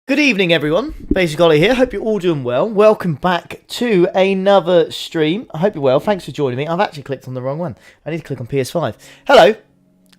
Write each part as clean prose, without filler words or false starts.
Good evening, everyone. Basic Ollie here. Hope you're all doing well. Welcome back to another stream. I hope you're well. Thanks for joining me. I've actually clicked on the wrong one. I need to click on PS5. Hello.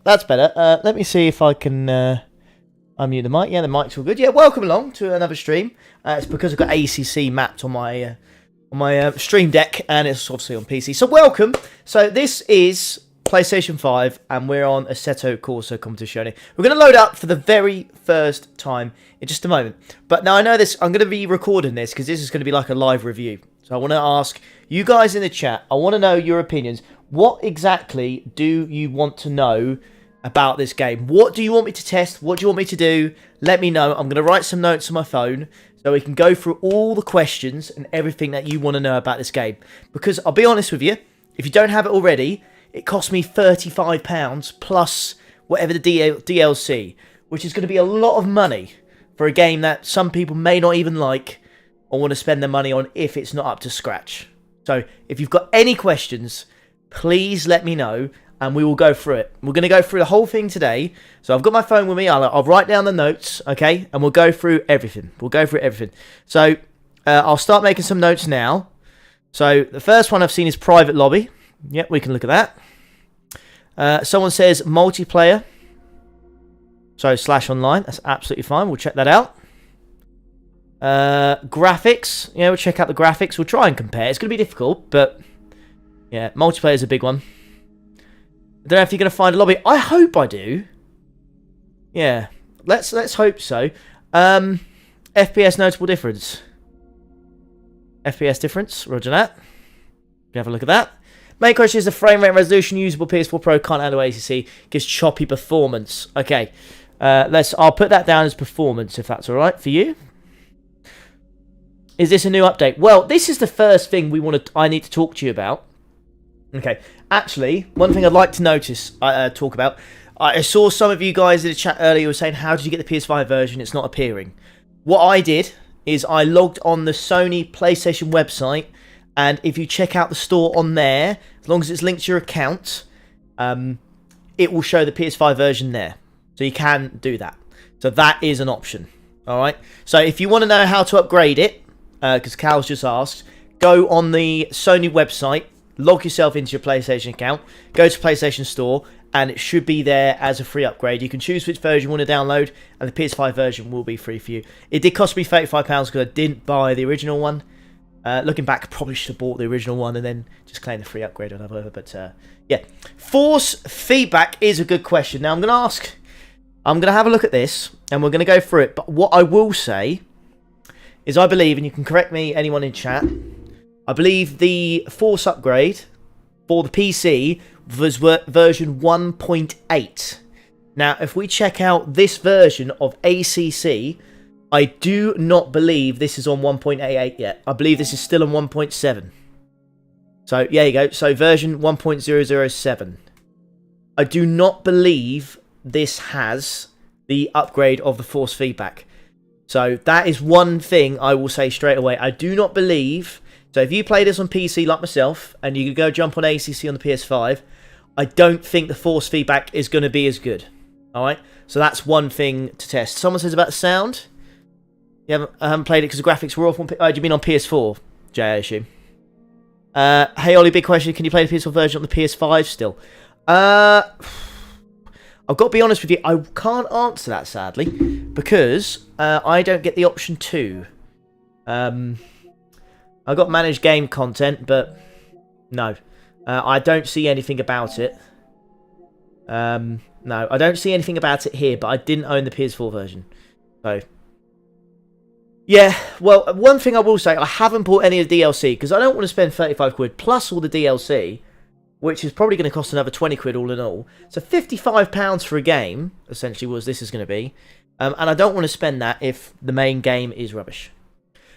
That's better. Let me see if I can unmute the mic. Yeah, the mic's all good. Yeah, welcome along to another stream. It's because I've got ACC mapped on my stream deck, and it's obviously on PC. So welcome. So this is PlayStation 5, and we're on Assetto Corsa Competizione. We're going to load up for the very first time in just a moment. But now I know this, I'm going to be recording this because this is going to be like a live review. So I want to ask you guys in the chat, I want to know your opinions. What exactly do you want to know about this game? What do you want me to test? What do you want me to do? Let me know. I'm going to write some notes on my phone so we can go through all the questions and everything that you want to know about this game. Because I'll be honest with you, if you don't have it already, it cost me £35 plus whatever the DLC, which is going to be a lot of money for a game that some people may not even like or want to spend their money on if it's not up to scratch. So if you've got any questions, please let me know and we will go through it. We're going to go through the whole thing today. So I've got my phone with me. I'll write down the notes, okay? And we'll go through everything. So I'll start making some notes now. So the first one I've seen is private lobby. Yep, we can look at that. Someone says multiplayer. So / online. That's absolutely fine. We'll check that out. Graphics. Yeah, we'll check out the graphics. We'll try and compare. It's going to be difficult, but yeah, multiplayer is a big one. I don't know if you're going to find a lobby. I hope I do. Yeah, let's hope so. FPS notable difference. FPS difference. Roger that. We have a look at that. Main question is the frame rate resolution usable PS4 Pro can't handle ACC, gives choppy performance. Okay, I'll put that down as performance if that's all right for you. Is this a new update? Well, this is the first thing I need to talk to you about. Okay, actually, one thing I'd like to talk about. I saw some of you guys in the chat earlier were saying, how did you get the PS5 version? It's not appearing. What I did is I logged on the Sony PlayStation website. And if you check out the store on there, as long as it's linked to your account, it will show the PS5 version there. So you can do that. So that is an option. All right. So if you want to know how to upgrade it, because Cal's just asked, go on the Sony website, log yourself into your PlayStation account, go to PlayStation Store, and it should be there as a free upgrade. You can choose which version you want to download, and the PS5 version will be free for you. It did cost me £35 because I didn't buy the original one. Looking back, I probably should have bought the original one and then just claim the free upgrade or whatever. But yeah, force feedback is a good question. Now I'm going to have a look at this and we're going to go through it. But what I will say is I believe, and you can correct me, anyone in chat, I believe the force upgrade for the PC was version 1.8. Now, if we check out this version of ACC, I do not believe this is on 1.88 yet. I believe this is still on 1.7. So, there you go. So, version 1.007. I do not believe this has the upgrade of the force feedback. So, that is one thing I will say straight away. I do not believe... So, if you play this on PC like myself, and you go jump on ACC on the PS5, I don't think the force feedback is going to be as good. Alright? So, that's one thing to test. Someone says about the sound... I haven't played it because the graphics were awful. Do you mean on PS4, Jay, I assume? Hey, Ollie, big question. Can you play the PS4 version on the PS5 still? I've got to be honest with you. I can't answer that, sadly, because I don't get the option to. I've got managed game content, but no. I don't see anything about it. No, I don't see anything about it here, but I didn't own the PS4 version. So... yeah, well, one thing I will say, I haven't bought any of the DLC because I don't want to spend 35 quid plus all the DLC, which is probably going to cost another 20 quid all in all. So £55 for a game, essentially, was this is going to be. And I don't want to spend that if the main game is rubbish.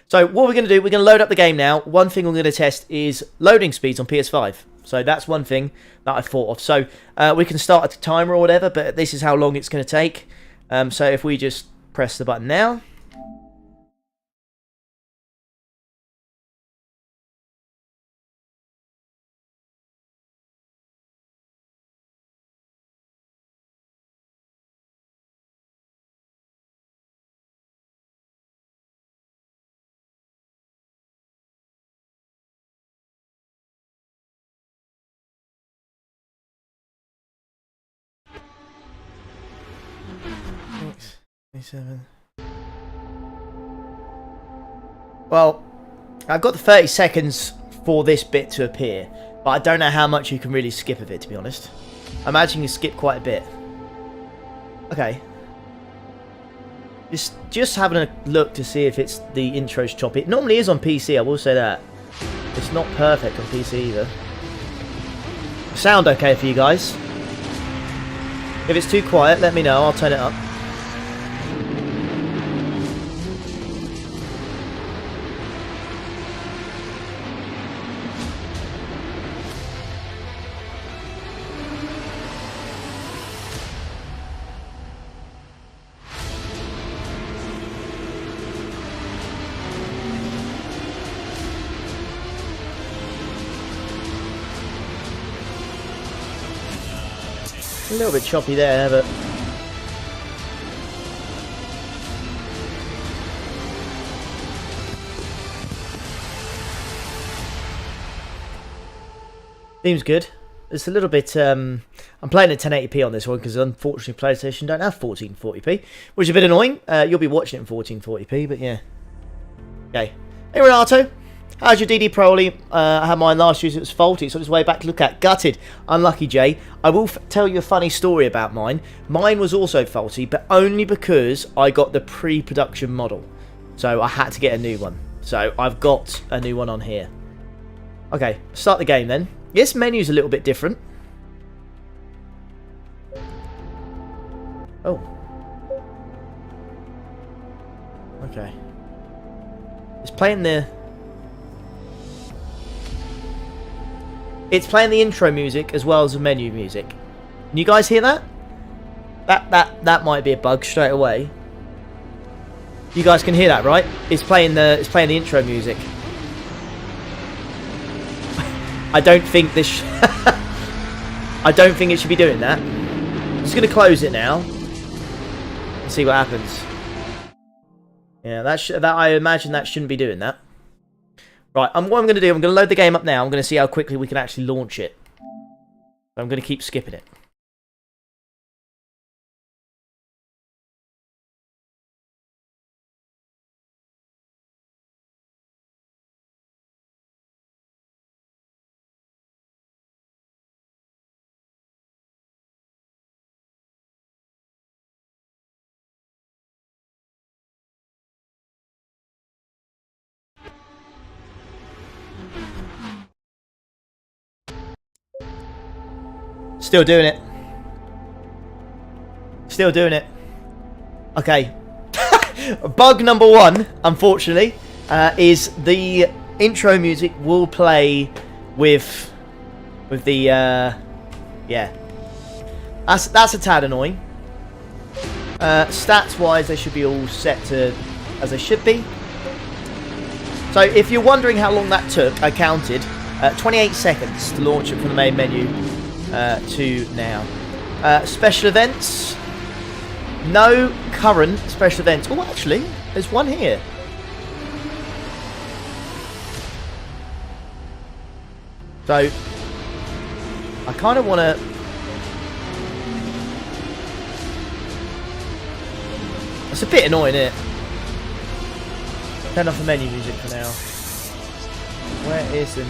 So what we're going to do, we're going to load up the game now. One thing we're going to test is loading speeds on PS5. So that's one thing that I thought of. So we can start a timer or whatever, but this is how long it's going to take. So if we just press the button now... 27. Well, I've got the 30 seconds for this bit to appear, but I don't know how much you can really skip of it, to be honest. I imagine you skip quite a bit. Okay. Just having a look to see if it's the intro's choppy. It normally is on PC, I will say that. It's not perfect on PC either. Sound okay for you guys? If it's too quiet, let me know, I'll turn it up. A little bit choppy there, but seems good. It's a little bit. I'm playing at 1080p on this one because unfortunately PlayStation don't have 1440p, which is a bit annoying. You'll be watching it in 1440p, but yeah. Okay. Hey Renato, how's your DD Pro? I had mine last year, so it was faulty. It's on its way back to look at. Gutted. Unlucky, Jay. I will tell you a funny story about mine. Mine was also faulty, but only because I got the pre-production model. So I had to get a new one. So I've got a new one on here. Okay, start the game then. This menu's a little bit different. Oh. Okay. It's playing the... It's playing the intro music as well as the menu music. Can you guys hear that? That might be a bug straight away. You guys can hear that, right? It's playing the intro music. I don't think this. I don't think it should be doing that. I'm just gonna close it now and see what happens. Yeah, that I imagine that shouldn't be doing that. Right, what I'm going to do, I'm going to load the game up now. I'm going to see how quickly we can actually launch it. I'm going to keep skipping it. Still doing it. Still doing it. Okay. Bug number one, unfortunately, is the intro music will play with the yeah. That's a tad annoying. Stats wise, they should be all set to as they should be. So if you're wondering how long that took, I counted 28 seconds to launch it from the main menu to now. Special events. No current special events. Oh, actually, there's one here. So, I kind of want to... It's a bit annoying, isn't it? Turn off the menu music for now. Where is the...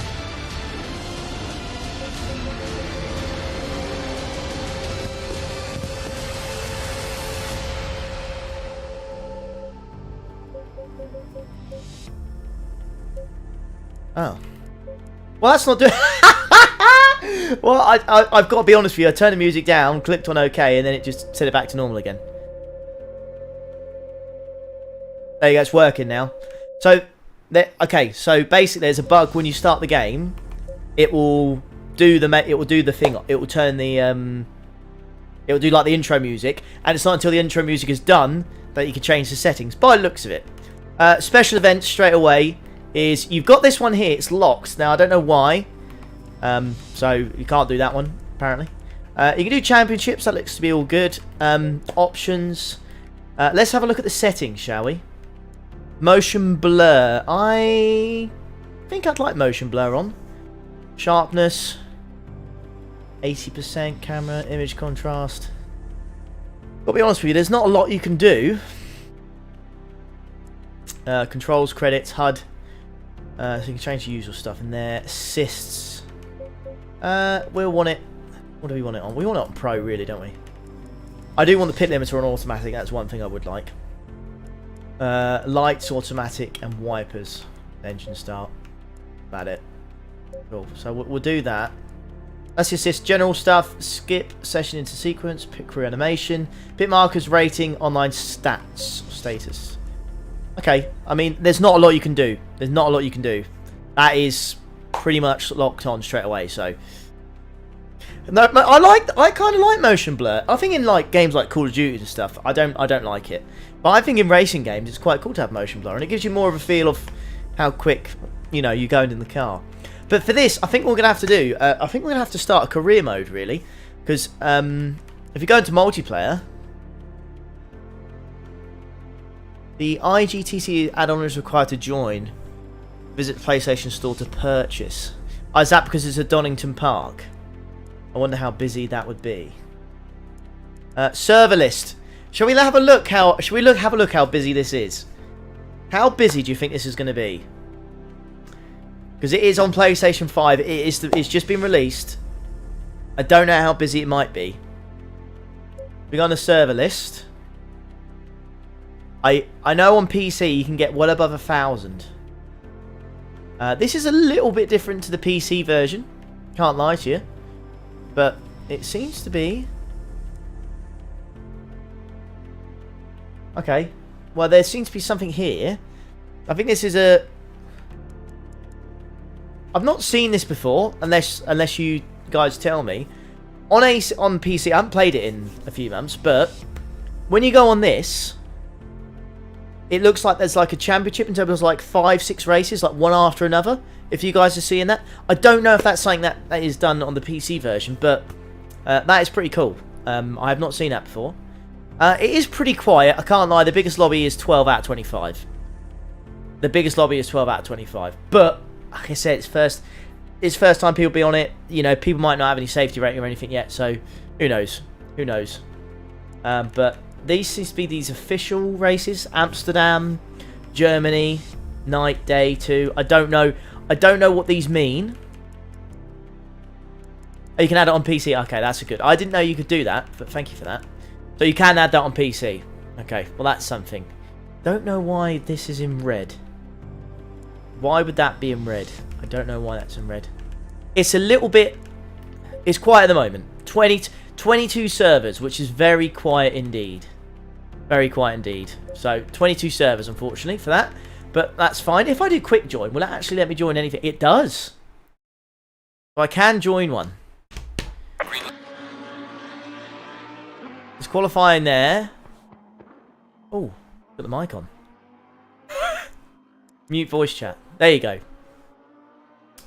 Oh. Well, that's not doing... Well, I've got to be honest with you. I turned the music down, clicked on OK, and then it just set it back to normal again. There you go, it's working now. So, okay, so basically there's a bug when you start the game. It will do the thing. It will turn the... It will do like the intro music. And it's not until the intro music is done that you can change the settings, by the looks of it. Special events straight away is... You've got this one here, it's locked. Now, I don't know why. So, you can't do that one, apparently. You can do championships, that looks to be all good. Options. Let's have a look at the settings, shall we? Motion blur. I think I'd like motion blur on. Sharpness. 80% camera, image contrast. I'll be honest with you, there's not a lot you can do. Controls, credits, HUD. So you can change the usual stuff in there. Assists. We'll want it... What do we want it on? We want it on Pro, really, don't we? I do want the pit limiter on automatic. That's one thing I would like. Lights, automatic, and wipers. Engine start. About it. Cool. So we'll do that. That's the assist. General stuff. Skip session into sequence. Pit crew animation. Pit markers, rating, online stats, status. Okay. I mean, there's not a lot you can do. There's not a lot you can do. That is pretty much locked on straight away. So. No, I kind of like motion blur. I think in like games like Call of Duty and stuff, I don't like it. But I think in racing games, it's quite cool to have motion blur, and it gives you more of a feel of how quick, you know, you're going in the car. But for this, I think what we're gonna have to do, I think we're gonna have to start a career mode really, because if you go into multiplayer, the IGTC add-on is required to join. Visit the PlayStation Store to purchase. Oh, is that because it's at Donington Park? I wonder how busy that would be. Server list. Shall we have a look how? Shall we have a look how busy this is? How busy do you think this is going to be? Because it is on PlayStation 5. It's just been released. I don't know how busy it might be. We go on the server list. I know on PC you can get well above 1,000. This is a little bit different to the PC version. Can't lie to you. But it seems to be... Okay. Well, there seems to be something here. I think this is a... I've not seen this before, unless you guys tell me. On PC, I haven't played it in a few months, but when you go on this, it looks like there's like a championship in terms of like 5-6 races, like one after another. If you guys are seeing that, I don't know if that's something that is done on the PC version, but that is pretty cool. I have not seen that before. It is pretty quiet. I can't lie. The biggest lobby is 12 out of 25. The biggest lobby is 12 out of 25. But like I said, it's first time people be on it. You know, people might not have any safety rating or anything yet, so who knows? Who knows? But these seems to be these official races: Amsterdam, Germany, night, day 2. I don't know. I don't know what these mean. Oh, you can add it on PC. Okay, that's a good. I didn't know you could do that, but thank you for that. So you can add that on PC. Okay, well that's something. Don't know why this is in red. Why would that be in red? I don't know why that's in red. It's a little bit... It's quiet at the moment. 22 servers, which is very quiet indeed. Very quiet indeed. So 22 servers, unfortunately, for that. But that's fine. If I do quick join, will it actually let me join anything? It does. So I can join one. There's qualifying there. Oh, got the mic on. Mute voice chat. There you go.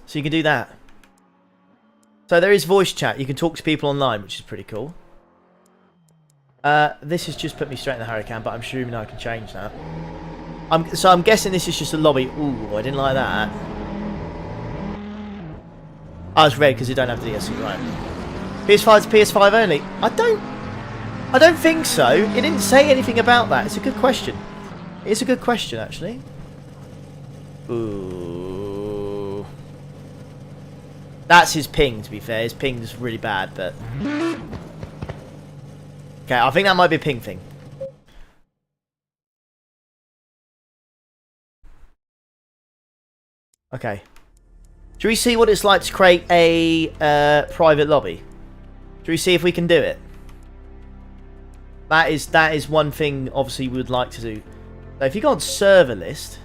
So you can do that. So there is voice chat. You can talk to people online, which is pretty cool. This has just put me straight in the hurricane, but I'm assuming I can change that. So I'm guessing this is just a lobby. Ooh, I didn't like that. Oh, it's red because you don't have the DSC, right? PS5 to PS5 only. I don't think so. It didn't say anything about that. It's a good question. It's a good question, actually. Ooh. That's his ping, to be fair. His ping is really bad, but... Okay, I think that might be a ping thing. Okay. Should we see what it's like to create a private lobby? Should we see if we can do it? That is one thing, obviously, we would like to do. So if you go on server list,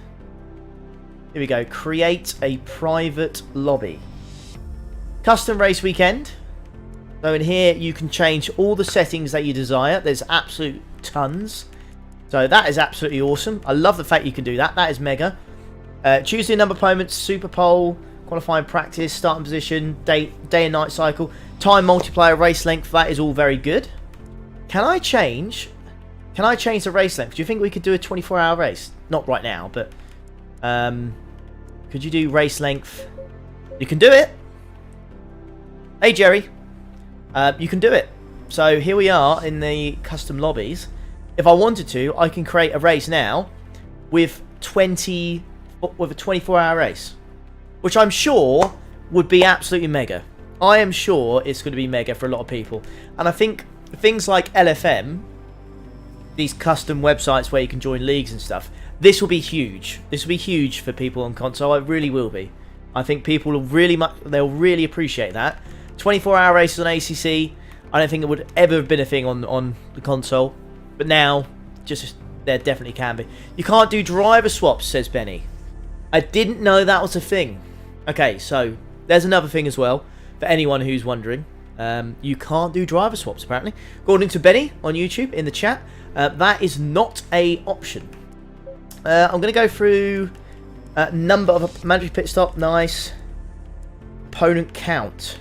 here we go. Create a private lobby. Custom race weekend. So in here, you can change all the settings that you desire. There's absolute tons. So that is absolutely awesome. I love the fact you can do that. That is mega. Choose the number of opponents, super poll, qualifying practice, starting position, day and night cycle, time multiplier, race length. That is all very good. Can I change the race length? Do you think we could do a 24-hour race? Not right now, but could you do race length? You can do it. Hey Jerry, you can do it. So here we are in the custom lobbies. If I wanted to, I can create a race now with a 24-hour race, which I'm sure would be absolutely mega. I am sure it's going to be mega for a lot of people. And I think things like LFM, these custom websites where you can join leagues and stuff, this will be huge. This will be huge for people on console. It really will be. I think people will they'll really appreciate that. 24-hour races on ACC, I don't think it would ever have been a thing on the console. But now, there definitely can be. You can't do driver swaps, says Benny. I didn't know that was a thing. Okay, so there's another thing as well, for anyone who's wondering. You can't do driver swaps, apparently. According to Benny on YouTube, in the chat, that is not a option. I'm going to go through number of mandatory pit stop, nice. Opponent count.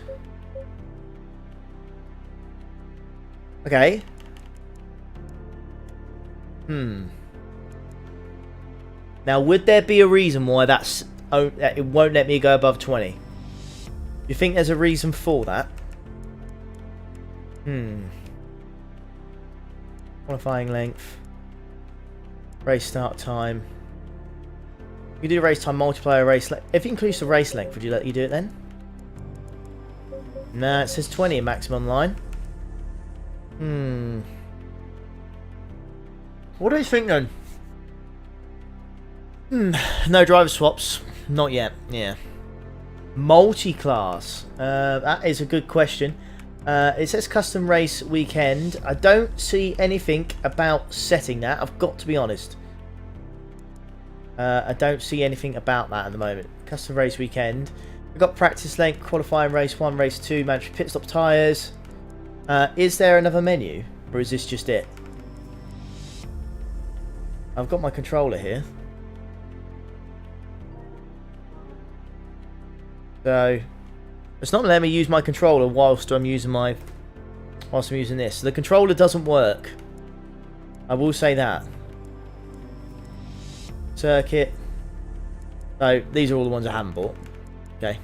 Okay. Now, would there be a reason why it won't let me go above 20? You think there's a reason for that? Qualifying length. Race start time. You do race time, multiplier race length. If it includes the race length, would you let you do it then? Nah, it says 20 in maximum line. What do you think then? No driver swaps. Not yet. Yeah. Multi-class. That is a good question. It says custom race weekend. I don't see anything about setting that. I've got to be honest. I don't see anything about that at the moment. Custom race weekend. We've got practice length, qualifying race 1, race 2, mandatory pit stop tyres. Is there another menu? Or is this just it? I've got my controller here. So it's not letting me use my controller whilst I'm using this. So the controller doesn't work. I will say that. Circuit. So these are all the ones I haven't bought. Okay.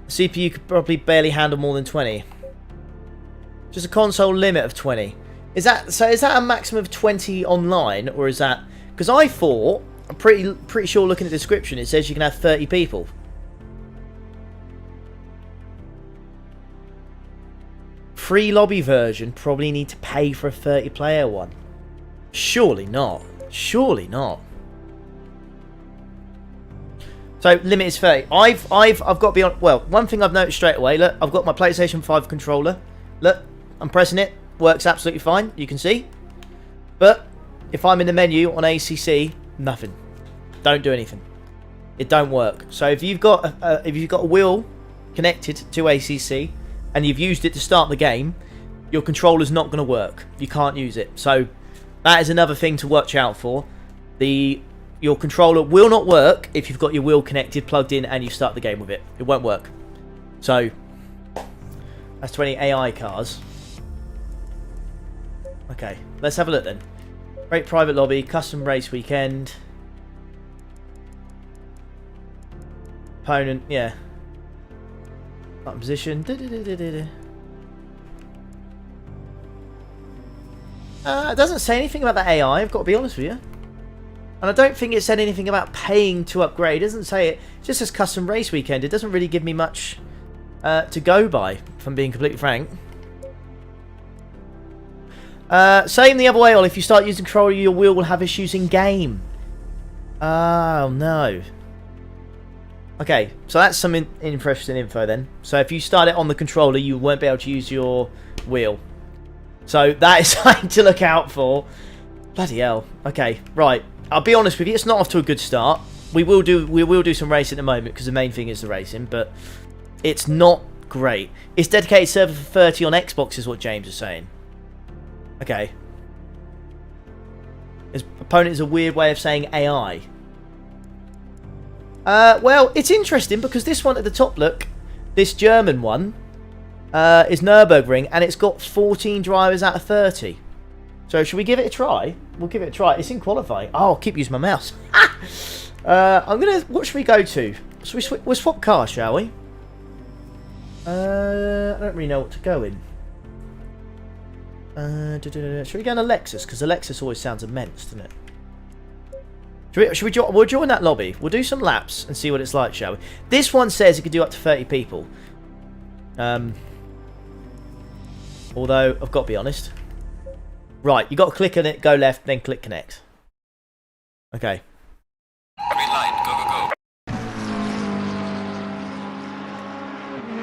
CPU could probably barely handle more than 20. Just a console limit of 20. Is that a maximum of 20 online, or is that? Because I thought, I'm pretty sure looking at the description, it says you can have 30 people. Free lobby version, probably need to pay for a 30-player one. Surely not. Surely not. So limit is 30. I've got to be on. Well, one thing I've noticed straight away. Look, I've got my PlayStation 5 controller. Look, I'm pressing it. Works absolutely fine. You can see. But if I'm in the menu on ACC, nothing. Don't do anything. It don't work. So if you've got a wheel connected to ACC and you've used it to start the game, your controller's not going to work. You can't use it. So that is another thing to watch out for. Your controller will not work if you've got your wheel connected, plugged in, and you start the game with it. It won't work. So that's 20 AI cars. Okay, let's have a look then. Great private lobby, custom race weekend. Opponent, yeah. Button position. It doesn't say anything about the AI, I've got to be honest with you. And I don't think it said anything about paying to upgrade. It doesn't say it. It just says custom race weekend. It doesn't really give me much to go by, if I'm being completely frank. Same the other way, Ol. If you start using controller, your wheel will have issues in game. Oh, no. Okay, so that's some interesting info then. So if you start it on the controller, you won't be able to use your wheel. So that is something to look out for. Bloody hell. Okay, right. I'll be honest with you, it's not off to a good start. We will do some racing at the moment because the main thing is the racing, but it's not great. It's dedicated server for 30 on Xbox is what James is saying. Okay. His opponent is a weird way of saying AI. Well, it's interesting because this one at the top, look, this German one is Nürburgring, and it's got 14 drivers out of 30. So should we give it a try? We'll give it a try. It's in qualifying. Oh, I'll keep using my mouse. What should we go to? We'll swap cars, shall we? I don't really know what to go in. Should we go on Alexis? Because Alexis always sounds immense, doesn't it? We'll join that lobby. We'll do some laps and see what it's like, shall we? This one says it can do up to 30 people. Although, I've got to be honest. Right, you got to click on it, go left, then click connect. Okay. Green light, go, go,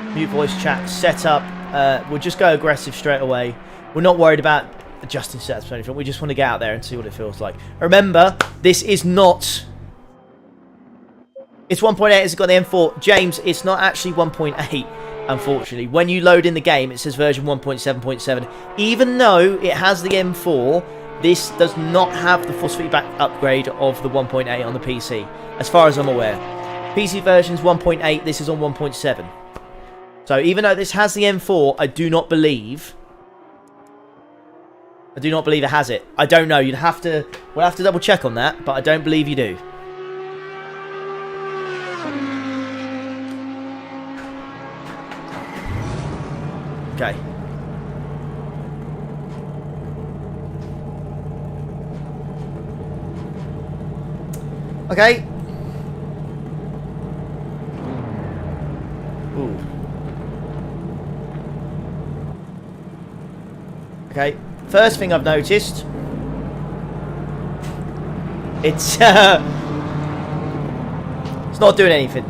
go. Mute voice chat set up. We'll just go aggressive straight away. We're not worried about adjusting setups or anything. We just want to get out there and see what it feels like. Remember, this is not... It's 1.8, it's got the M4. James, it's not actually 1.8, unfortunately. When you load in the game, it says version 1.7.7. Even though it has the M4, this does not have the force feedback upgrade of the 1.8 on the PC, as far as I'm aware. PC version is 1.8, this is on 1.7. So even though this has the M4, I do not believe it has it. I don't know. We'll have to double check on that, but I don't believe you do. Okay. Okay. Ooh. Okay. First thing I've noticed, it's not doing anything,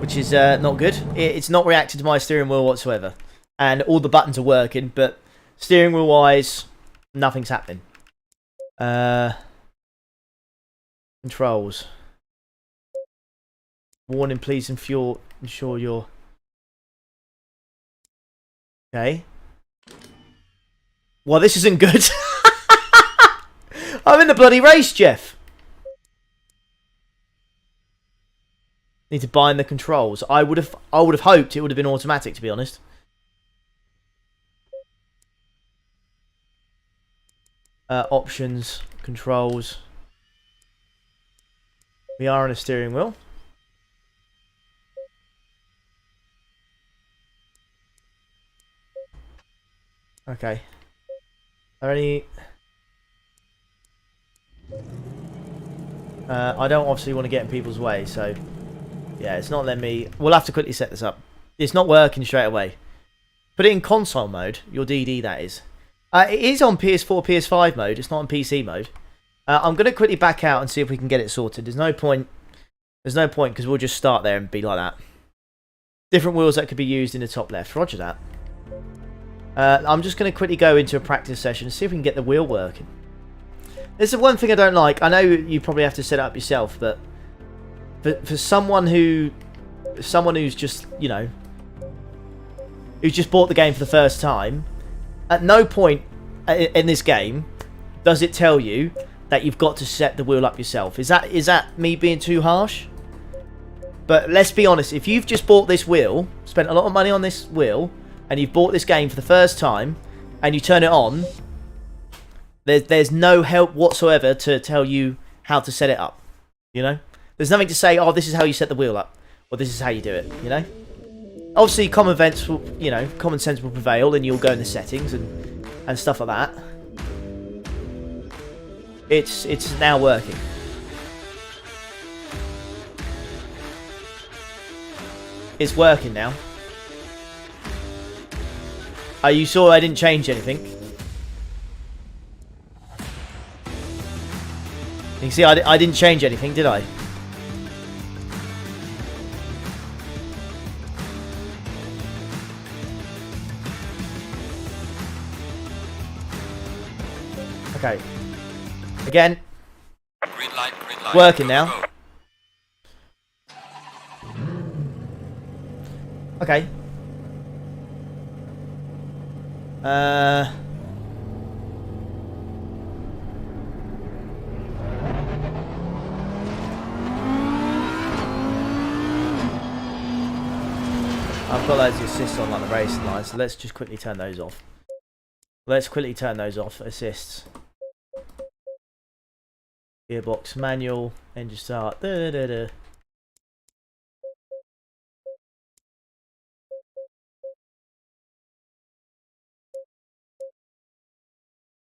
which is not good. It's not reacting to my steering wheel whatsoever, and all the buttons are working, but steering wheel wise, nothing's happening. Controls. Warning, please ensure you're okay. Well, this isn't good. I'm in the bloody race, Jeff. Need to bind the controls. I would have hoped it would have been automatic, to be honest. Options, controls. We are on a steering wheel. Okay. Are any... I don't obviously want to get in people's way, so... Yeah, it's not letting me... We'll have to quickly set this up. It's not working straight away. Put it in console mode. Your DD, that is. It is on PS4, PS5 mode. It's not on PC mode. I'm going to quickly back out and see if we can get it sorted. There's no point because we'll just start there and be like that. Different wheels that could be used in the top left. Roger that. I'm just going to quickly go into a practice session and see if we can get the wheel working. This is one thing I don't like. I know you probably have to set it up yourself, but for someone who's just, you know, who's just bought the game for the first time, at no point in this game does it tell you that you've got to set the wheel up yourself. Is that me being too harsh? But let's be honest, if you've just bought this wheel, spent a lot of money on this wheel, and you've bought this game for the first time, and you turn it on, there's no help whatsoever to tell you how to set it up. You know? There's nothing to say, oh, this is how you set the wheel up, or this is how you do it, you know? Obviously, common sense will prevail, and you'll go in the settings and stuff like that. It's now working. It's working now. You saw I didn't change anything. You can see I didn't change anything, did I? Okay. Again. Green light, working now. Okay. I've got loads of assists on like the racing lines, so let's just quickly turn those off. Let's quickly turn those off. Assists. Gearbox manual. Engine start. Da, da, da.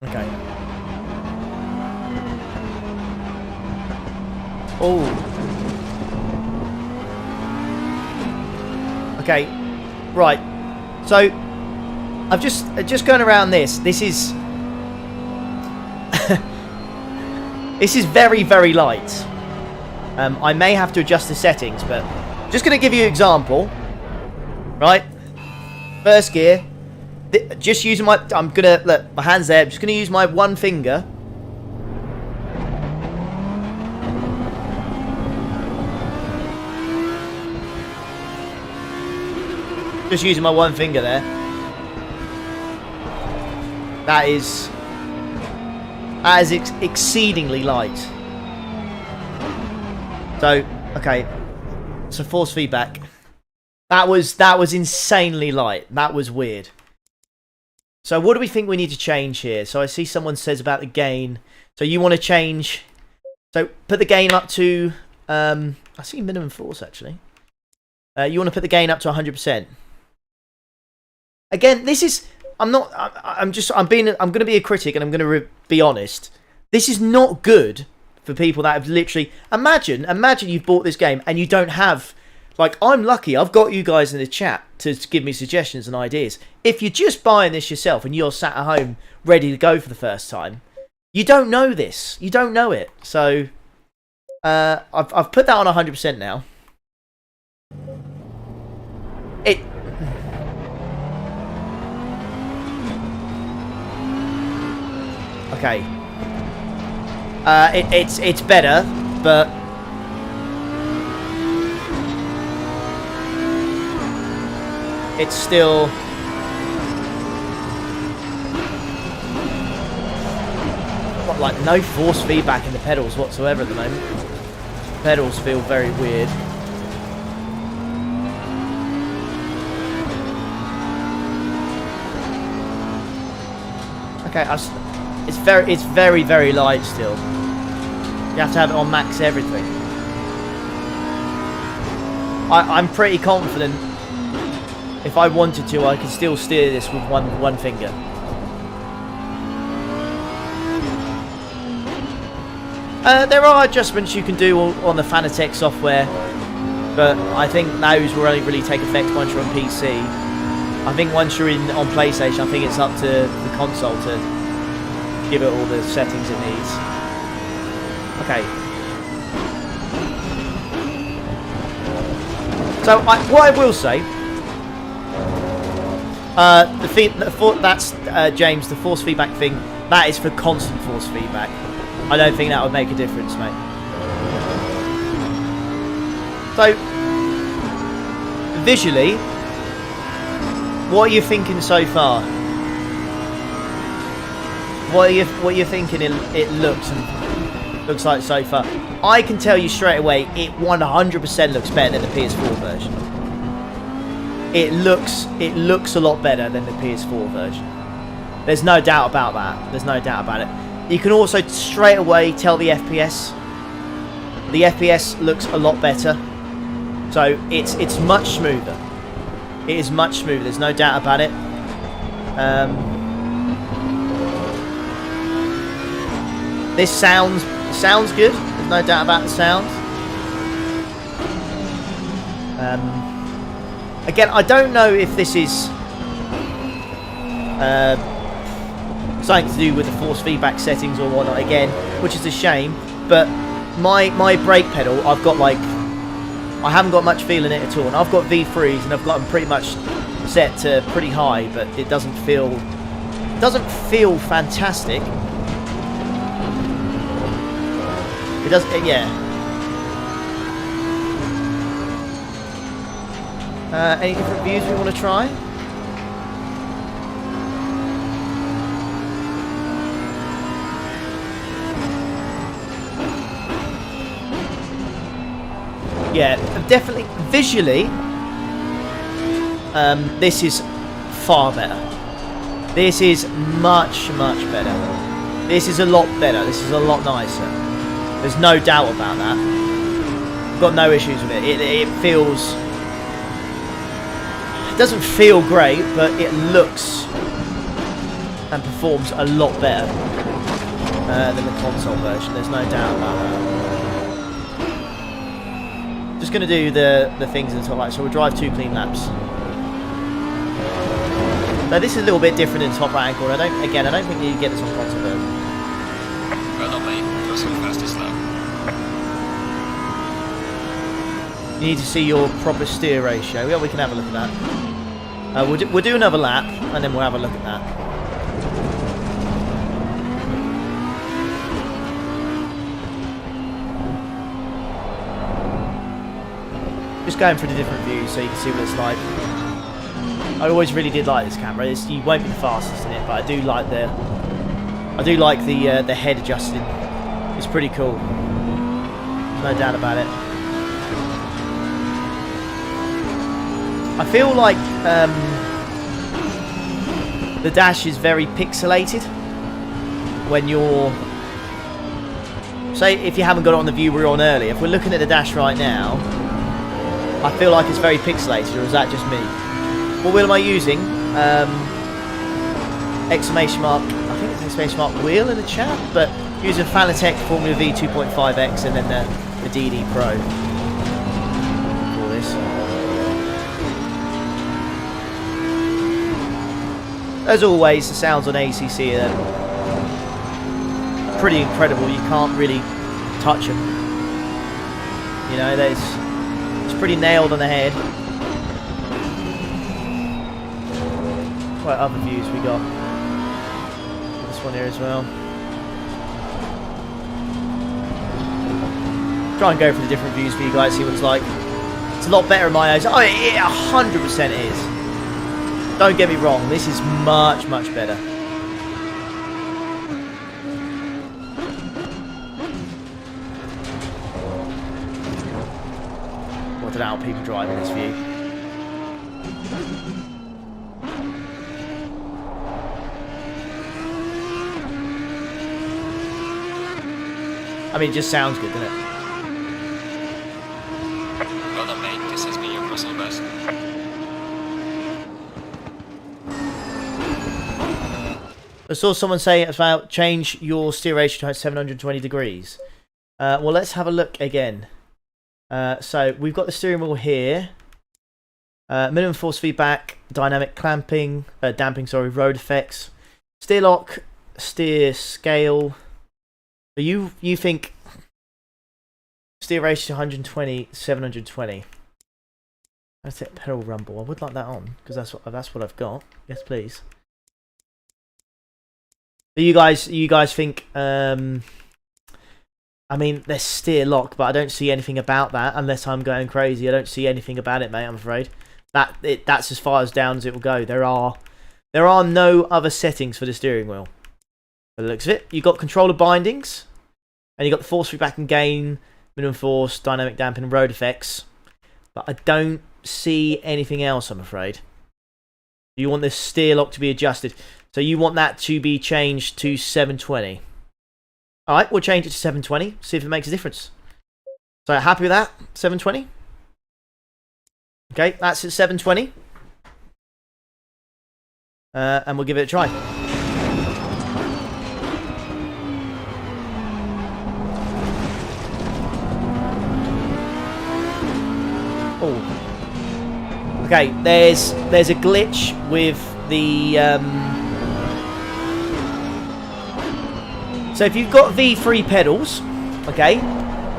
Okay. Oh. Okay. Right. So I've just going around this. This is this is very, very light. I may have to adjust the settings, but just going to give you an example. Right. First gear. Just using my... I'm going to... Look, my hand's there. I'm just going to use my one finger. Just using my one finger there. That is exceedingly light. So, okay. So force feedback. That was insanely light. That was weird. So what do we think we need to change here? So I see someone says about the gain. So you want to change... So put the gain up to... I see minimum force, actually. You want to put the gain up to 100%. Again, this is... I'm going to be a critic and I'm going to be honest. This is not good for people that have literally... Imagine you've bought this game and you don't have... Like, I'm lucky. I've got you guys in the chat to give me suggestions and ideas. If you're just buying this yourself and you're sat at home ready to go for the first time, you don't know this. You don't know it. So, I've put that on 100% now. Okay. It's better, but... It's still... Got like no force feedback in the pedals whatsoever at the moment. The pedals feel very weird. Okay, it's very, very light still. You have to have it on max everything. I'm pretty confident. If I wanted to, I could still steer this with one finger. There are adjustments you can do on the Fanatec software, but I think those will only really take effect once you're on PC. I think once you're on PlayStation, I think it's up to the console to give it all the settings it needs. Okay. So what I will say. That's James, the force feedback thing, that is for constant force feedback. I don't think that would make a difference, mate. So, visually, what are you thinking so far? What are you thinking it looks like so far? I can tell you straight away, it 100% looks better than the PS4 version. It looks a lot better than the PS4 version. There's no doubt about that. There's no doubt about it. You can also straight away tell the FPS. The FPS looks a lot better. So it's much smoother. It is much smoother. There's no doubt about it. This sounds good. There's no doubt about the sound. Again, I don't know if this is something to do with the force feedback settings or whatnot, again, which is a shame, but my brake pedal, I've got like, I haven't got much feel in it at all, and I've got V3s and I've got them pretty much set to pretty high, but it doesn't feel fantastic. It doesn't, yeah. Any different views we want to try? Yeah, definitely. Visually, this is far better. This is much better. This is a lot better. This is a lot nicer. There's no doubt about that. I've got no issues with it. It feels... It doesn't feel great, but it looks and performs a lot better than the console version. There's no doubt about that. Just going to do the things in the top right. So we'll drive 2 clean laps. Now this is a little bit different in top right angle. I don't think you get this on console version. Well done, mate. Go so fast as slow. You need to see your proper steer ratio. Yeah, we can have a look at that. We'll do another lap, and then we'll have a look at that. Just going through the different views so you can see what it's like. I always really did like this camera. You won't be the fastest in it, but I do like the head adjusting. It's pretty cool. No doubt about it. I feel like the dash is very pixelated when you're... Say, if you haven't got it on the view we were on earlier, if we're looking at the dash right now, I feel like it's very pixelated, or is that just me? What wheel am I using? Exclamation mark, I think it's exclamation mark wheel in the chat, but using Fanatec Formula V 2.5X and then the DD Pro. For this. As always, the sounds on ACC are pretty incredible. You can't really touch them. You know, it's pretty nailed on the head. Quite other views we got. This one here as well. Try and go for the different views for you guys, see what it's like. It's a lot better in my eyes. Oh, it 100% is. Don't get me wrong, this is much, much better. I don't know how people drive in this view. I mean, it just sounds good, doesn't it? Well done, mate. This has been your console best. I saw someone say about change your steer ratio to 720 degrees. Well, let's have a look again. So we've got the steering wheel here. Minimum force feedback, dynamic clamping, damping, sorry, road effects, steer lock, steer scale. So you think steer ratio 120, 720. That's it. Pedal rumble. I would like that on because that's what I've got. Yes, please. So you guys think? I mean, there's steer lock, but I don't see anything about that unless I'm going crazy. I don't see anything about it, mate. I'm afraid that's as far as down as it will go. There are no other settings for the steering wheel. By the looks of it, you've got controller bindings, and you've got the force feedback and gain, minimum force, dynamic damping, and road effects. But I don't see anything else, I'm afraid. You want the steer lock to be adjusted. So you want that to be changed to 720. Alright, we'll change it to 720. See if it makes a difference. So happy with that? 720? Okay, that's at 720. And we'll give it a try. Oh. Okay, there's a glitch with the so if you've got V3 pedals, okay,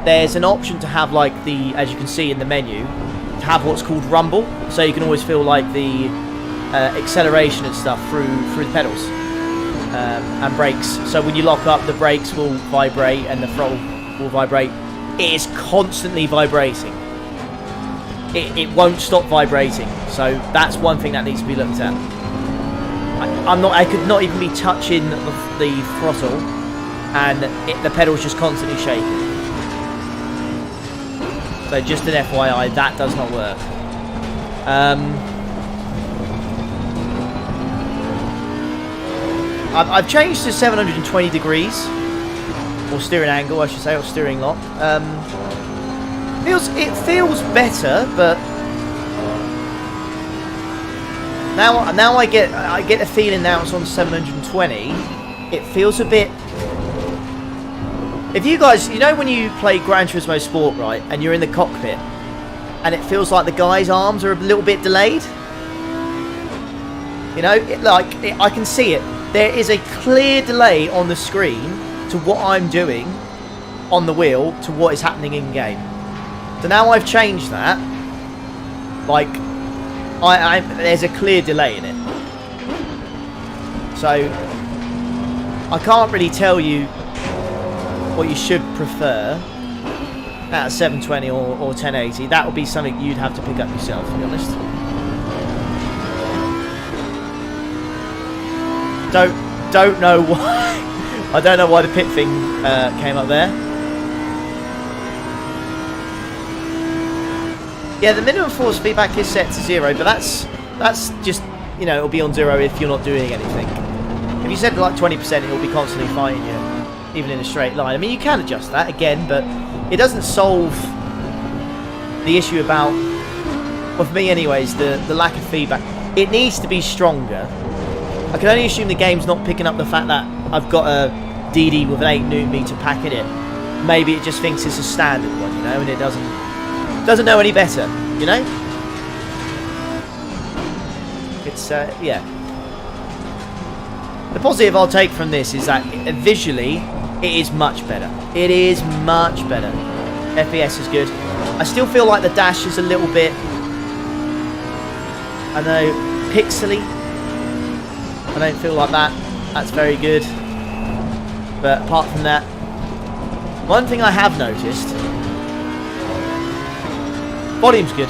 there's an option to have like the, as you can see in the menu, to have what's called rumble, so you can always feel like the acceleration and stuff through the pedals and brakes. So when you lock up, the brakes will vibrate and the throttle will vibrate. It is constantly vibrating. It won't stop vibrating. So that's one thing that needs to be looked at. I could not even be touching the throttle, and the pedal's just constantly shaking. So just an FYI, that does not work. I've changed to 720 degrees, or steering angle, I should say, or steering lock. It feels better, but Now I get a feeling now it's on 720. It feels a bit. If you guys, you know when you play Gran Turismo Sport, right, and you're in the cockpit, and it feels like the guy's arms are a little bit delayed. You know, I can see it. There is a clear delay on the screen to what I'm doing on the wheel to what is happening in game. So now I've changed that. Like, there's a clear delay in it. So I can't really tell you what you should prefer at 720 or 1080. That would be something you'd have to pick up yourself, to be honest. Don't know why. I don't know why the pit thing came up there. Yeah, the minimum force feedback is set to 0, but that's just, you know, it'll be on 0 if you're not doing anything. If you set it like 20%, it'll be constantly fighting you, even in a straight line. I mean, you can adjust that again, but it doesn't solve the issue about, well, for me anyways, the lack of feedback. It needs to be stronger. I can only assume the game's not picking up the fact that I've got a DD with an 8Nm pack in it. Maybe it just thinks it's a standard one, you know, and it doesn't know any better, you know? It's, yeah. The positive I'll take from this is that visually, it is much better. It is much better. FPS is good. I still feel like the dash is a little bit, I know, pixely. I don't feel like that. That's very good. But apart from that, one thing I have noticed, volume's good.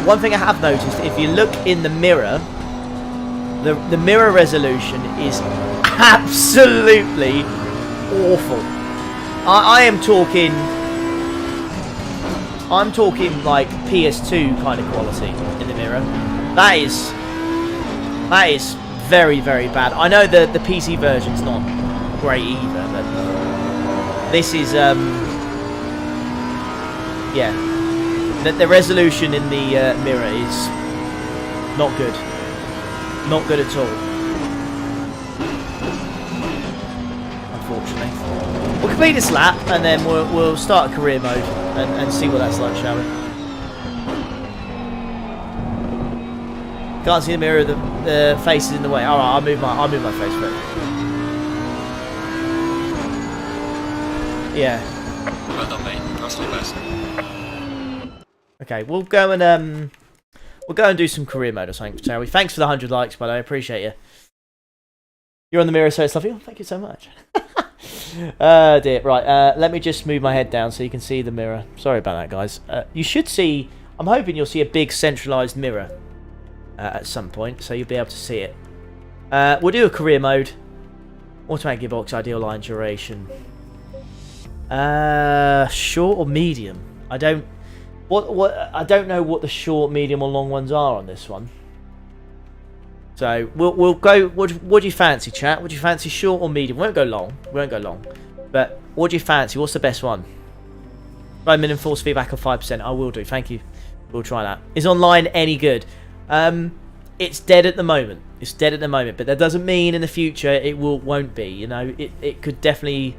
One thing I have noticed, if you look in the mirror, the mirror resolution is absolutely awful. I'm talking like PS2 kind of quality in the mirror. That is very, very bad. I know the PC version's not great either, but this is yeah. The resolution in the mirror is not good. Not good at all. Unfortunately. We'll complete this lap and then we'll start a career mode and see what that's like, shall we? Can't see the mirror, the face is in the way. Alright, I'll move my face for it. Yeah. Well done, mate. Personal best. Okay, we'll go and do some career mode or something, shall we? Thanks for the 100 likes, by the way. I appreciate you. You're on the mirror, so it's lovely. Oh, thank you so much. Dear. Right, let me just move my head down so you can see the mirror. Sorry about that, guys. You should see, I'm hoping you'll see a big centralised mirror at some point, so you'll be able to see it. We'll do a career mode. Automatic gearbox, ideal line duration. Short or medium? I don't know what the short, medium, or long ones are on this one. So we'll go. What do you fancy, chat? Would you fancy short or medium? We won't go long. But what do you fancy? What's the best one? Right, minimum force feedback of 5%. I will do. Thank you. We'll try that. Is online any good? It's dead at the moment. It's dead at the moment, but that doesn't mean in the future it won't be. You know, it could definitely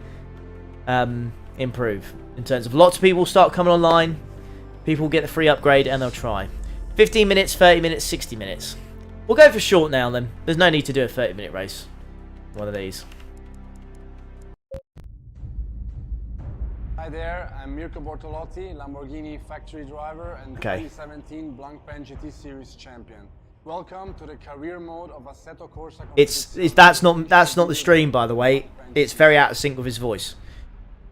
improve in terms of lots of people start coming online. People get the free upgrade and they'll try. 15 minutes, 30 minutes, 60 minutes. We'll go for short now then. There's no need to do a 30-minute race. One of these. Hi there, I'm Mirko Bortolotti, Lamborghini factory driver and 2017 Blancpain GT Series champion. Welcome to the career mode of Assetto Corsa Competizione. That's not the stream, by the way. It's very out of sync with his voice.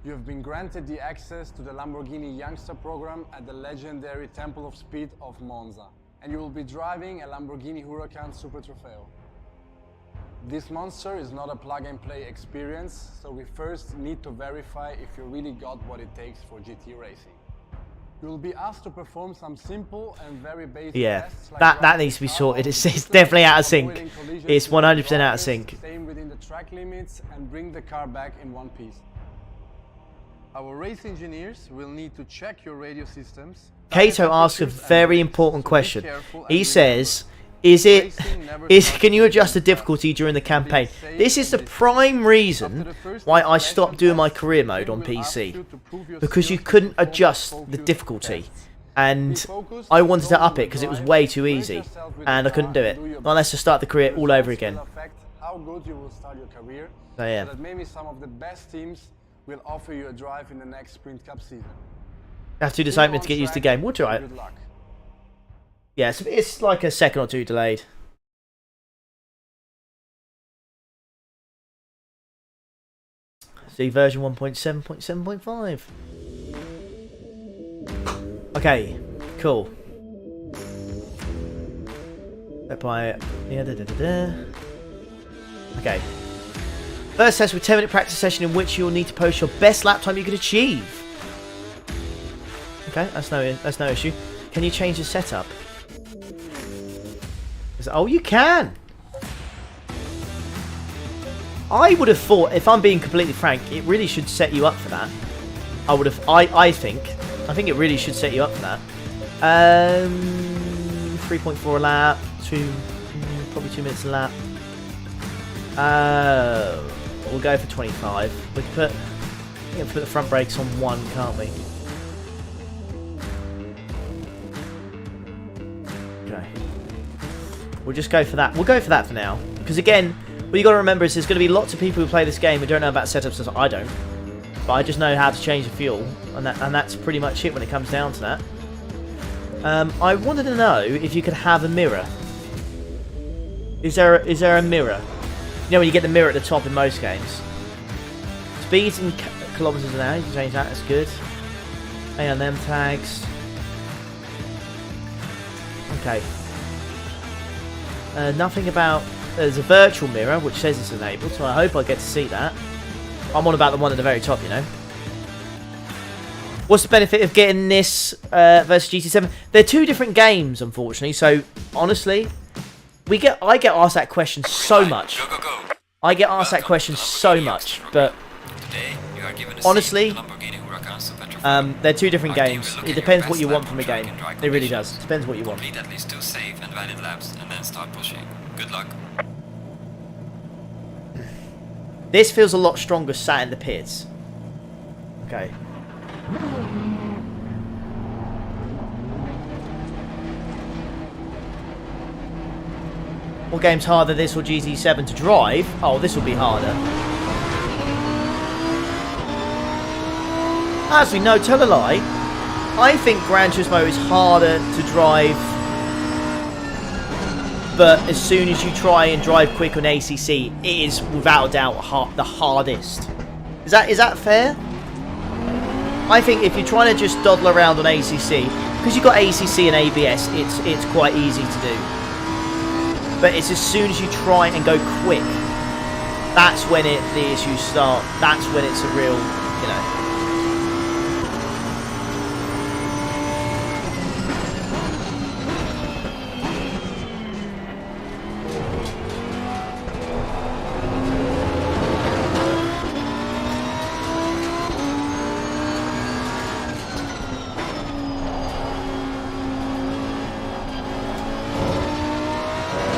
You have been granted the access to the Lamborghini Youngster program at the legendary Temple of Speed of Monza, and you will be driving a Lamborghini Huracan Super Trofeo. This monster is not a plug-and-play experience, so we first need to verify if you really got what it takes for GT racing. You will be asked to perform some simple and very basic tests. Like that needs to be sorted. It's definitely out of sync. It's 100% out of sync. Staying within the track limits and bring the car back in one piece. Our race engineers will need to check your radio systems. Kato asks a very important question. He says, Can you adjust the difficulty during the campaign? This is the prime reason why I stopped doing my career mode on PC, because you couldn't adjust the difficulty, and I wanted to up it because it was way too easy, and I couldn't do it unless I start the career all over again. How good you will start your career, So yeah. so that maybe some of the best teams will offer you a drive in the next Sprint Cup season. You have to do this opening to get used to the game. We'll try it. Good luck. Yeah, it's like a second or two delayed. See version 1.7.7.5. Okay, cool. Apply it. Yeah, Okay. First test with 10-minute practice session in which you'll need to post your best lap time you could achieve. Okay, that's no issue. Can you change the setup? Oh, you can! I would have thought, if I'm being completely frank, it really should set you up for that. I think it really should set you up for that. 3.4 a lap, probably 2 minutes a lap. We'll go for 25. We can put the front brakes on 1, can't we? Okay. We'll just go for that. We'll go for that for now. Because again, what you got to remember is there's going to be lots of people who play this game who don't know about setups as I don't. But I just know how to change the fuel, and that's pretty much it when it comes down to that. I wanted to know if you could have a mirror. Is there a mirror? You know when you get the mirror at the top in most games. Speeds in kilometers an hour. You can change that. That's good. A&M tags. Okay. Nothing about... There's a virtual mirror, which says it's enabled, so I hope I get to see that. I'm on about the one at the very top, you know. What's the benefit of getting this versus GT7? They're two different games, unfortunately, so honestly, I get asked that question so much. I get asked that question so much, but honestly, they're two different games. It depends what you want from a game. It really does. It depends what you want. Complete at least 2 safe and valid laps and then start pushing. Good luck. This feels a lot stronger sat in the pits. Okay. What game's harder, this or GT7 to drive? Oh, this will be harder. Actually, no, tell a lie. I think Gran Turismo is harder to drive, but as soon as you try and drive quick on ACC, it is without a doubt the hardest. Is that fair? I think if you're trying to just dawdle around on ACC, because you've got ACC and ABS, it's quite easy to do. But it's as soon as you try and go quick, that's when the issues start. That's when it's a real, you know.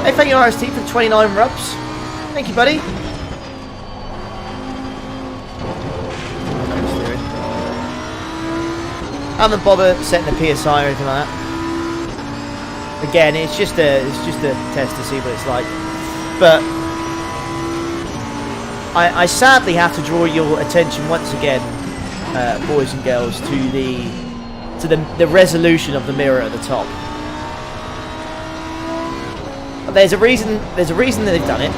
Hey, thank you RST for 29 rubs. Thank you, buddy. I haven't bothered setting the PSI or anything like that. Again, it's just a test to see what it's like. But I sadly have to draw your attention once again, boys and girls, to the resolution of the mirror at the top. There's a reason that they've done it.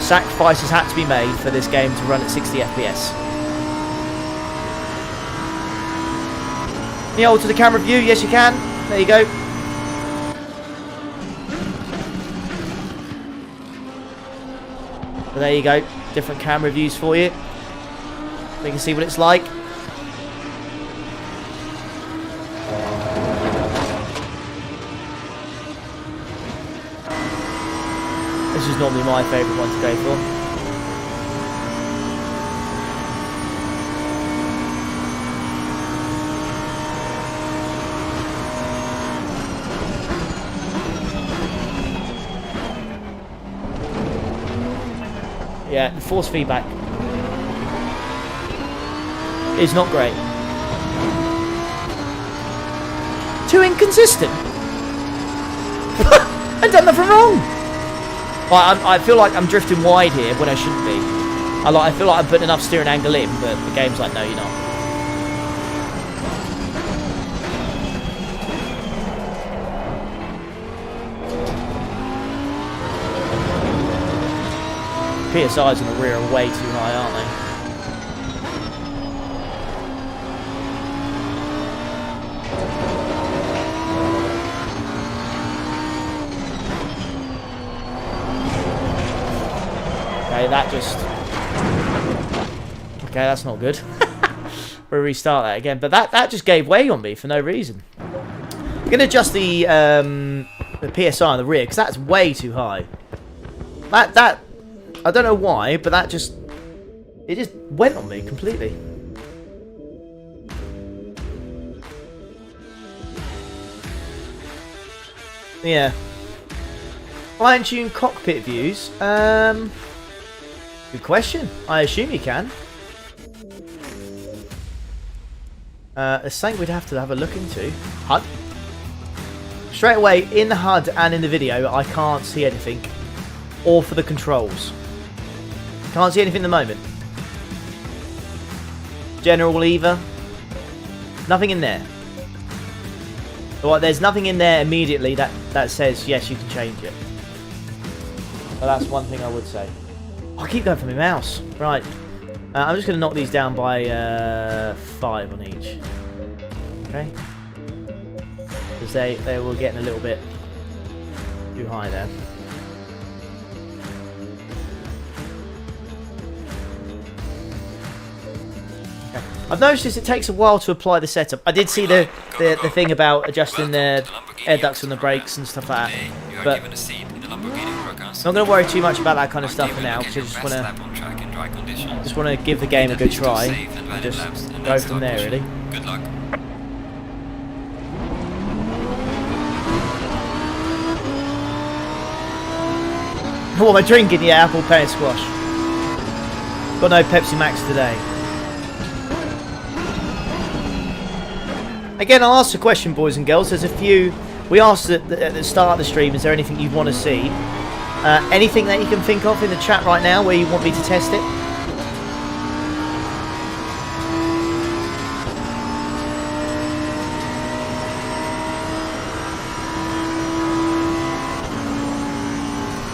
Sacrifices had to be made for this game to run at 60 FPS. Can you alter the camera view? Yes, you can. There you go. So there you go. Different camera views for you. So you can see what it's like. This is normally my favourite one to go for. Yeah, the force feedback is not great. Too inconsistent. I've done nothing wrong. I feel like I'm drifting wide here when I shouldn't be. I feel like I'm putting enough steering angle in, but the game's like, no, you're not. PSIs in the rear are way too high, aren't they? Okay, that just... Okay, that's not good. We'll restart that again. But that just gave way on me for no reason. I'm going to adjust the PSI on the rear, because that's way too high. That I don't know why, but it just went on me completely. Yeah. Fine-tune cockpit views. Good question. I assume you can. It's something we'd have to have a look into. HUD. Straight away, in the HUD and in the video, I can't see anything. Or for the controls. Can't see anything at the moment. General lever. Nothing in there. Well, there's nothing in there immediately that says, yes, you can change it. But that's one thing I would say. I keep going for my mouse. Right. I'm just going to knock these down by 5 on each. Okay. Because they were getting a little bit too high there. I've noticed it takes a while to apply the setup. I did see the thing about adjusting the air ducts on the brakes and stuff like that, but I'm not going to worry too much about that kind of stuff for now, because I just want to give the game a good try and just go from there, really. Good luck. What am I drinking? Yeah, apple pear squash. Got no Pepsi Max today. Again, I'll ask the question, boys and girls. There's a few... We asked at the start of the stream, is there anything you want to see? Anything that you can think of in the chat right now where you want me to test it?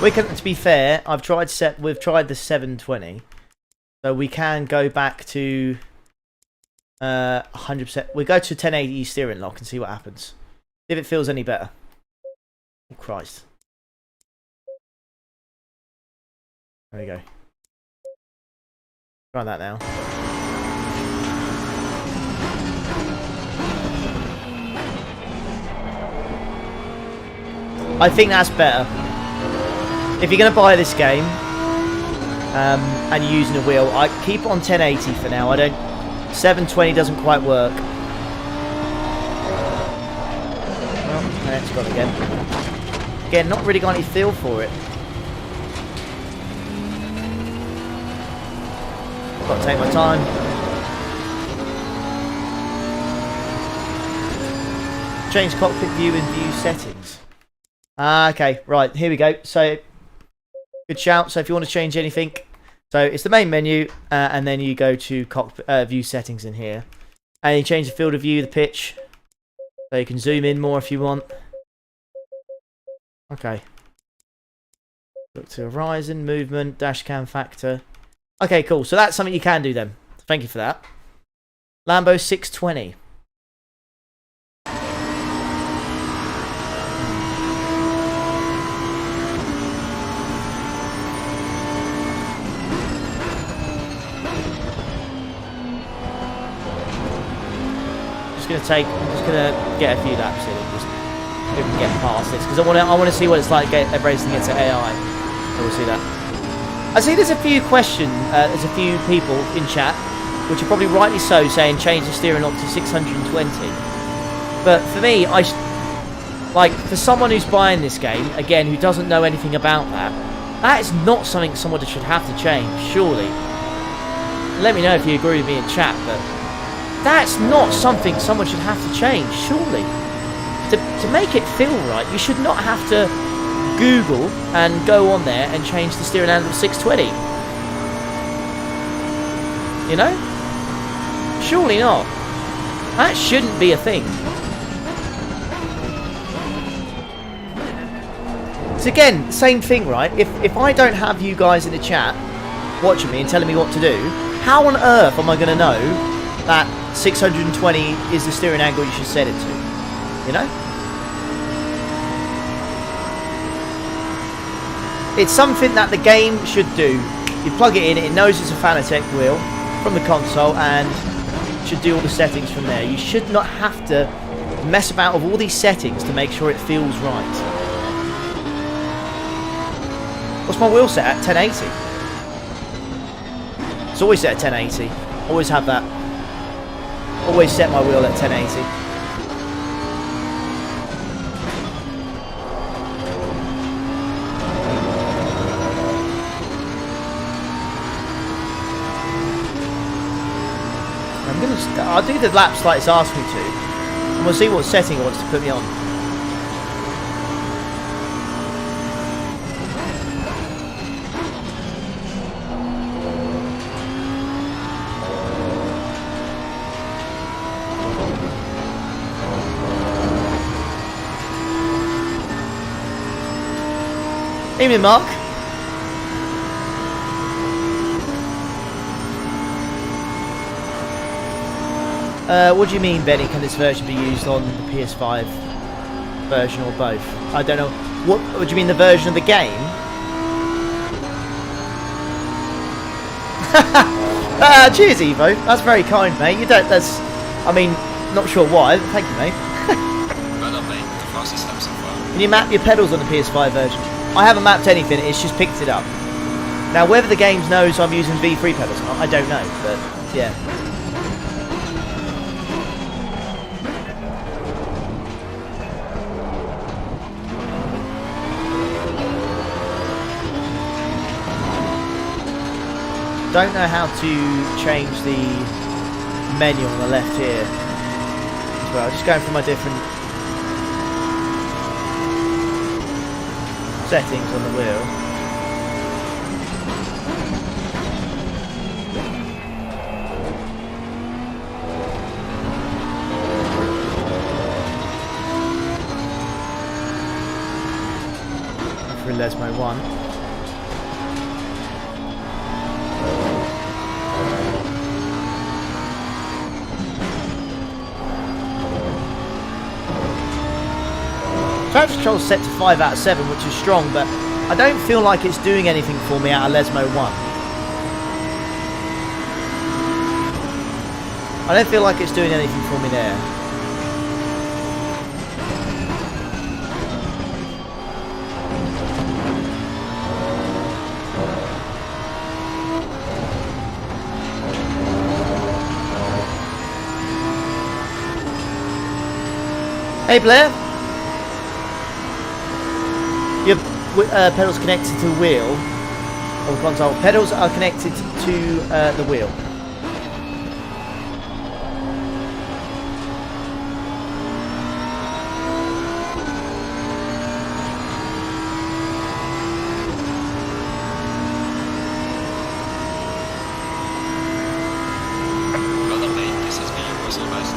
We can, to be fair, we've tried the 720. So we can go back to... 100%. We go to 1080 steering lock and see what happens. See if it feels any better. Oh, Christ. There we go. Try that now. I think that's better. If you're going to buy this game and you're using a wheel, I keep it on 1080 for now. 720 doesn't quite work. Well, it's gone again. Again, not really got any feel for it. Got to take my time. Change cockpit view and view settings. Okay, right, here we go. So, good shout. So if you want to change anything, so it's the main menu, and then you go to cockpit view settings in here, and you change the field of view, the pitch, so you can zoom in more if you want. Okay. Look to Ryzen, movement, dash cam factor. Okay, cool. So that's something you can do then. Thank you for that. Lambo 620. I'm just gonna get a few laps in and just we can get past this, because I want to see what it's like racing against an AI. So we'll see that. I see there's a few there's a few people in chat, which are probably rightly so, saying change the steering lock to 620. But for me, like for someone who's buying this game again, who doesn't know anything about that, That is not something someone should have to change, surely. Let me know if you agree with me in chat, but that's not something someone should have to change, surely. To make it feel right, you should not have to Google and go on there and change the steering handle to 620. You know? Surely not. That shouldn't be a thing. So again, same thing, right? If I don't have you guys in the chat watching me and telling me what to do, how on earth am I going to know that 620 is the steering angle you should set it to? You know? It's something that the game should do. You plug it in, it knows it's a Fanatec wheel from the console and should do all the settings from there. You should not have to mess about with all these settings to make sure it feels right. What's my wheel set at? 1080. It's always set at 1080. Always have that. Always set my wheel at 1080. I'll do the laps like it's asked me to, and we'll see what setting it wants to put me on. Evening, Mark. What do you mean, Benny? Can this version be used on the PS5 version or both? I don't know. What do you mean, the version of the game? Cheers, Evo. That's very kind, mate. You don't. That's. I mean, not sure why. But thank you, mate. Well done, mate. The fastest lap so far. Can you map your pedals on the PS5 version? I haven't mapped anything. It's just picked it up. Now, whether the game knows I'm using V3 pedals or not, I don't know. But yeah. Don't know how to change the menu on the left here as well. Just going through my different settings on the wheel. For Lesmo 1. Traction control set to 5 out of 7, which is strong, but I don't feel like it's doing anything for me out of Lesmo 1. I don't feel like it's doing anything for me there. Hey Blair! Your pedals connected to the wheel or the console. Pedals are connected to the wheel. Well done, mate. This has been your personal best.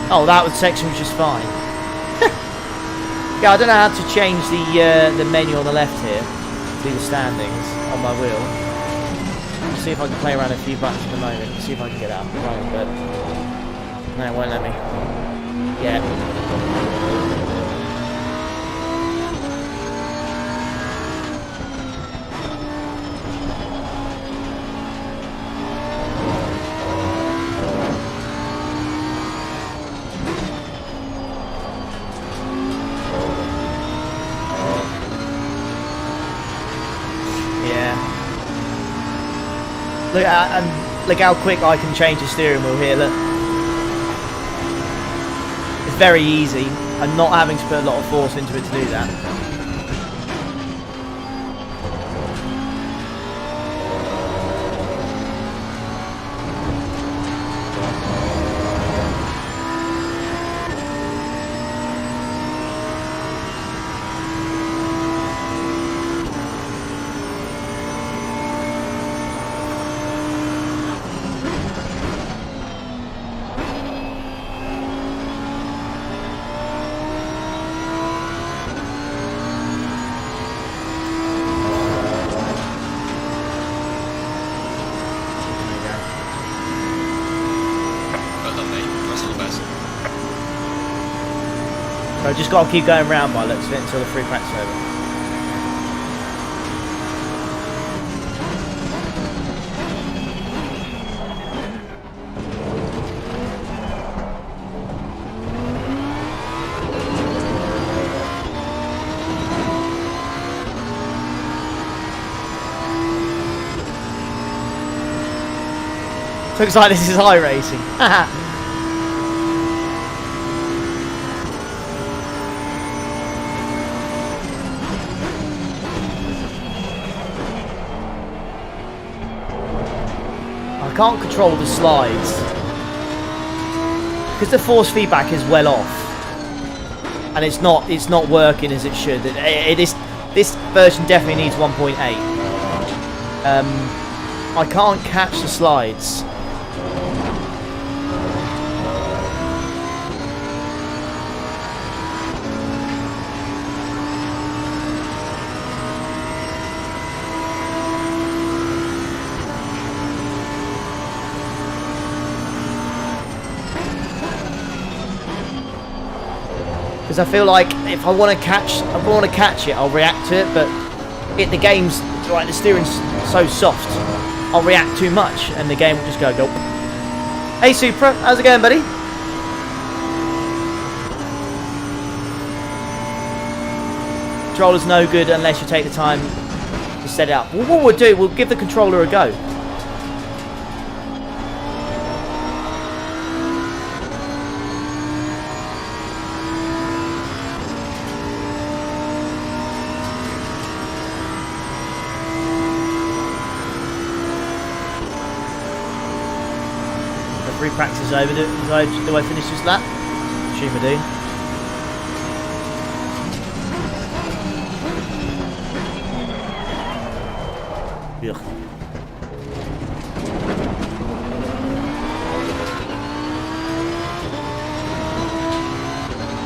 Oh, that section was just fine. Yeah, I don't know how to change the menu on the left here. See the standings on my wheel. I'll see if I can play around a few buttons at the moment. See if I can get out running, but no, it won't let me. Yeah. look how quick I can change the steering wheel here. Look, it's very easy. I'm not having to put a lot of force into it to do that. So I just got to keep going round by looks of it until the free crack's over. Looks like this is iRacing. I can't control the slides because the force feedback is well off, and it's not working as it should. This version definitely needs 1.8. I can't catch the slides. Because I feel like if I want to catch it, I'll react to it. But the game's like the steering's so soft, I'll react too much, and the game will just go. Hey Supra, how's it going, buddy? Controller's no good unless you take the time to set it up. Well, what we'll do, we'll give the controller a go. Free practice over. Do I finish this lap? Assume I do. Ugh.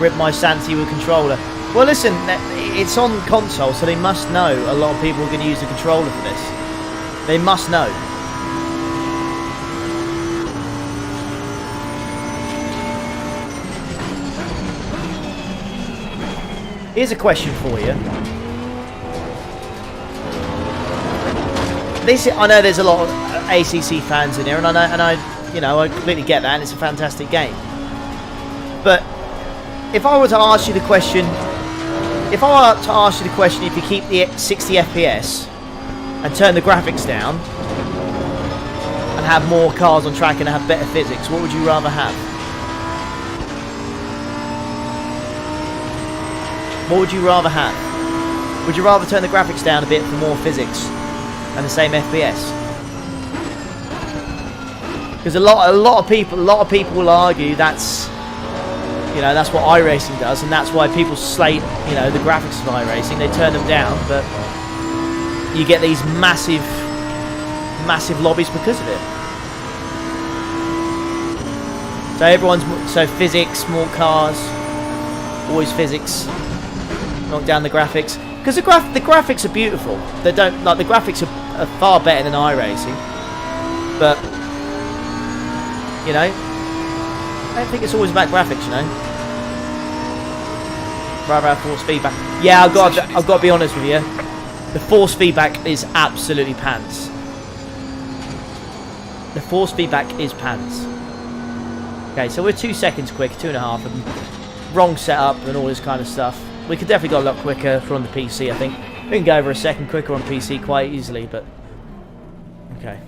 Rip my Santi with controller. Well, listen, it's on console, so they must know a lot of people are going to use the controller for this. They must know. Here's a question for you. I know there's a lot of ACC fans in here, and I completely get that, and it's a fantastic game. But if I were to ask you the question, if you keep the 60 FPS and turn the graphics down and have more cars on track and have better physics, what would you rather have? What would you rather have? Would you rather turn the graphics down a bit for more physics and the same FPS? Because a lot of people will argue that's what iRacing does, and that's why people slate the graphics of iRacing. They turn them down, but you get these massive lobbies because of it. So physics, more cars, always physics. Knock down the graphics, because the graphics are beautiful. The graphics are far better than iRacing, but I don't think it's always about graphics. Rather have force feedback. Yeah, I've got to be honest with you. The force feedback is absolutely pants. The force feedback is pants. Okay, so we're 2 seconds quick, 2.5, and wrong setup and all this kind of stuff. We could definitely go a lot quicker for on the PC, I think. We can go over a second quicker on PC quite easily, but... Okay.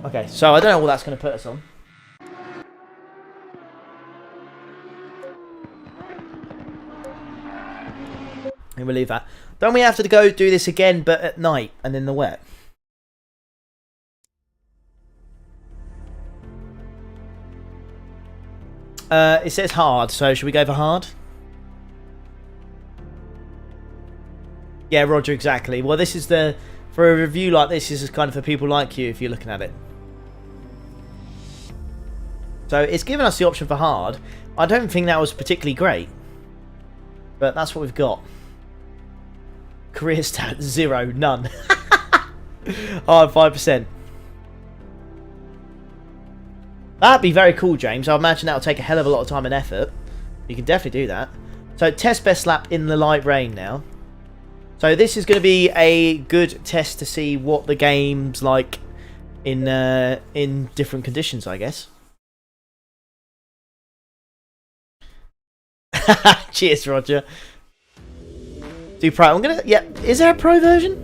Okay, so I don't know what that's going to put us on. And we'll leave that. Don't we have to go do this again, but at night and in the wet? It says hard, so should we go for hard? Yeah, Roger, exactly. Well, this is for a review like this is kind of for people like you if you're looking at it. So it's given us the option for hard. I don't think that was particularly great, but that's what we've got. Career stats 0, none. Oh, 5%. That'd be very cool, James. I imagine that'll take a hell of a lot of time and effort. You can definitely do that. So test best lap in the light rain now. So this is going to be a good test to see what the game's like in different conditions, I guess. Cheers, Roger. Do pro. I'm gonna. Yeah. Is there a pro version?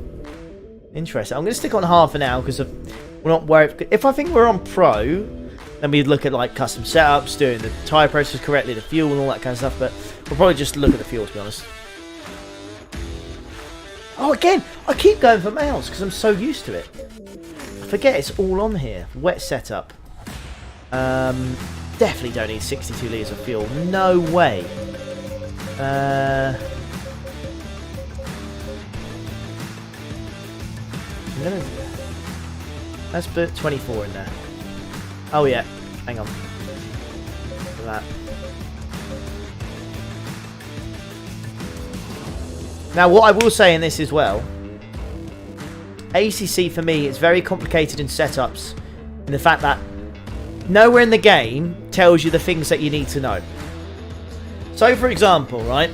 Interesting. I'm gonna stick on hard for now because we're not worried. If I think we're on pro, then we'd look at like custom setups, doing the tyre process correctly, the fuel and all that kind of stuff. But we'll probably just look at the fuel, to be honest. Oh, again, I keep going for mouse because I'm so used to it. I forget it's all on here. Wet setup. Definitely don't need 62 litres of fuel. No way. Let's put 24 in there. Oh yeah, hang on. Look at that. Now what I will say in this as well, ACC for me is very complicated in setups in the fact that nowhere in the game tells you the things that you need to know. So for example, right,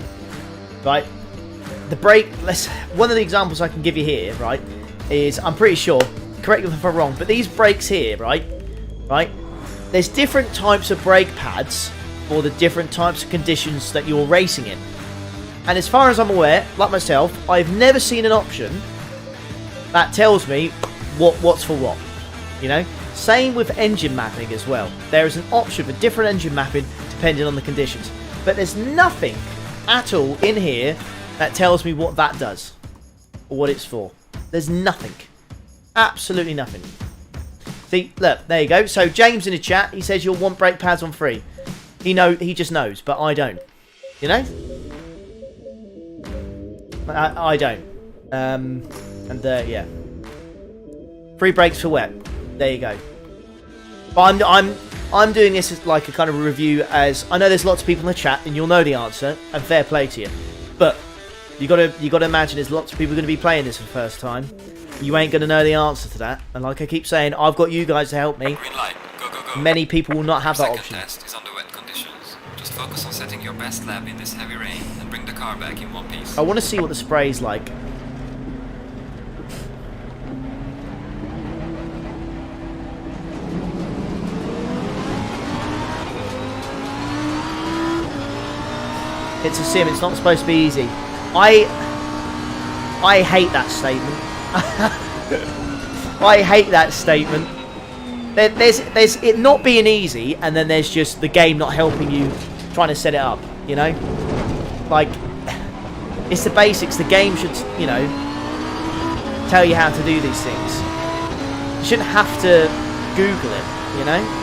the brake, one of the examples I can give you here, right, is, I'm pretty sure, correct me if I'm wrong, but these brakes here, right, there's different types of brake pads for the different types of conditions that you're racing in. And as far as I'm aware, like myself, I've never seen an option that tells me what's for what, you know? Same with engine mapping as well. There is an option for different engine mapping depending on the conditions. But there's nothing at all in here that tells me what that does or what it's for. There's nothing. Absolutely nothing. See, look, there you go. So James in the chat, he says you'll want brake pads on free. He just knows, but I don't. You know? I don't. Yeah. Free brakes for wet. There you go. But I'm doing this as like a kind of a review, as I know there's lots of people in the chat and you'll know the answer, and fair play to you. But you gotta imagine there's lots of people going to be playing this for the first time. You ain't gonna know the answer to that. And like I keep saying, I've got you guys to help me. Green light. Go, go, go. Many people will not have that option. Second test is under wet conditions. Just focus on setting your best lap in this heavy rain and bring the car back in one piece. I want to see what the spray's like. It's a sim, it's not supposed to be easy. I hate that statement. I hate that statement. There's it not being easy, and then there's just the game not helping you trying to set it up, you know? Like, it's the basics. The game should, you know, tell you how to do these things. You shouldn't have to Google it, you know?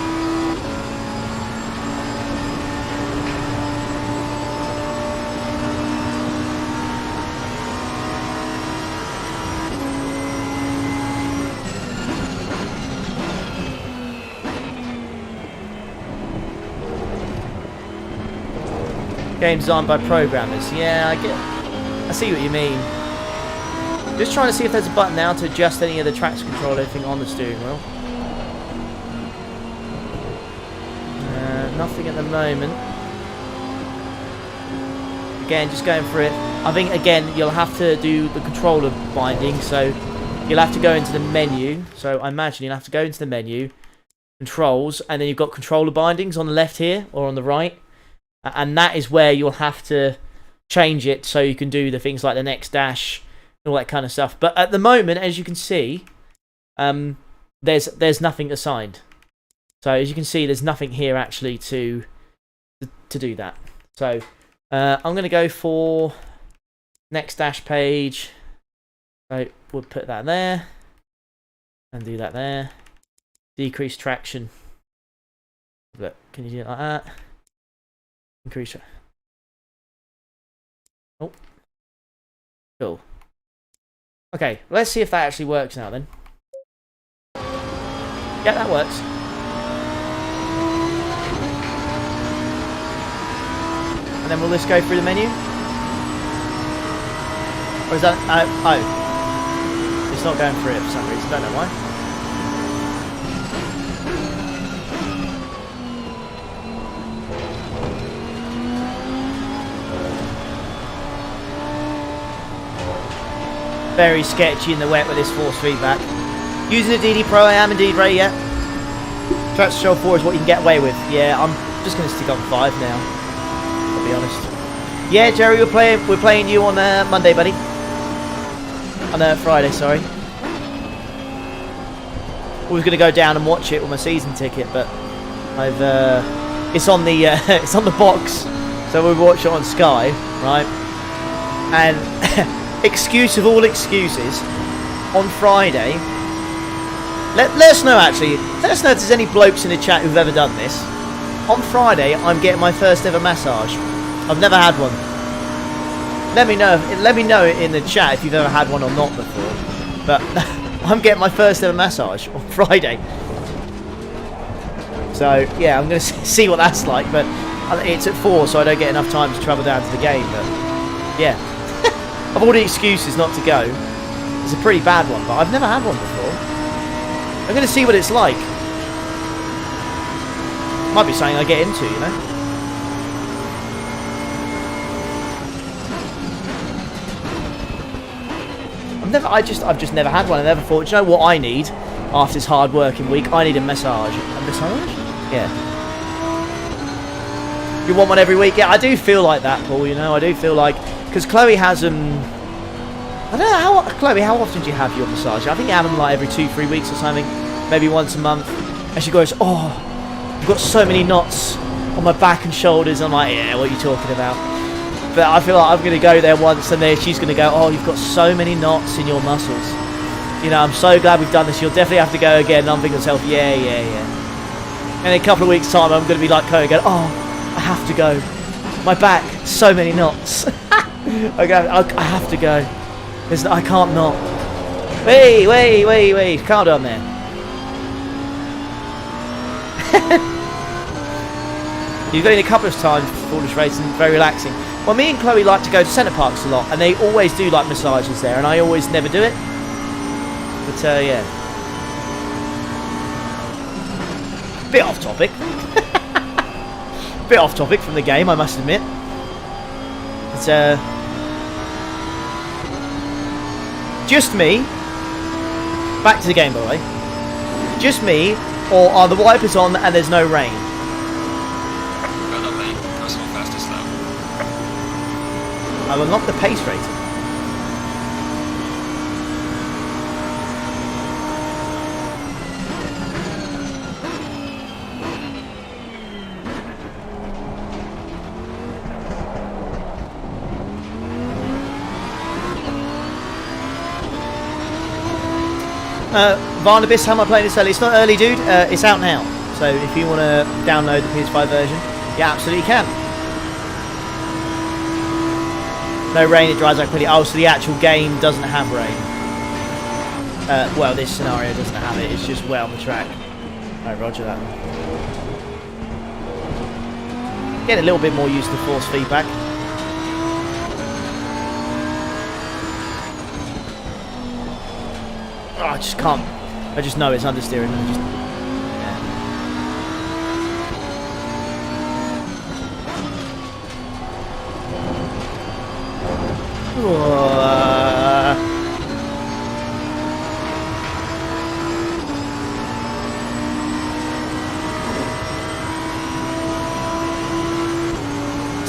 Games designed by programmers. Yeah, I see what you mean. Just trying to see if there's a button now to adjust any of the traction control, anything on the steering wheel. Nothing at the moment. Again, just going for it. I think, again, you'll have to do the controller binding, so you'll have to go into the menu. So I imagine you'll have to go into the menu, controls, and then you've got controller bindings on the left here, or on the right. And that is where you'll have to change it so you can do the things like the next dash and all that kind of stuff. But at the moment, as you can see, there's nothing assigned. So as you can see, there's nothing here actually to do that. So I'm going to go for next dash page. So we'll put that there and do that there. Decrease traction. Look, can you do it like that? Increase. Oh, cool. Okay, let's see if that actually works now then. Yeah, that works. And then we'll just go through the menu. Or is that... oh. It's not going through it for some reason, don't know why. Very sketchy in the wet with this force feedback. Using the DD Pro, I am indeed ready yet. Track to show 4 is what you can get away with. Yeah, I'm just going to stick on 5 now. I'll be honest. Yeah, Jerry, we're playing you on Monday, buddy. On Friday, sorry. I was going to go down and watch it with my season ticket, but it's on the it's on the box, so we watch it on Sky, right? And excuse of all excuses, on Friday. Let us know actually. Let us know if there's any blokes in the chat who've ever done this. On Friday, I'm getting my first ever massage. I've never had one. Let me know in the chat if you've ever had one or not before. But I'm getting my first ever massage on Friday. So yeah, I'm going to see what that's like. But it's at 4, so I don't get enough time to travel down to the game. But yeah. Of all the excuses not to go, it's a pretty bad one, but I've never had one before. I'm going to see what it's like. Might be something I get into, you know. I've just never had one. I never thought, do you know what I need after this hard working week? I need a massage. A massage? Yeah. You want one every week? Yeah, I do feel like that, Paul. You know, I do feel like. Because Chloe has I don't know, Chloe, how often do you have your massage? I think you have them like every 2-3 weeks or something, maybe once a month. And she goes, oh, you've got so many knots on my back and shoulders. I'm like, yeah, what are you talking about? But I feel like I'm going to go there once and then she's going to go, oh, you've got so many knots in your muscles. You know, I'm so glad we've done this. You'll definitely have to go again. And I'm thinking to myself, yeah. And in a couple of weeks' time, I'm going to be like Chloe again, oh, I have to go. My back, so many knots. I have to go. I can't not. Wait. Calm down there. You've got in a couple of times for Foolish Racing, very relaxing. Well, me and Chloe like to go to Centre Parks a lot, and they always do like massages there, and I always never do it. But yeah. Bit off topic. Bit off topic from the game, I must admit. But just me. Back to the game, by the way. Just me, or are the wipers on and there's no rain? Well done, mate. Personal fastest lap. I will unlock the pace rating. Varnabis, how am I playing this early? It's not early, dude. It's out now. So if you want to download the PS5 version, you absolutely can. No rain, it dries out quickly. Oh, so the actual game doesn't have rain. Well, this scenario doesn't have it. It's just wet on the track. Right, roger that. Getting a little bit more used to the force feedback. Oh, I just can't. I just know it's understeering. And just,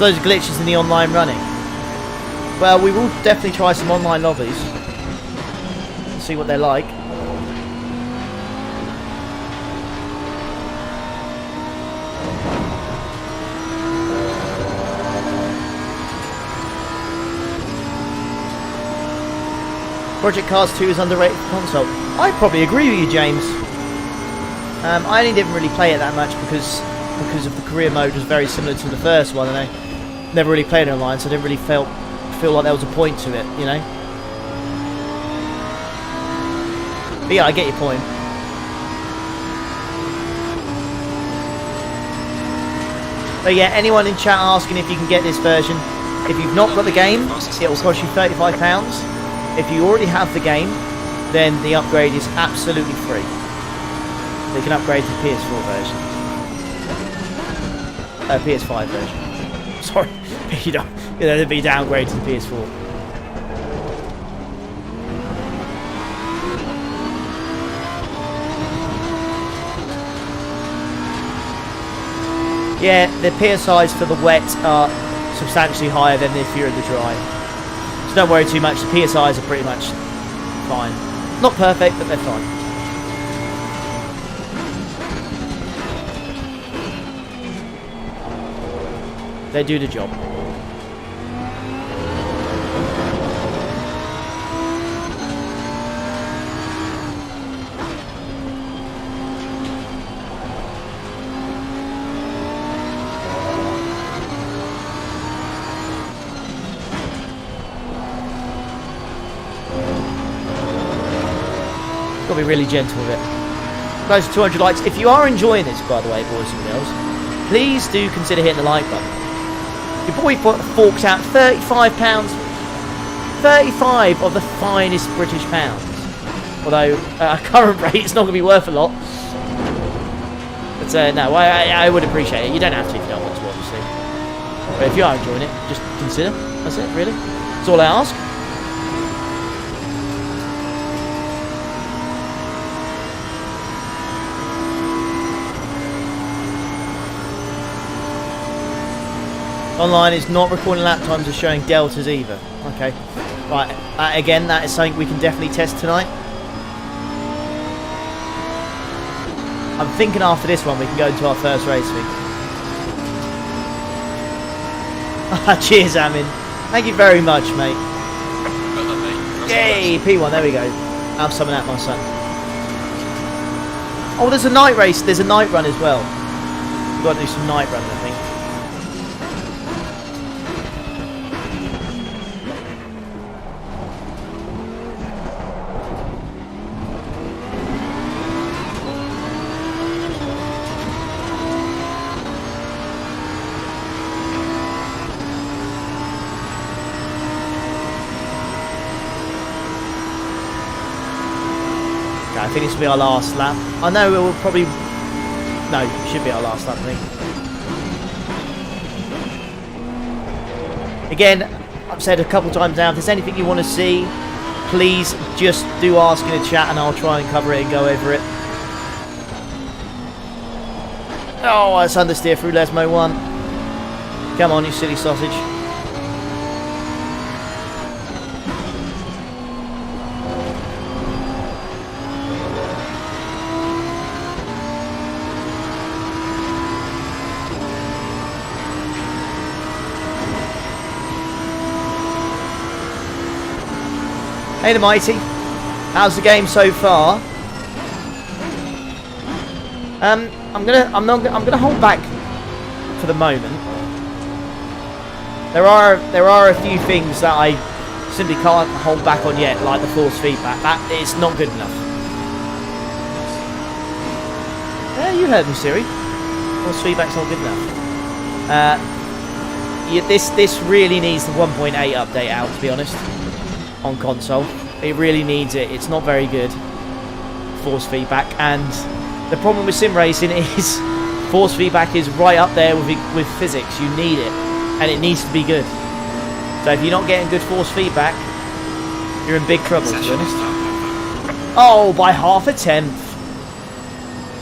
So those glitches in the online running. Well, we will definitely try some online lobbies. See what they're like. Project Cars 2 is underrated for console. I probably agree with you, James. I only didn't really play it that much because of the career mode was very similar to the first one, and I never really played it online, so I didn't really feel like there was a point to it, you know. But yeah, I get your point. But yeah, anyone in chat asking if you can get this version, if you've not got the game, it will cost you £35. If you already have the game, then the upgrade is absolutely free. They can upgrade to the PS4 version. PS5 version. Sorry, you know, it'll be downgraded to the PS4. Yeah, the PSIs for the wet are substantially higher than if you're in the dry. So don't worry too much, the PSIs are pretty much fine. Not perfect, but they're fine. They do the job. Got to be really gentle with it. Close to 200 likes. If you are enjoying this, by the way, boys and girls, please do consider hitting the like button. Your boy forks out £35. 35 of the finest British pounds. Although, at current rate, it's not going to be worth a lot. But no, I would appreciate it. You don't have to if you don't want to, obviously. But if you are enjoying it, just consider. That's it, really. That's all I ask. Online is not recording lap times or showing deltas either. Okay. Right. Again, that is something we can definitely test tonight. I'm thinking after this one we can go into our first race week. Cheers, Amin. Thank you very much, mate. Yay, P1. There we go. Have some of that, my son. Oh, there's a night race. There's a night run as well. We've got to do some night running, I think. I think this will be our last lap. I know it will probably... No, it should be our last lap, I think. Again, I've said a couple times now, if there's anything you want to see, please just do ask in the chat and I'll try and cover it and go over it. Oh, it's understeer through Lesmo 1. Come on, you silly sausage. Hey the mighty, how's the game so far? I'm gonna hold back for the moment. There are a few things that I simply can't hold back on yet, like the force feedback. That is not good enough. Yeah, you heard me, Siri. Force feedback's not good enough. Yeah, this really needs the 1.8 update out, to be honest. On console, it really needs it. It's not very good, force feedback, and the problem with sim racing is force feedback is right up there with physics. You need it, and it needs to be good. So if you're not getting good force feedback, you're in big trouble, to be honest. Oh, by half a tenth.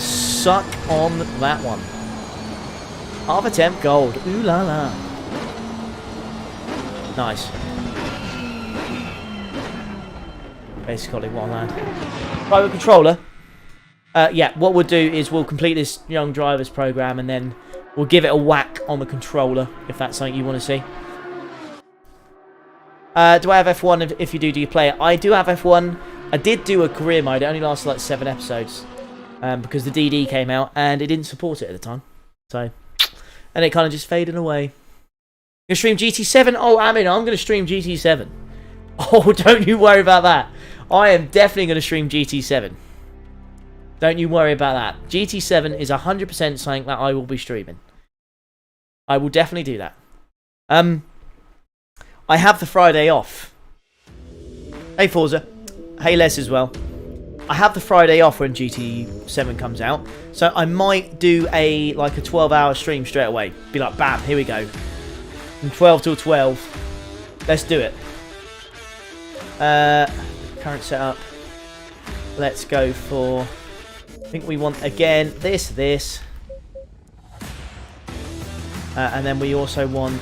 Suck on that one. Half a tenth gold. Ooh la la. Nice. Basically, one lad. Right, with controller. Yeah, what we'll do is we'll complete this young drivers program and then we'll give it a whack on the controller if that's something you want to see. Do I have F1? If you do you play it? I do have F1. I did do a career mode. It only lasted like 7 episodes because the DD came out and it didn't support it at the time. So, and it kind of just faded away. You stream GT7? Oh, I'm going to stream GT7. Oh, don't you worry about that. I am definitely going to stream GT7. Don't you worry about that. GT7 is 100% something that I will be streaming. I will definitely do that. I have the Friday off. Hey Forza. Hey Les as well. I have the Friday off when GT7 comes out. So I might do a 12-hour stream straight away. Be like, bam, here we go. From 12 till 12. Let's do it. Current setup. Let's go for... I think we want, again, this. And then we also want...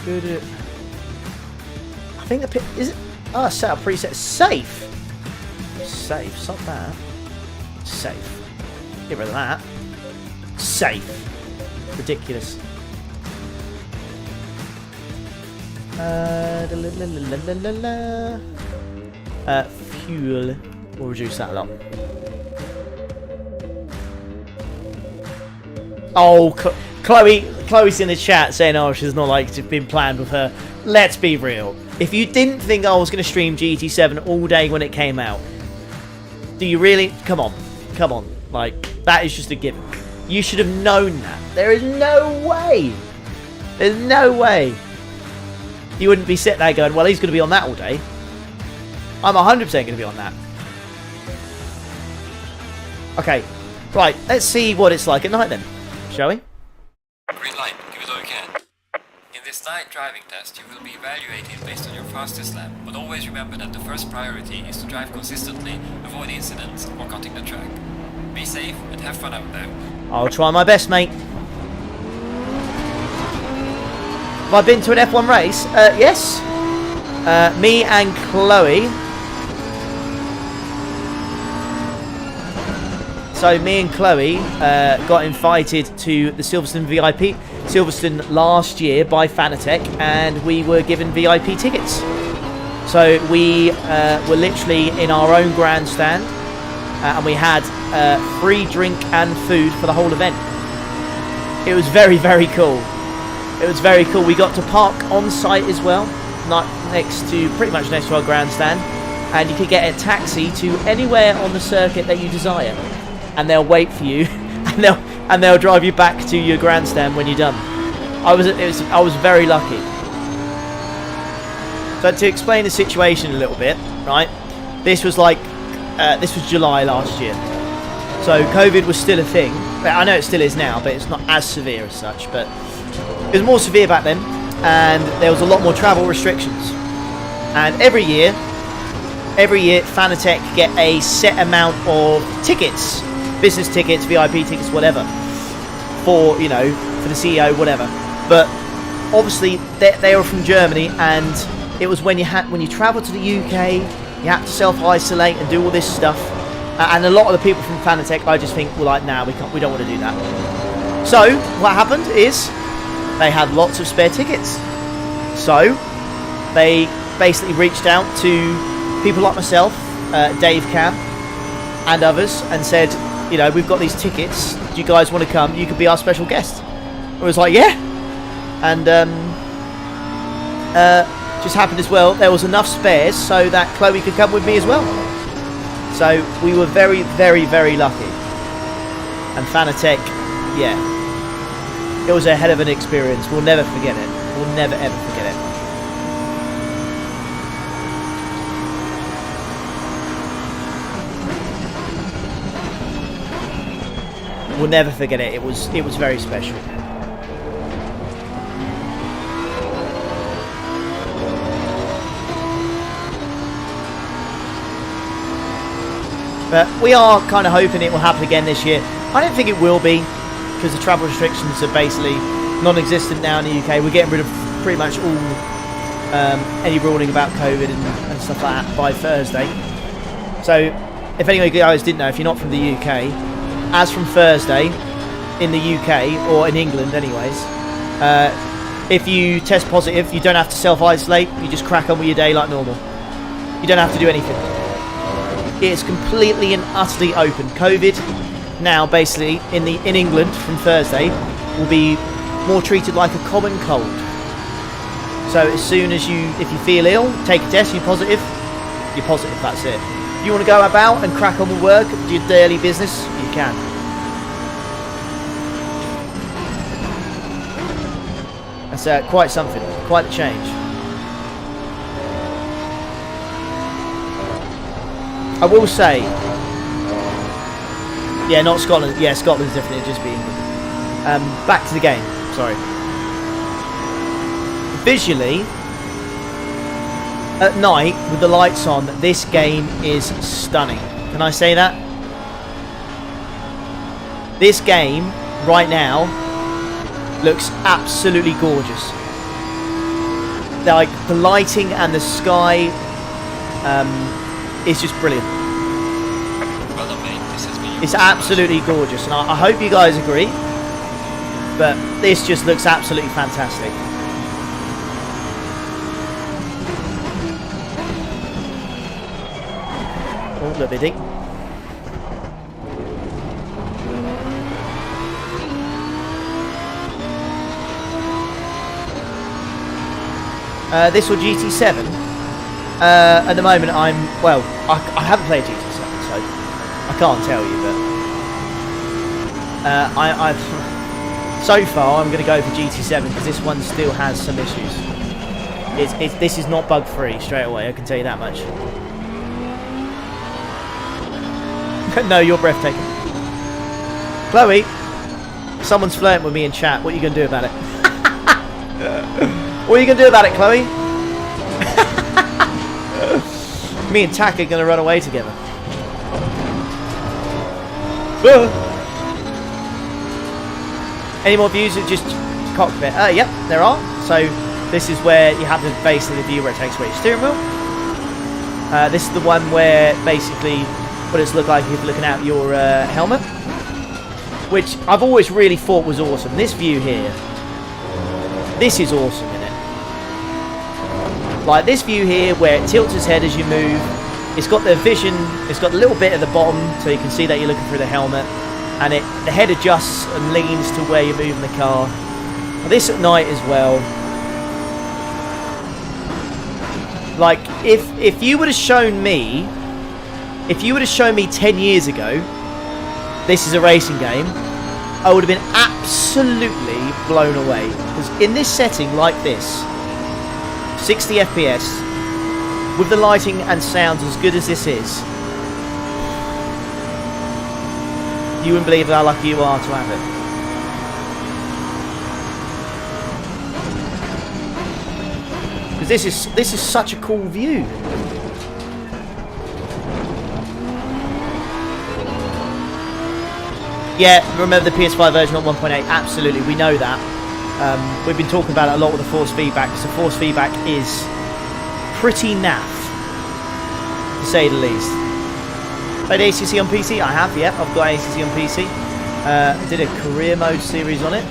I think the... Is it... Oh, setup preset. Safe. Safe. Stop that. Safe. Get rid of that. Safe. Ridiculous. Fuel. We'll reduce that a lot. Oh, Chloe's in the chat saying, oh, she's not like it's been planned with her. Let's be real. If you didn't think I was going to stream GT7 all day when it came out, do you really? Come on. Come on. Like, that is just a given. You should have known that. There is no way. There's no way. You wouldn't be sitting there going, well, he's going to be on that all day. I'm 100% going to be on that. Okay. Right, let's see what it's like at night then. Shall we? Green light, give it all you can. In this night driving test, you will be evaluated based on your fastest lap, but always remember that the first priority is to drive consistently, avoid incidents, or cutting the track. Be safe and have fun out there. I'll try my best, mate. Have I been to an F1 race? Yes. Me and Chloe. So me and Chloe got invited to the Silverstone VIP. Silverstone last year by Fanatec, and we were given VIP tickets. So we were literally in our own grandstand, and we had free drink and food for the whole event. It was very, very cool. It was very cool. We got to park on site as well, pretty much next to our grandstand, and you could get a taxi to anywhere on the circuit that you desire, and they'll wait for you, and they'll drive you back to your grandstand when you're done. I was very lucky. So to explain the situation a little bit, right? This was July last year, so COVID was still a thing. I know it still is now, but it's not as severe as such. But it was more severe back then, and there was a lot more travel restrictions. And every year, Fanatec get a set amount of tickets, business tickets, VIP tickets, whatever, for for the CEO, whatever. But obviously, they were from Germany, and it was when you travel to the UK, you had to self-isolate and do all this stuff. And a lot of the people from Fanatec, I just think, were like, nah, we don't want to do that. So what happened is, they had lots of spare tickets. So they basically reached out to people like myself, Dave Cam, and others, and said, we've got these tickets. Do you guys want to come? You could be our special guest. I was like, yeah. And just happened as well, there was enough spares so that Chloe could come with me as well. So we were very, very, very lucky. And Fanatec, yeah. It was a hell of an experience. We'll never forget it. We'll never ever forget it. We'll never forget it. It was very special. But we are kind of hoping it will happen again this year. I don't think it will be, because the travel restrictions are basically non-existent now in the UK. We're getting rid of pretty much all any ruling about COVID and stuff like that by Thursday. So if any of you guys didn't know, if you're not from the UK, as from Thursday in the UK, or in England anyways, If you test positive, you don't have to self-isolate. You just crack on with your day like normal. You don't have to do anything. It's completely and utterly open. COVID now, basically, in England from Thursday, will be more treated like a common cold. So as soon as if you feel ill, take a test, you're positive, that's it. If you want to go about and crack on with work, do your daily business, you can. That's quite something, quite a change. I will say, yeah, not Scotland. Yeah, Scotland's definitely just be England. Back to the game. Sorry. Visually, at night with the lights on, this game is stunning. Can I say that? This game right now looks absolutely gorgeous. Like the lighting and the sky is just brilliant. Well done, mate. This has been it's absolutely gorgeous, and I hope you guys agree. But this just looks absolutely fantastic. Oh, a little bit deep. This or GT7? At the moment, I haven't played GT7, so I can't tell you, but I've so far I'm going to go for GT7 because this one still has some issues. This is not bug-free straight away. I can tell you that much. No, you're breathtaking. Chloe, someone's flirting with me in chat. What are you going to do about it? What are you going to do about it, Chloe? Me and Tack are going to run away together. Any more views of just cockpit? Yep, there are. So this is where you have the basically the view where it takes away your steering wheel. This is the one where basically what it's look like if you're looking out your helmet, which I've always really thought was awesome. This view here, this is awesome, isn't it? Like this view here where it tilts its head as you move. It's got the vision, it's got a little bit at the bottom so you can see that you're looking through the helmet, and the head adjusts and leans to where you're moving the car. And this at night as well. Like if you would have shown me 10 years ago this is a racing game, I would have been absolutely blown away. Because in this setting like this, 60 FPS, with the lighting and sounds as good as this is, you wouldn't believe how lucky you are to have it. Because this is such a cool view. Yeah, remember the PS5 version on 1.8? Absolutely, we know that. We've been talking about it a lot with the force feedback, because the force feedback is pretty naff, to say the least. Played ACC on PC? I have, yep, I've got ACC on PC. Did a career mode series on it.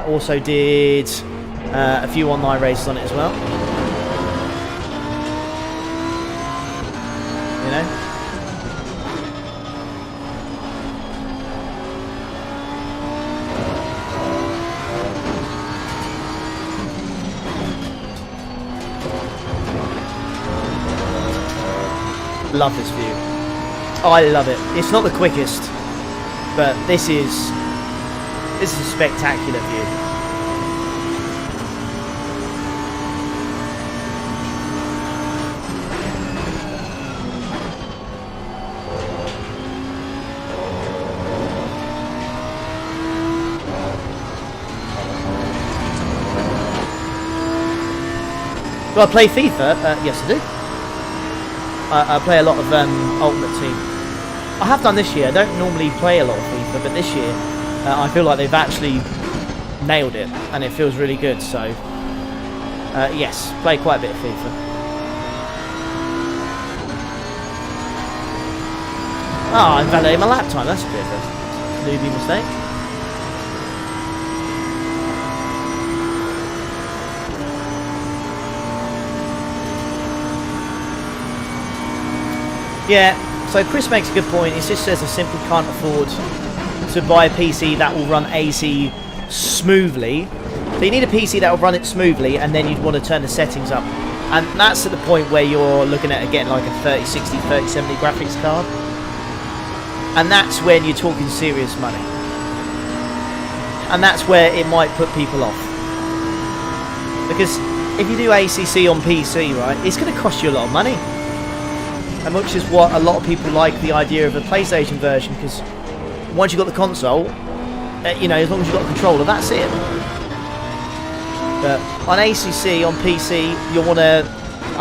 Also did a few online races on it as well. You know? Love this view. I love it. It's not the quickest, but this is a spectacular view. Do I play FIFA? Yes, I do. I play a lot of Ultimate Team. I have done this year. I don't normally play a lot of FIFA, but this year I feel like they've actually nailed it, and it feels really good. So, yes, play quite a bit of FIFA. I invalidated my lap time. That's a bit of a newbie mistake. Yeah, so Chris makes a good point. He just says I simply can't afford to buy a PC that will run AC smoothly. So you need a PC that will run it smoothly, and then you'd want to turn the settings up. And that's at the point where you're looking at getting like a 3060, 3070 graphics card. And that's when you're talking serious money. And that's where it might put people off. Because if you do ACC on PC, right, it's going to cost you a lot of money. And which is what a lot of people like the idea of a PlayStation version, because once you've got the console, you know, as long as you've got a controller, that's it. But on ACC, on PC, you'll want a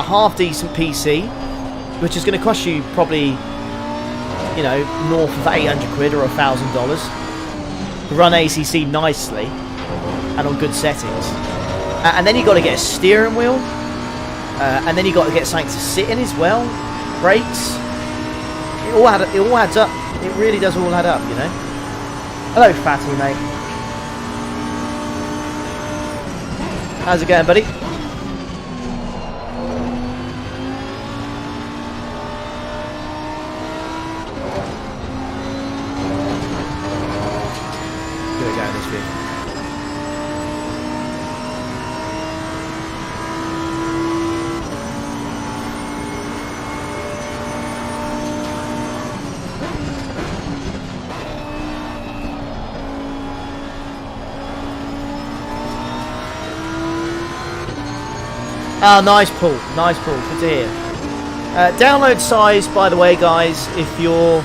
half-decent PC, which is going to cost you probably, you know, north of 800 quid or $1,000 to run ACC nicely and on good settings. And then you've got to get a steering wheel, and then you've got to get something to sit in as well, brakes. It all adds up. It really does all add up, you know. Hello, Fatty, mate. How's it going, buddy? Gonna go in this vehicle. Oh, nice pull. Nice pull. Good to hear. Download size, by the way, guys, if you're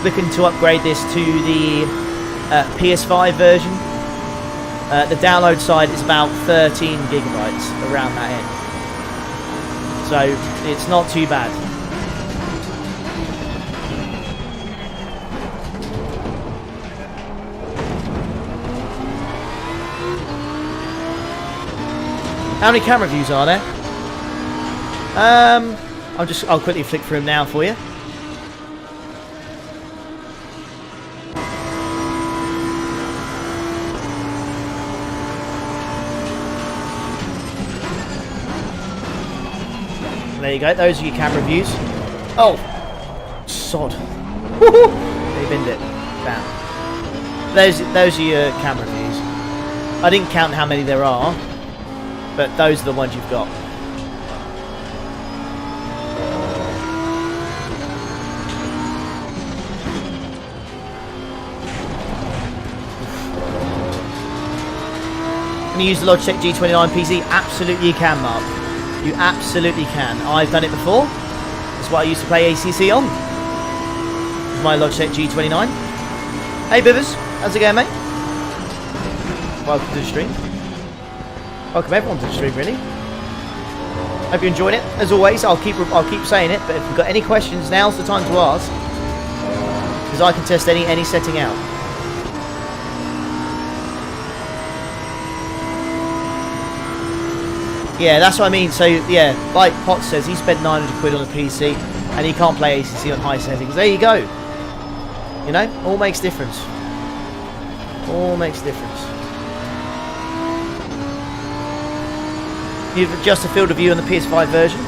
looking to upgrade this to the PS5 version, the download size is about 13 gigabytes, around that end. So, it's not too bad. How many camera views are there? I'll quickly flick through them now for you. There you go, those are your camera views. Oh! Sod. They binned it. Damn. Those are your camera views. I didn't count how many there are, but those are the ones you've got. Can you use the Logitech G29 PC? Absolutely you can, Mark. You absolutely can. I've done it before. That's what I used to play ACC on. It's my Logitech G29. Hey Bibbers, how's it going, mate? Welcome to the stream. Welcome everyone to the stream, really. Hope you enjoyed it. As always, I'll keep saying it, but if you've got any questions, now's the time to ask, because I can test any setting out. Yeah, that's what I mean. So yeah, like Potts says, he spent 900 quid on a PC and he can't play ACC on high settings. There you go. You know, all makes difference. All makes difference. You adjust the field of view on the PS5 version?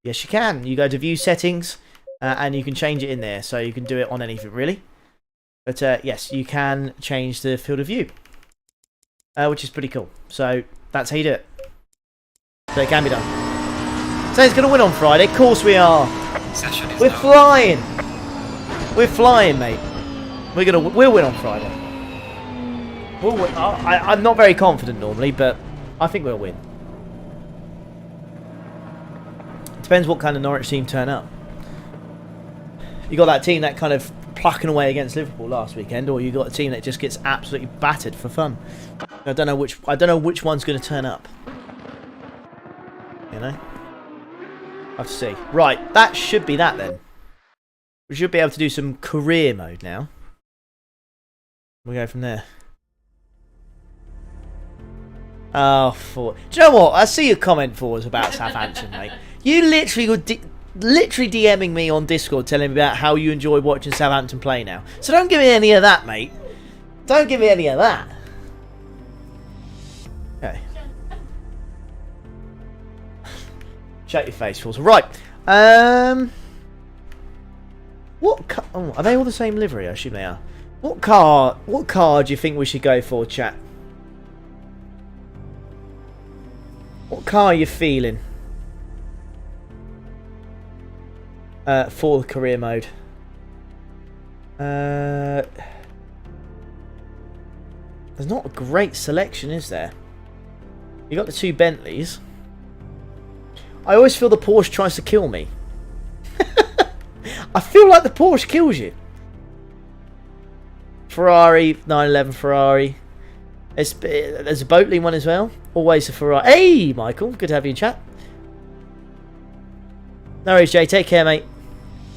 Yes, you can. You go to View Settings, and you can change it in there. So you can do it on anything, really. But yes, you can change the field of view, which is pretty cool. So that's how you do it. So it can be done. So he's going to win on Friday. Of course we are. We're flying. We're flying, mate. We'll win on Friday. We'll win. I'm not very confident normally, but I think we'll win. Depends what kind of Norwich team turn up. You got that team that kind of plucking away against Liverpool last weekend, or you got a team that just gets absolutely battered for fun. I don't know which one's going to turn up. You know? I'll have to see. Right, that should be that then. We should be able to do some career mode now. We'll go from there. Oh, do you know what? I see your comment for us about Southampton, mate. You literally were literally DMing me on Discord telling me about how you enjoy watching Southampton play now. So don't give me any of that, mate. Don't give me any of that. Okay. Shut your face, fools. Right. Oh, are they all the same livery? I assume they are. What car do you think we should go for, chat? What car are you feeling? For the career mode. There's not a great selection, is there? You got the 2 Bentleys. I always feel the Porsche tries to kill me. I feel like the Porsche kills you. Ferrari, 911 Ferrari. There's a Boatley one as well. Always a Ferrari. Hey, Michael. Good to have you in chat. No worries, Jay. Take care, mate.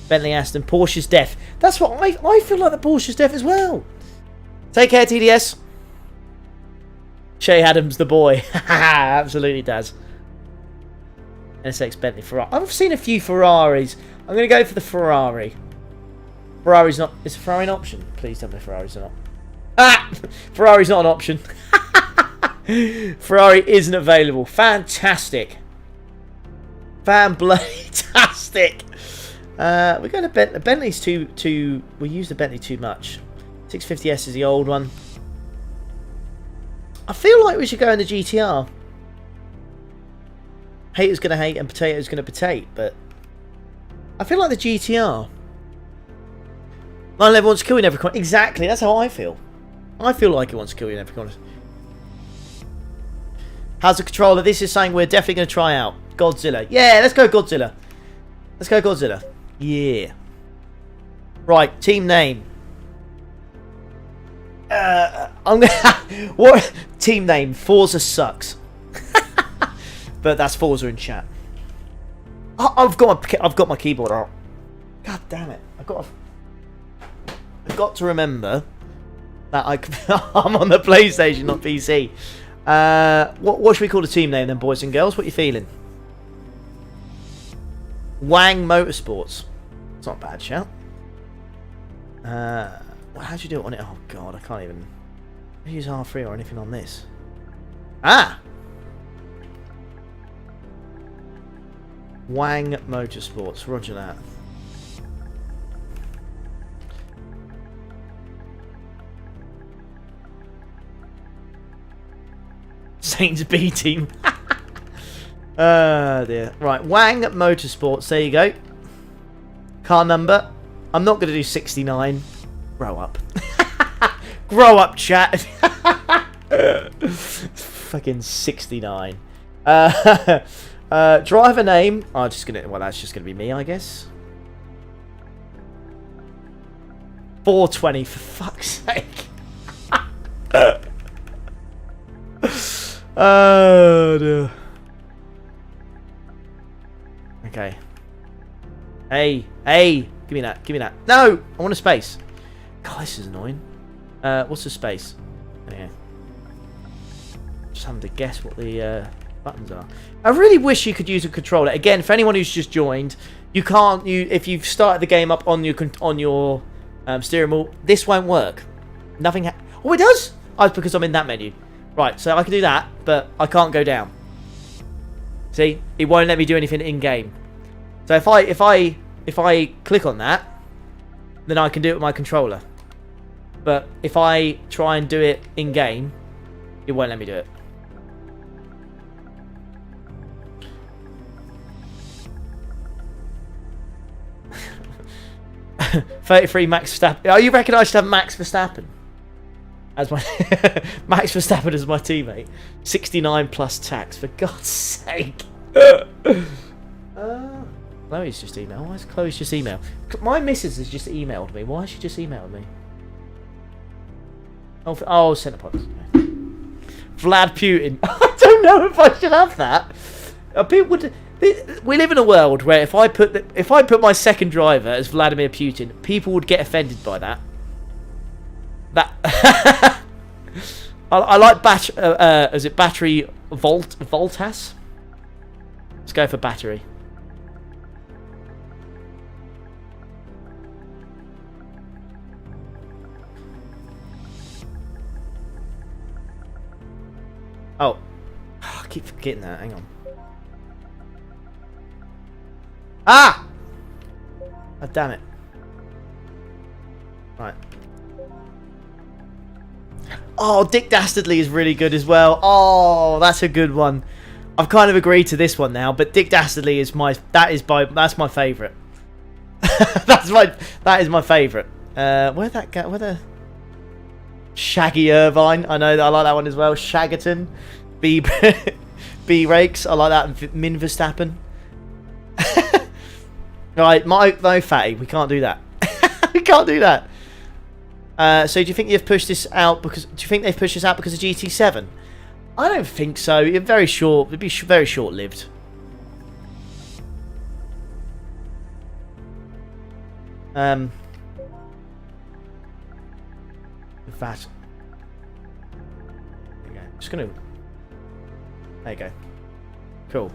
Bentley Aston. Porsche's death. That's what I feel like the Porsche's death as well. Take care, TDS. Shay Adams, the boy. Absolutely does. NSX Bentley Ferrari. I've seen a few Ferraris. I'm going to go for the Ferrari. Ferrari's not... Is a Ferrari an option? Please tell me Ferrari's not. Ah! Ferrari's not an option. Ferrari isn't available. Fantastic. Fan-bloody-tastic. We're going to Bentley. Bentley's too... We use the Bentley too much. 650S is the old one. I feel like we should go in the GTR. Hater's going to hate and potato's going to potate, but... I feel like the GTR. 911 wants to kill you in every corner. Exactly, that's how I feel. I feel like it wants to kill you in every corner. How's the controller? This is something we're definitely going to try out. Godzilla. Yeah, let's go Godzilla. Let's go Godzilla. Yeah. Right, team name. I'm gonna what team name? Forza sucks. But that's Forza in chat. I've got my keyboard out. God damn it! I've got to remember that I'm on the PlayStation, not PC. What should we call the team name then, boys and girls? What are you feeling? Wang Motorsports. It's not a bad shout. How'd you do it on it? Oh god, I can't even use R3 or anything on this. Ah! Wang Motorsports, roger that. Saints B team. Oh dear. Right, Wang Motorsports, there you go. Car number. I'm not going to do 69. Grow up. Grow up, chat. Fucking 69. Driver name. I'm just gonna. Well, that's just gonna be me, I guess. 420 for fuck's sake. Oh dear. Okay. Hey, give me that. Give me that. No, I want a space. God, this is annoying. What's the space? Yeah. Just having to guess what the buttons are. I really wish you could use a controller. Again, for anyone who's just joined, you can't. If you've started the game up on your steering wheel, this won't work. Nothing. Oh, it does. Oh, it's because I'm in that menu. Right, so I can do that, but I can't go down. See, it won't let me do anything in game. So if I click on that, then I can do it with my controller. But if I try and do it in game, it won't let me do it. $33 Max Verstappen. Oh, you reckon I should have Max Verstappen as my Max Verstappen as my teammate? 69 plus tax, for God's sake. Chloe's just emailed. Why is Chloe's just emailed? My missus has just emailed me. Why has she just emailed me? Oh, Centerpods. Vlad Putin. I don't know if I should have that. We live in a world where if I put my second driver as Vladimir Putin, people would get offended by that. I like is it battery Voltas? Let's go for battery. Oh, I keep forgetting that. Hang on. Ah! Oh, damn it. Right. Oh, Dick Dastardly is really good as well. Oh, that's a good one. I've kind of agreed to this one now, but Dick Dastardly is that's my favourite. that is my favourite. Where'd that go? Where the Shaggy Irvine? I know that I like that one as well. Shaggerton, B Rakes. I like that. And Min Verstappen. Right, no fatty. We can't do that. We can't do that. So do you think you've pushed this out because? Do you think they've pushed this out because of GT7? I don't think so. It'd be very short-lived. That. There you go. Just gonna. There you go. Cool.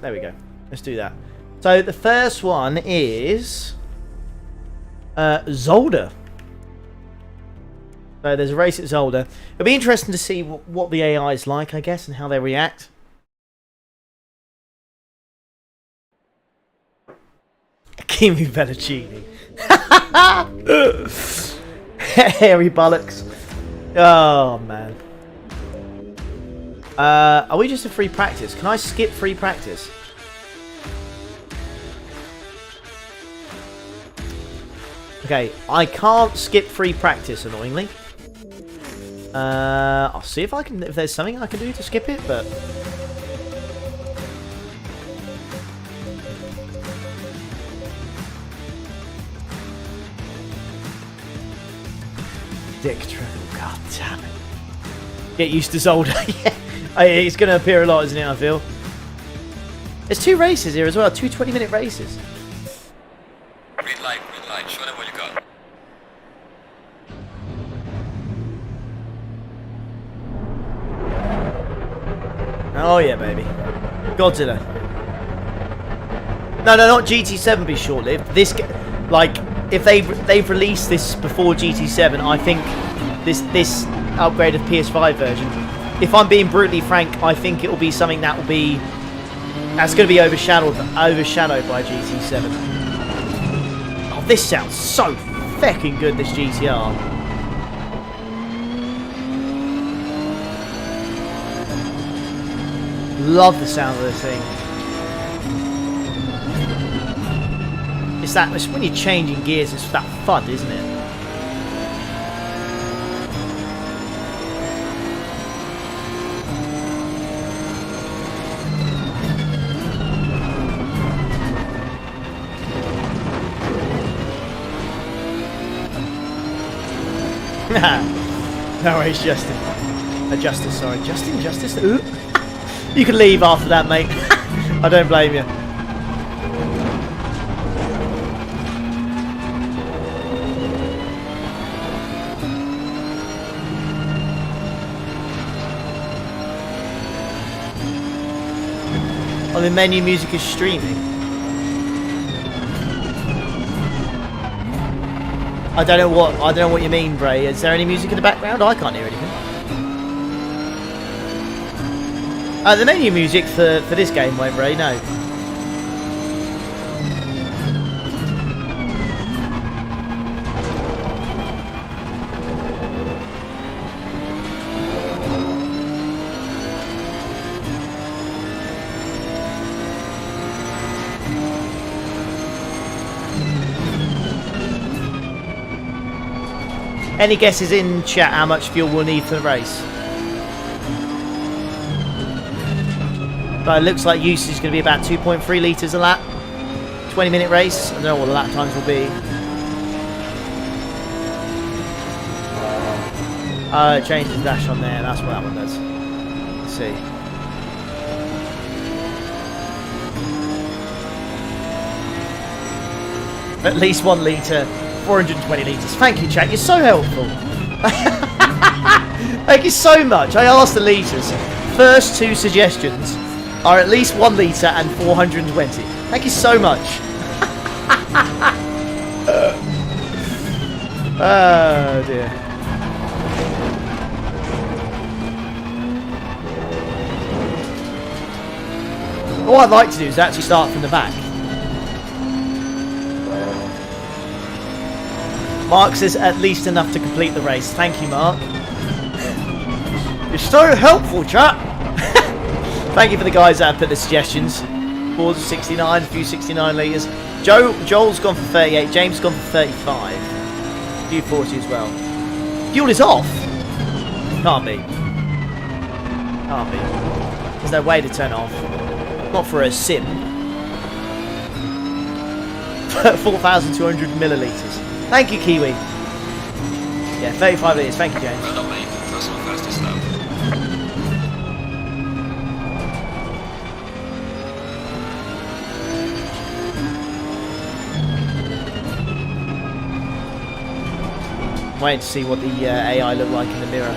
There we go. Let's do that. So the first one is Zolder. So there's a race at Zolder. It'll be interesting to see what the AI is like, I guess, and how they react. Kimi Belluccini. Hairy bollocks. Oh, man. Are we just a free practice? Can I skip free practice? Okay, I can't skip free practice, annoyingly. I'll see if there's something I can do to skip it, but... Dick Treble, god damn it. Get used to Zolder. Yeah, it's going to appear a lot, isn't it, I feel? There's 2 races here as well, 2 20-minute races. Green light, show them what you got. Oh yeah, baby. Godzilla. No, not GT7 be short-lived. This, like, if they've released this before GT7, I think this upgraded PS5 version, if I'm being brutally frank, I think it will be something that's going to be overshadowed by GT7. Oh, this sounds so fucking good, this GTR. Love the sound of this thing. It's when you're changing gears, it's that fun, isn't it? No worries, Justin. Justice, sorry. Justice? Ooh. You can leave after that, mate. I don't blame you. Oh, the menu music is streaming. I don't know what you mean, Bray. Is there any music in the background? I can't hear anything. The menu music for this game won't, Ray, no. Any guesses in chat how much fuel we'll need for the race? But it looks like usage is going to be about 2.3 litres a lap. 20-minute race. I don't know what the lap times will be. It changes the dash on there. That's what that one does. Let's see. At least 1 litre. 420 litres. Thank you, chat. You're so helpful. Thank you so much. I asked the litres. First 2 suggestions are at least 1 litre and 420. Thank you so much. Oh dear. What I'd like to do is actually start from the back. Mark says at least enough to complete the race. Thank you, Mark. You're so helpful, chat. Thank you for the guys that have put the suggestions. Boards of 69, a few 69 litres. Joel's gone for 38. James gone for 35. A few 40 as well. Fuel is off. Can't be. Can't be. There's no way to turn it off. Not for a sim. 4,200 millilitres. Thank you, Kiwi. Yeah, 35 litres. Thank you, James. Well done, mate. Personal fastest lap. Waiting to see what the AI look like in the mirror.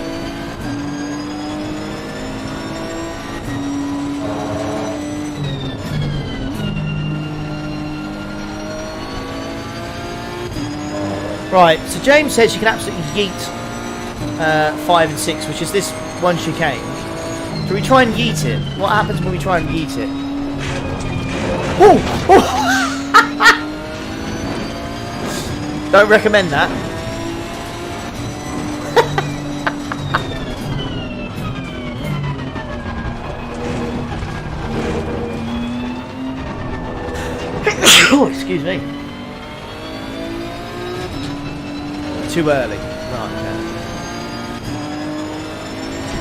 Right, so James says you can absolutely yeet 5 and 6, which is this one chicane. So we try and yeet it. What happens when we try and yeet it? Oh! Don't recommend that. Oh, excuse me. Too early. Right, okay.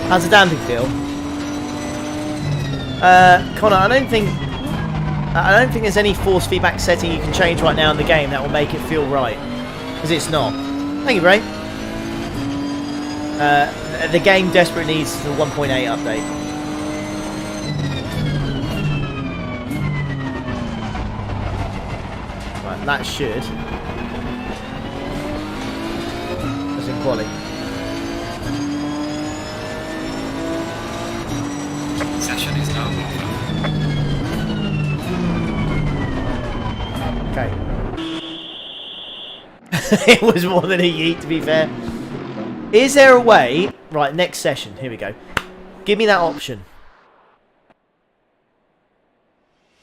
How's the damping feel? Connor, I don't think there's any force feedback setting you can change right now in the game that will make it feel right. Because it's not. Thank you, Ray. The game desperately needs the 1.8 update. Right, that should. That's in quality. Session is now over. Okay. It was more than a yeet, to be fair. Is there a way... Right, next session. Here we go. Give me that option.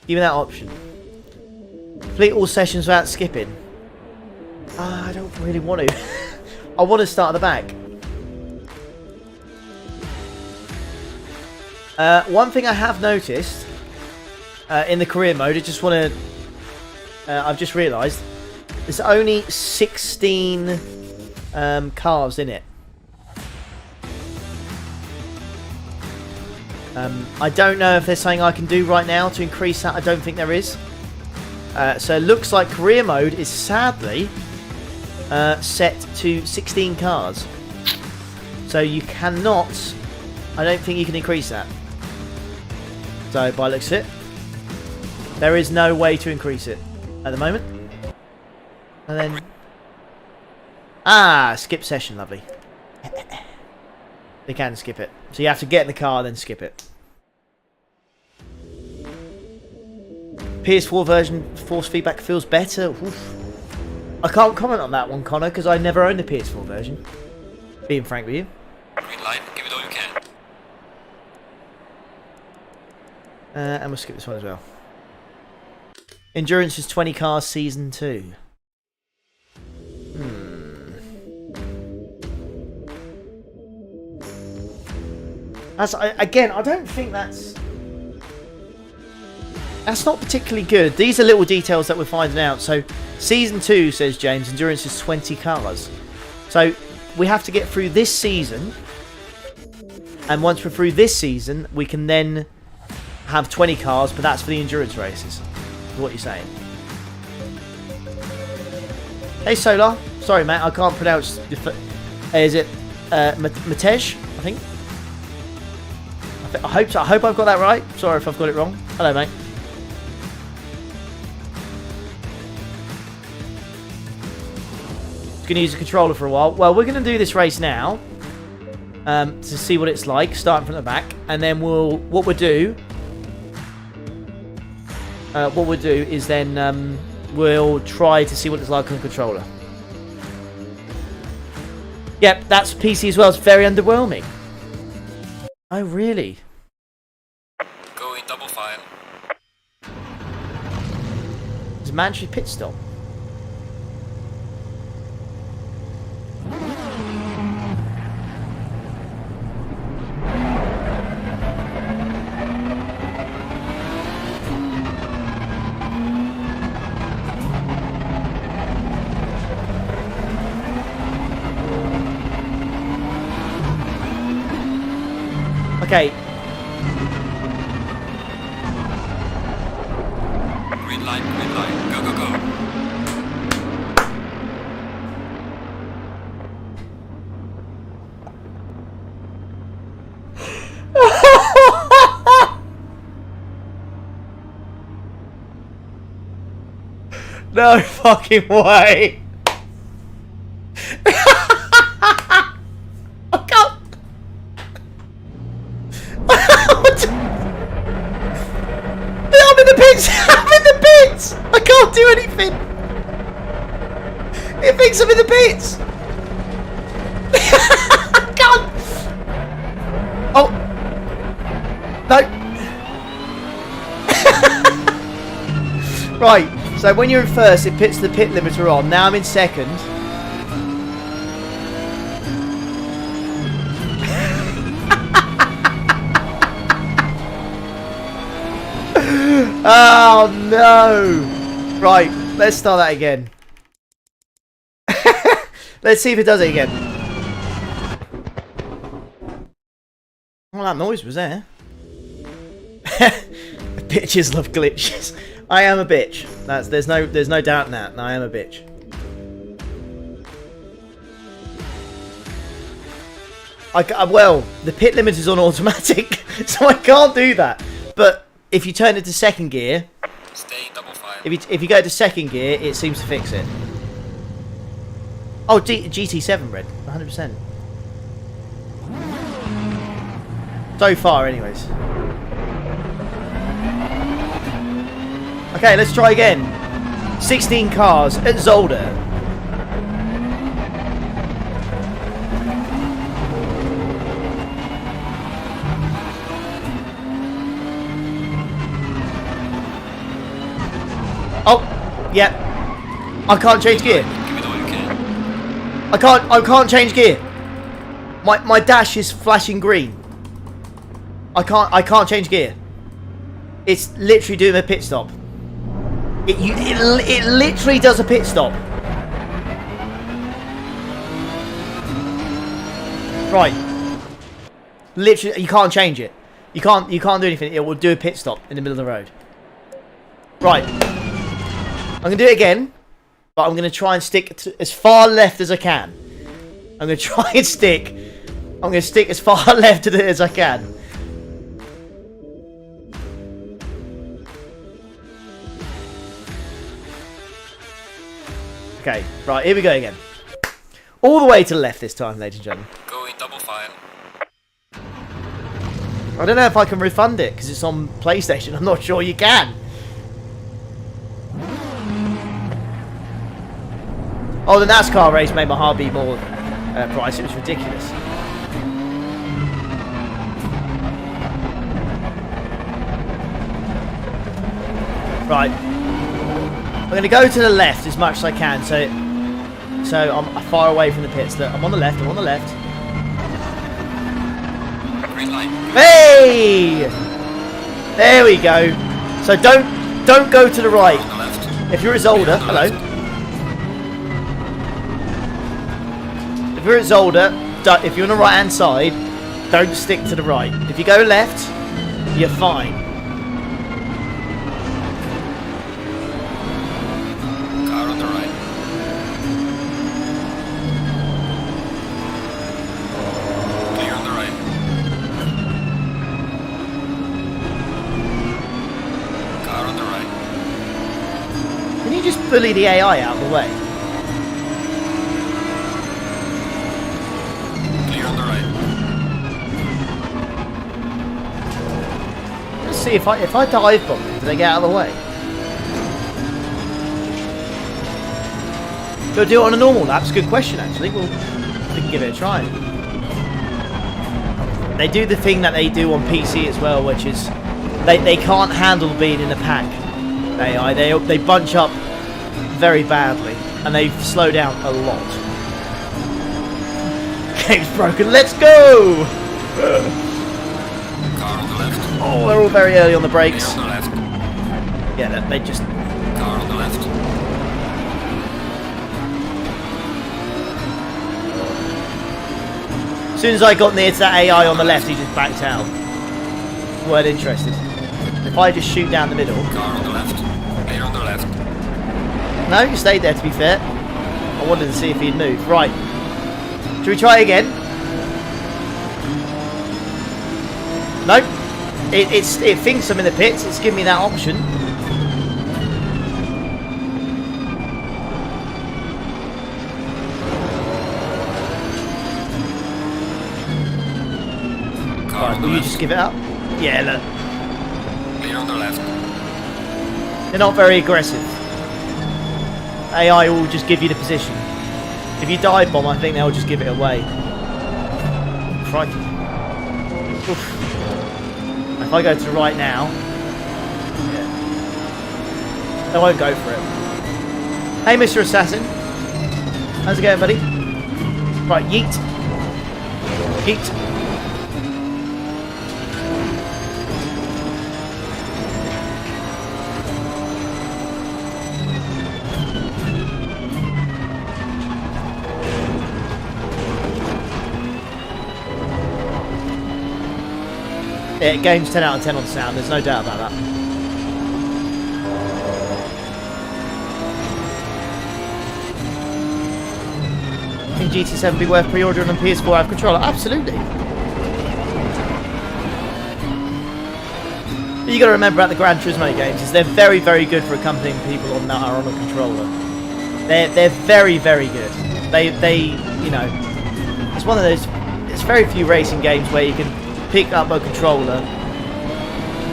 Give me that option. Complete all sessions without skipping. I don't really want to. I want to start at the back. One thing I have noticed in the career mode, I just want to... I've just realised there's only 16 cars in it. I don't know if there's something I can do right now to increase that. I don't think there is. So it looks like career mode is sadly set to 16 cars. So you cannot... I don't think you can increase that. So by the looks of it, there is no way to increase it at the moment. And then... Ah! Skip session, lovely. They can skip it. So you have to get in the car, then skip it. PS4 version force feedback feels better. Oof. I can't comment on that one, Connor, because I never owned the PS4 version. Being frank with you. Green light, give it all you can. And we'll skip this one as well. Endurance is 20 cars, season 2. Again, I don't think that's not particularly good. These are little details that we're finding out. So, season 2, says James, endurance is 20 cars. So, we have to get through this season. And once we're through this season, we can then have 20 cars, but that's for the endurance races. Is what you're saying. Hey, Solar. Sorry, mate, I can't pronounce... Is it Matej, I think? I hope so. I hope I've got that right. Sorry if I've got it wrong. Hello, mate. Just going to use a controller for a while. Well, we're going to do this race now to see what it's like, starting from the back, and then what we'll do is then we'll try to see what it's like on the controller. Yep, that's PC as well. It's very underwhelming. Oh, really? Go in double file. It's a mandatory pit stop. Okay. Green light, go, go, go. No fucking way. I can't. I'm in the pits. I'm in the pits. I can't do anything. It thinks I'm in the pits. I can't. Oh. No. Right. So when you're in first, it puts the pit limiter on. Now I'm in second. Oh no! Right, let's start that again. Let's see if it does it again. Well, that noise was there. Bitches love glitches. I am a bitch. There's no doubt in that. I am a bitch. Well, the pit limiter is on automatic, so I can't do that. But if you turn it to second gear, Stay in double file. if you go to second gear, it seems to fix it. Oh, GT7 red, 100%. So far, anyways. Okay, let's try again. 16 cars at Zolder. Oh, yeah. I can't change gear. Give it all you can. I can't change gear. My dash is flashing green. I can't change gear. It's literally doing a pit stop. It literally does a pit stop. Right. Literally, you can't change it. You can't do anything. It will do a pit stop in the middle of the road. Right. I'm gonna do it again, but I'm gonna try and stick to as far left as I can. I'm gonna try and stick. I'm gonna stick as far left as I can. Okay, right, here we go again. All the way to the left this time, ladies and gentlemen. Go in double file. I don't know if I can refund it because it's on PlayStation. I'm not sure you can. Oh, the NASCAR race made my heart beat more price. It was ridiculous. Right. I'm going to go to the left as much as I can, so I'm far away from the pits. I'm on the left. I'm on the left. Green light. Hey! There we go. So don't go to the right. On the left. If you're at Zolder, hello. Left. If you're at Zolder, if you're on the right hand side, don't stick to the right. If you go left, you're fine. Car on the right. Clear on the right. Car on the right. Can you just bully the AI out of the way? Clear on the right. Let's see if I dive bomb them, do they get out of the way? Do I do it on a normal lap? It's a good question actually. Well, we can give it a try. They do the thing that they do on PC as well, which is they can't handle being in a pack. They bunch up very badly and they slow down a lot. Game's broken. Let's go! Car on the left. Oh, they're all very early on the brakes. Clear on the left. Yeah, they just. Car on the left. As soon as I got near to that AI on the left, he just backed out. weren't interested. If I just shoot down the middle... Car on the left. Clear on the left. No, you stayed there, to be fair. I wanted to see if he'd move. Right. Should we try again? Nope. It thinks I'm in the pits. It's giving me that option. Car on the Will you left. just give it up? Yeah, look. Clear on the left. They're not very aggressive. AI will just give you the position. If you dive bomb, I think they'll just give it away. Crikey. Oof. If I go to the right now, yeah, they won't go for it. Hey, Mr. Assassin. How's it going, buddy? Right, yeet. Yeet. Yeah, game's 10 out of 10 on sound, there's no doubt about that. I think GT7 be worth pre-ordering on PS4 out of controller? Absolutely. But you got to remember about the Gran Turismo games is they're very, very good for accompanying people on that are on a controller. They're very, very good. They you know, it's one of those. It's very few racing games where you can pick up a controller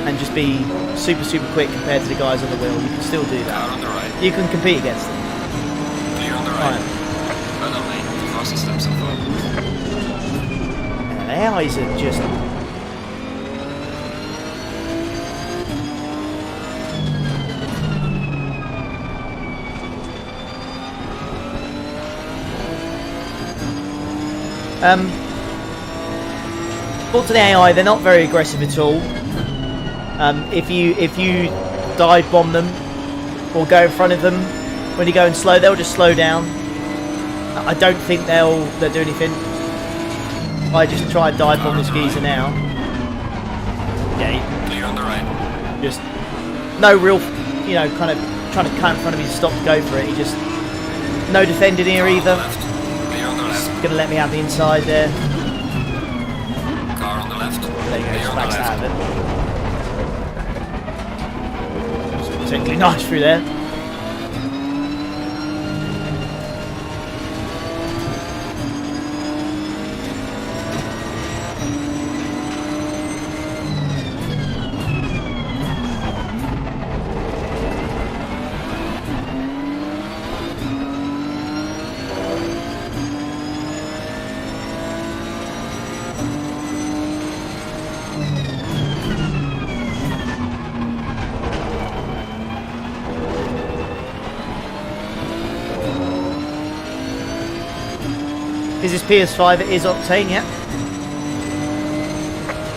and just be super, super quick compared to the guys on the wheel. You can still do Car that. on the right. You can compete against them. Clear on the right. Run on lane. The fastest lap so far. The AIs are just. Talk to the AI, they're not very aggressive at all. If you dive bomb them or go in front of them when you're going slow, they'll just slow down. I don't think they'll do anything. I just try and dive bomb this geezer now. Yeah, Clear on the right. just no real, you know, kind of trying to cut in front of me to stop to go for it. He just no defending here Car on the either. left. Clear on the left. Gonna let me have the inside there. Car on the left. There you go, Clear just on the backs left. out of it. Particularly nice through there. Is this PS5? It is Octane, yeah.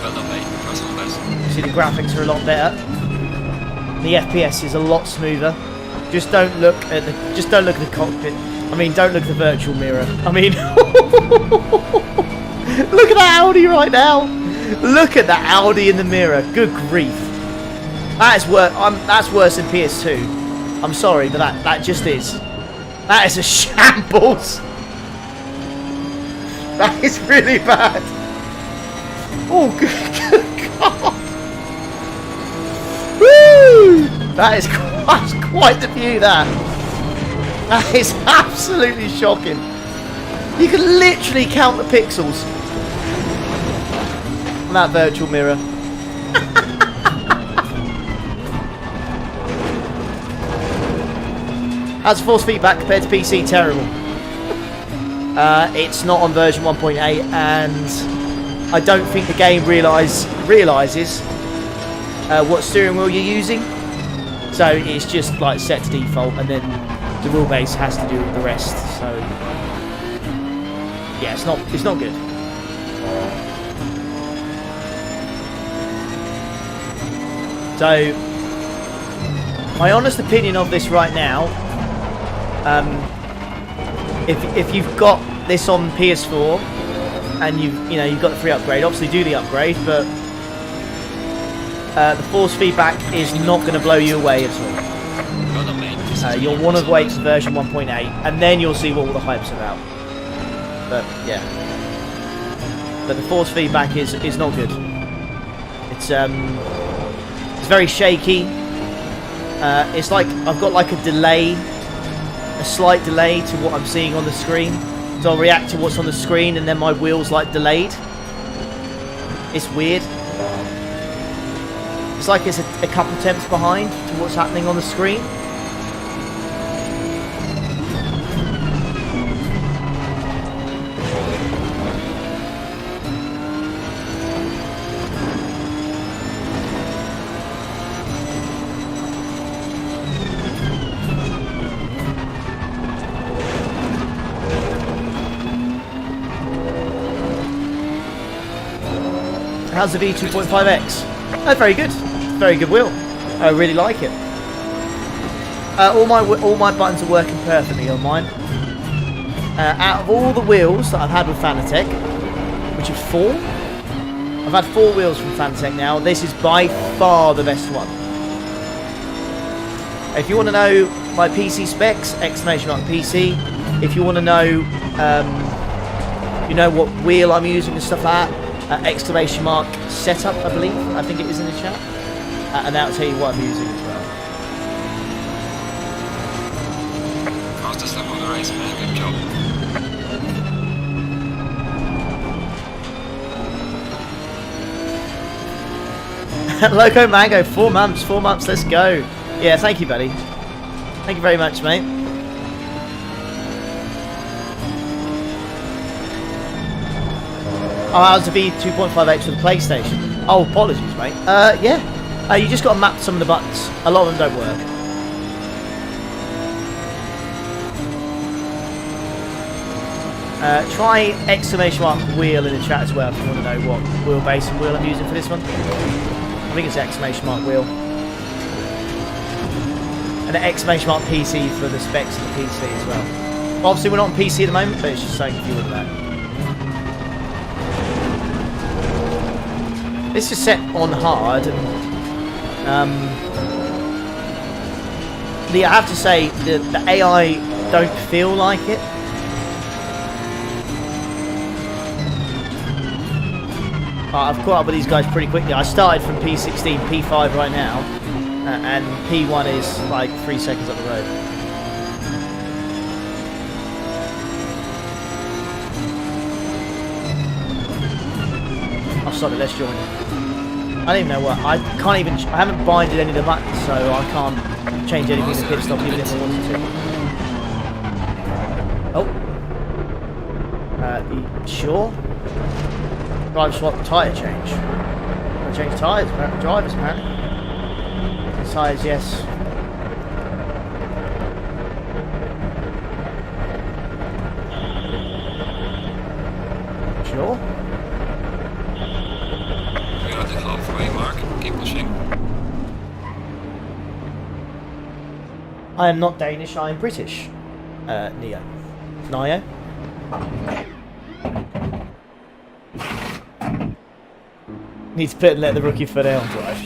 Well done, mate. Press on best. See, the graphics are a lot better. The FPS is a lot smoother. Just don't look at the cockpit. I mean, don't look at the virtual mirror. I mean, look at that Audi right now. Look at that Audi in the mirror. Good grief. That's worse than PS2. I'm sorry, but that just is. That is a shambles. That is really bad. Oh, good God. Woo! That is quite the view, that. That is absolutely shocking. You can literally count the pixels on that virtual mirror. How's force feedback compared to PC? Terrible. It's not on version 1.8, and I don't think the game realizes what steering wheel you're using. So it's just like set to default, and then the wheelbase has to do the rest. So yeah, it's not good. So my honest opinion of this right now, if you've got this on PS4 and you've got the free upgrade, obviously do the upgrade, but the force feedback is not going to blow you away at all. You'll want to wait for version 1.8, and then you'll see what all the hype's about. But yeah, but the force feedback is not good. It's very shaky. It's like I've got like a delay, a slight delay to what I'm seeing on the screen. So I'll react to what's on the screen, and then my wheel's like delayed. It's weird. It's like it's a couple temps behind to what's happening on the screen. How's the V2.5X? Oh, very good. Very good wheel. I really like it. All my buttons are working perfectly on mine. Out of all the wheels that I've had with Fanatec, which is 4, I've had 4 wheels from Fanatec now. This is by far the best one. If you want to know my PC specs, !PC. If you want to know, you know what wheel I'm using and stuff like that. !setup, I believe. I think it is in the chat. And that'll tell you what I'm using as well. Fastest lap of the race, man. Good job. Loco Mango, 4 months, 4 months, let's go. Yeah, thank you, buddy. Thank you very much, mate. Oh, how's the V2.5H for the PlayStation? Oh, apologies, mate. Yeah. You just got to map some of the buttons. A lot of them don't work. Try !wheel in the chat as well if you want to know what wheelbase and wheel I'm using for this one. I think it's !wheel. And !PC for the specs of the PC as well. Obviously, we're not on PC at the moment, but it's just saying if you want that. This is set on hard, and I have to say the AI don't feel like it. I've caught up with these guys pretty quickly. I started from P16, P5 right now, and P1 is like 3 seconds up the road. Oh, sorry, let's join it. I don't even know what. I haven't binded any of the buttons, so I can't change anything to pit stop even if I wanted to. Oh. Sure? Drive swap tyre change. I change tyres, drivers apparently. Tyres, yes. Sure? We're at the halfway mark. Keep pushing. I am not Danish, I am British. Neo. Need to pit and let the rookie for down drive.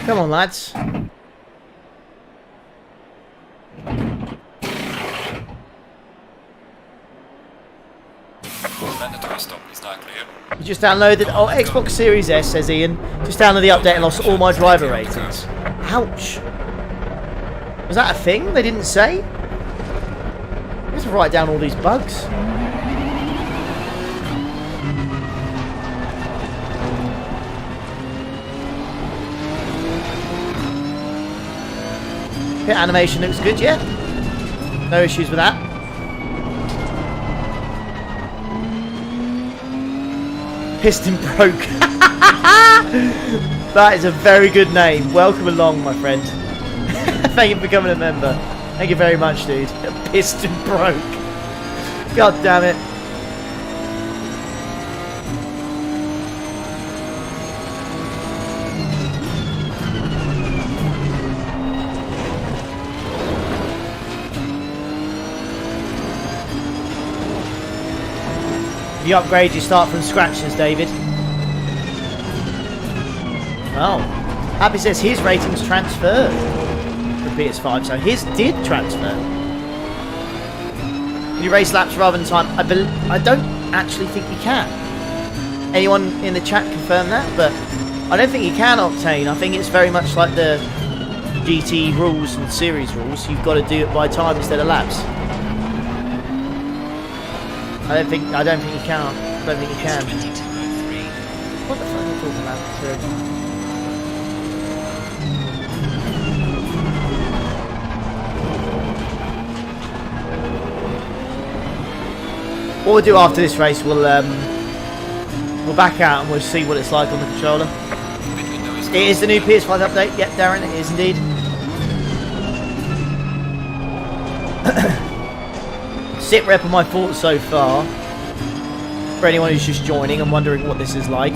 Come on, lads. Mandatory stop is not clear. You just downloaded... Oh, Xbox Series S, says Ian. Just downloaded the update and lost all my driver ratings. Ouch. Was that a thing? They didn't say? I have to write down all these bugs. Pit animation looks good, yeah? No issues with that. Piston broke. That is a very good name. Welcome along, my friend. Thank you for becoming a member. Thank you very much, dude. Piston broke. God damn it. If you upgrade, you start from scratch, says David. Oh. Happy says his ratings transferred for PS5, so his did transfer. Can you race laps rather than time? I don't actually think you can. Anyone in the chat confirm that? But I don't think you can, Octane. I think it's very much like the GT rules and series rules. You've got to do it by time instead of laps. I don't think you can. I don't think you can. What the fuck are you talking about? Sorry. What we'll do after this race, we'll back out and we'll see what it's like on the controller. It is the new PS5 update. Yep, Darren, it is indeed. Sit rep on my thoughts so far. For anyone who's just joining and wondering what this is like.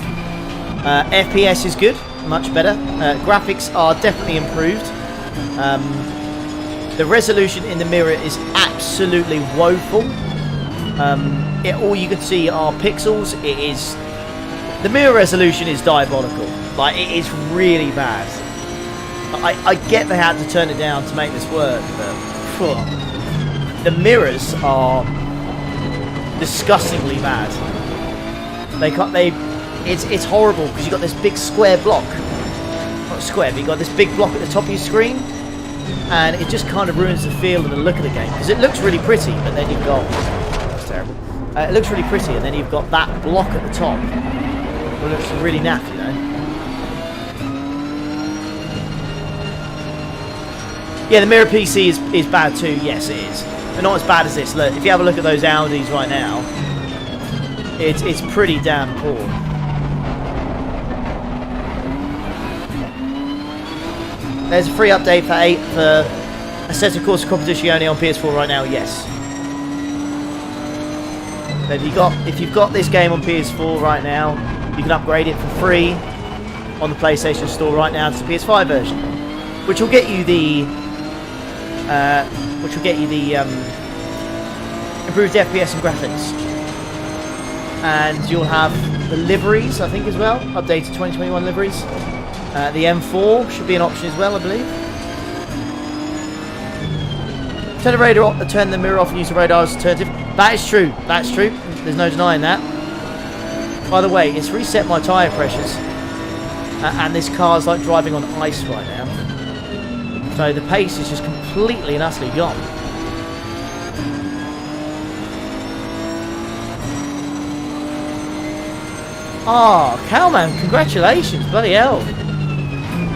FPS is good, much better. Graphics are definitely improved. The resolution in the mirror is absolutely woeful. All you can see are pixels. The mirror resolution is diabolical. Like, it is really bad. I get they had to turn it down to make this work, but the mirrors are disgustingly bad. It's horrible because you've got this big square block. Not square, but you've got this big block at the top of your screen, and it just kind of ruins the feel and the look of the game. Because it looks really pretty, but then you've got... That's terrible. It looks really pretty, and then you've got that block at the top. It looks really naff, you know. Yeah, the mirror PC is bad too. Yes, it is. But not as bad as this. Look, if you have a look at those Audis right now, it's pretty damn poor. There's a free update for Assetto Corsa Competizione on PS4 right now. Yes. So if you've got this game on PS4 right now, you can upgrade it for free on the PlayStation Store right now to the PS5 version, which will get you the improved FPS and graphics, and you'll have the liveries, I think, as well, updated 2021 liveries. The M4 should be an option as well, I believe. Turn the mirror off and use the radar as alternative. That is true. That's true. There's no denying that. By the way, it's reset my tyre pressures, and this car's like driving on ice right now. So the pace is just completely and utterly gone. Ah, oh, Cowman, congratulations, bloody hell.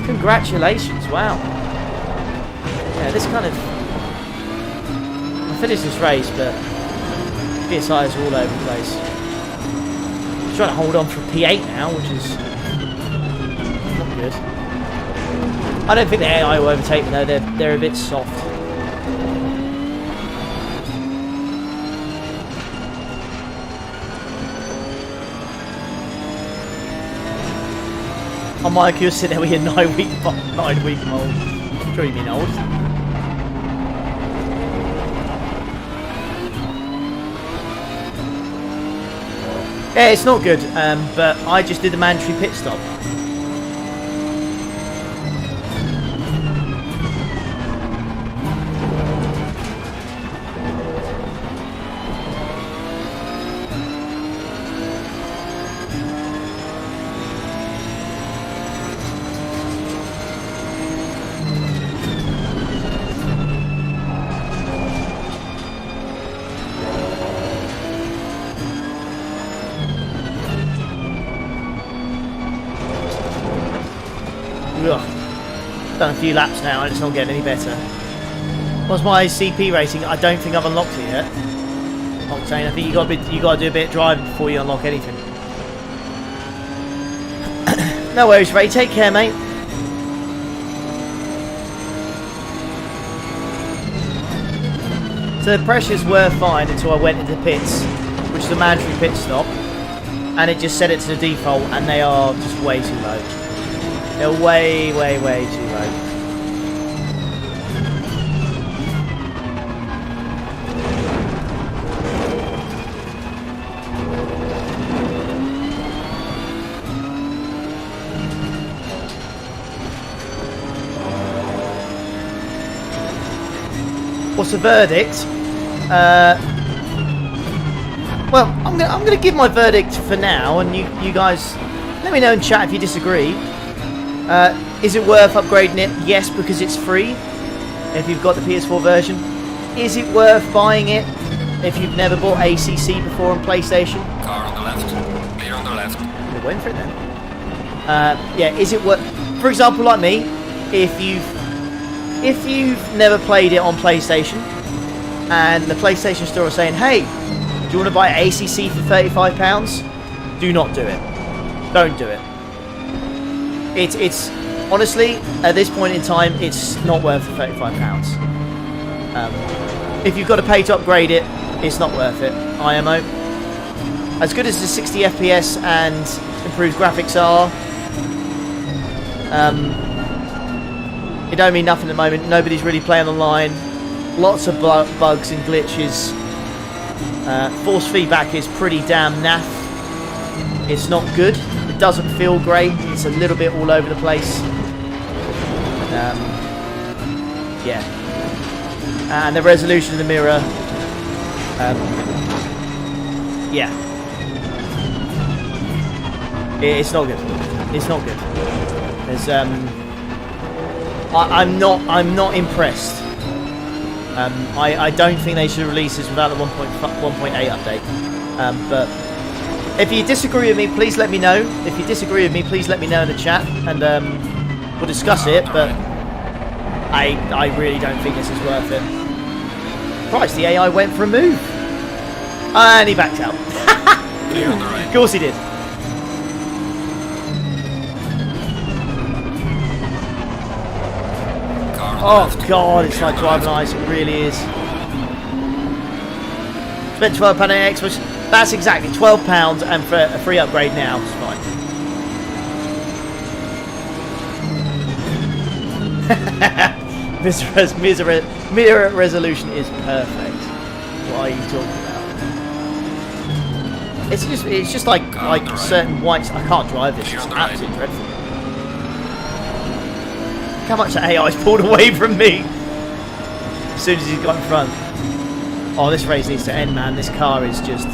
Congratulations, wow. Yeah, this kind of... I finished this race, but PSI is all over the place. I'm trying to hold on for P8 now, which is not good. I don't think the AI will overtake me though, they're a bit soft. Oh, Mike, you're sitting there with your 9 week mold. I'm sure you mean old. Yeah, it's not good, but I just did the mandatory pit stop. Done a few laps now and it's not getting any better. What's my CP rating? I don't think I've unlocked it yet. Octane, I think you got to do a bit of driving before you unlock anything. No worries, Ray. Take care, mate. So the pressures were fine until I went into the pits, which is a mandatory pit stop, and it just set it to the default, and they are just way too low. They're way, way, way too low. what's the verdict? Well, I'm gonna give my verdict for now, and you guys let me know in chat if you disagree. Is it worth upgrading it? Yes, because it's free. If you've got the PS4 version, is it worth buying it if you've never bought ACC before on PlayStation? Car on the left. Clear on the left. We're waiting for it then. Yeah, is it worth? For example, like me, if you've never played it on PlayStation, and the PlayStation Store is saying, "Hey, do you want to buy ACC for £35?" Do not do it. Don't do it. It's honestly, at this point in time, it's not worth the £35. If you've got to pay to upgrade it, it's not worth it. IMO. As good as the 60 FPS and improved graphics are, it don't mean nothing at the moment. Nobody's really playing online. Lots of bugs and glitches. Force feedback is pretty damn naff. It's not good. It doesn't feel great. It's a little bit all over the place. Yeah. And the resolution of the mirror. Yeah. It's not good. It's not good. There's I'm not impressed. I don't think they should release this without the 1.8 update. But if you disagree with me, please let me know. If you disagree with me, please let me know in the chat, and we'll discuss it. But I really don't think this is worth it. Christ, the AI went for a move, and he backed out. Clear on the right. Of course he did. Oh god, it's like driving ice, it really is. Spent £12 on Xbox. That's exactly £12, and for a free upgrade now, it's fine. Mirror resolution is perfect. What are you talking about? It's just like certain whites. I can't drive this. It's absolutely dreadful. How much that AI's pulled away from me as soon as he's got in front. Oh, this race needs to end, man. This car is just...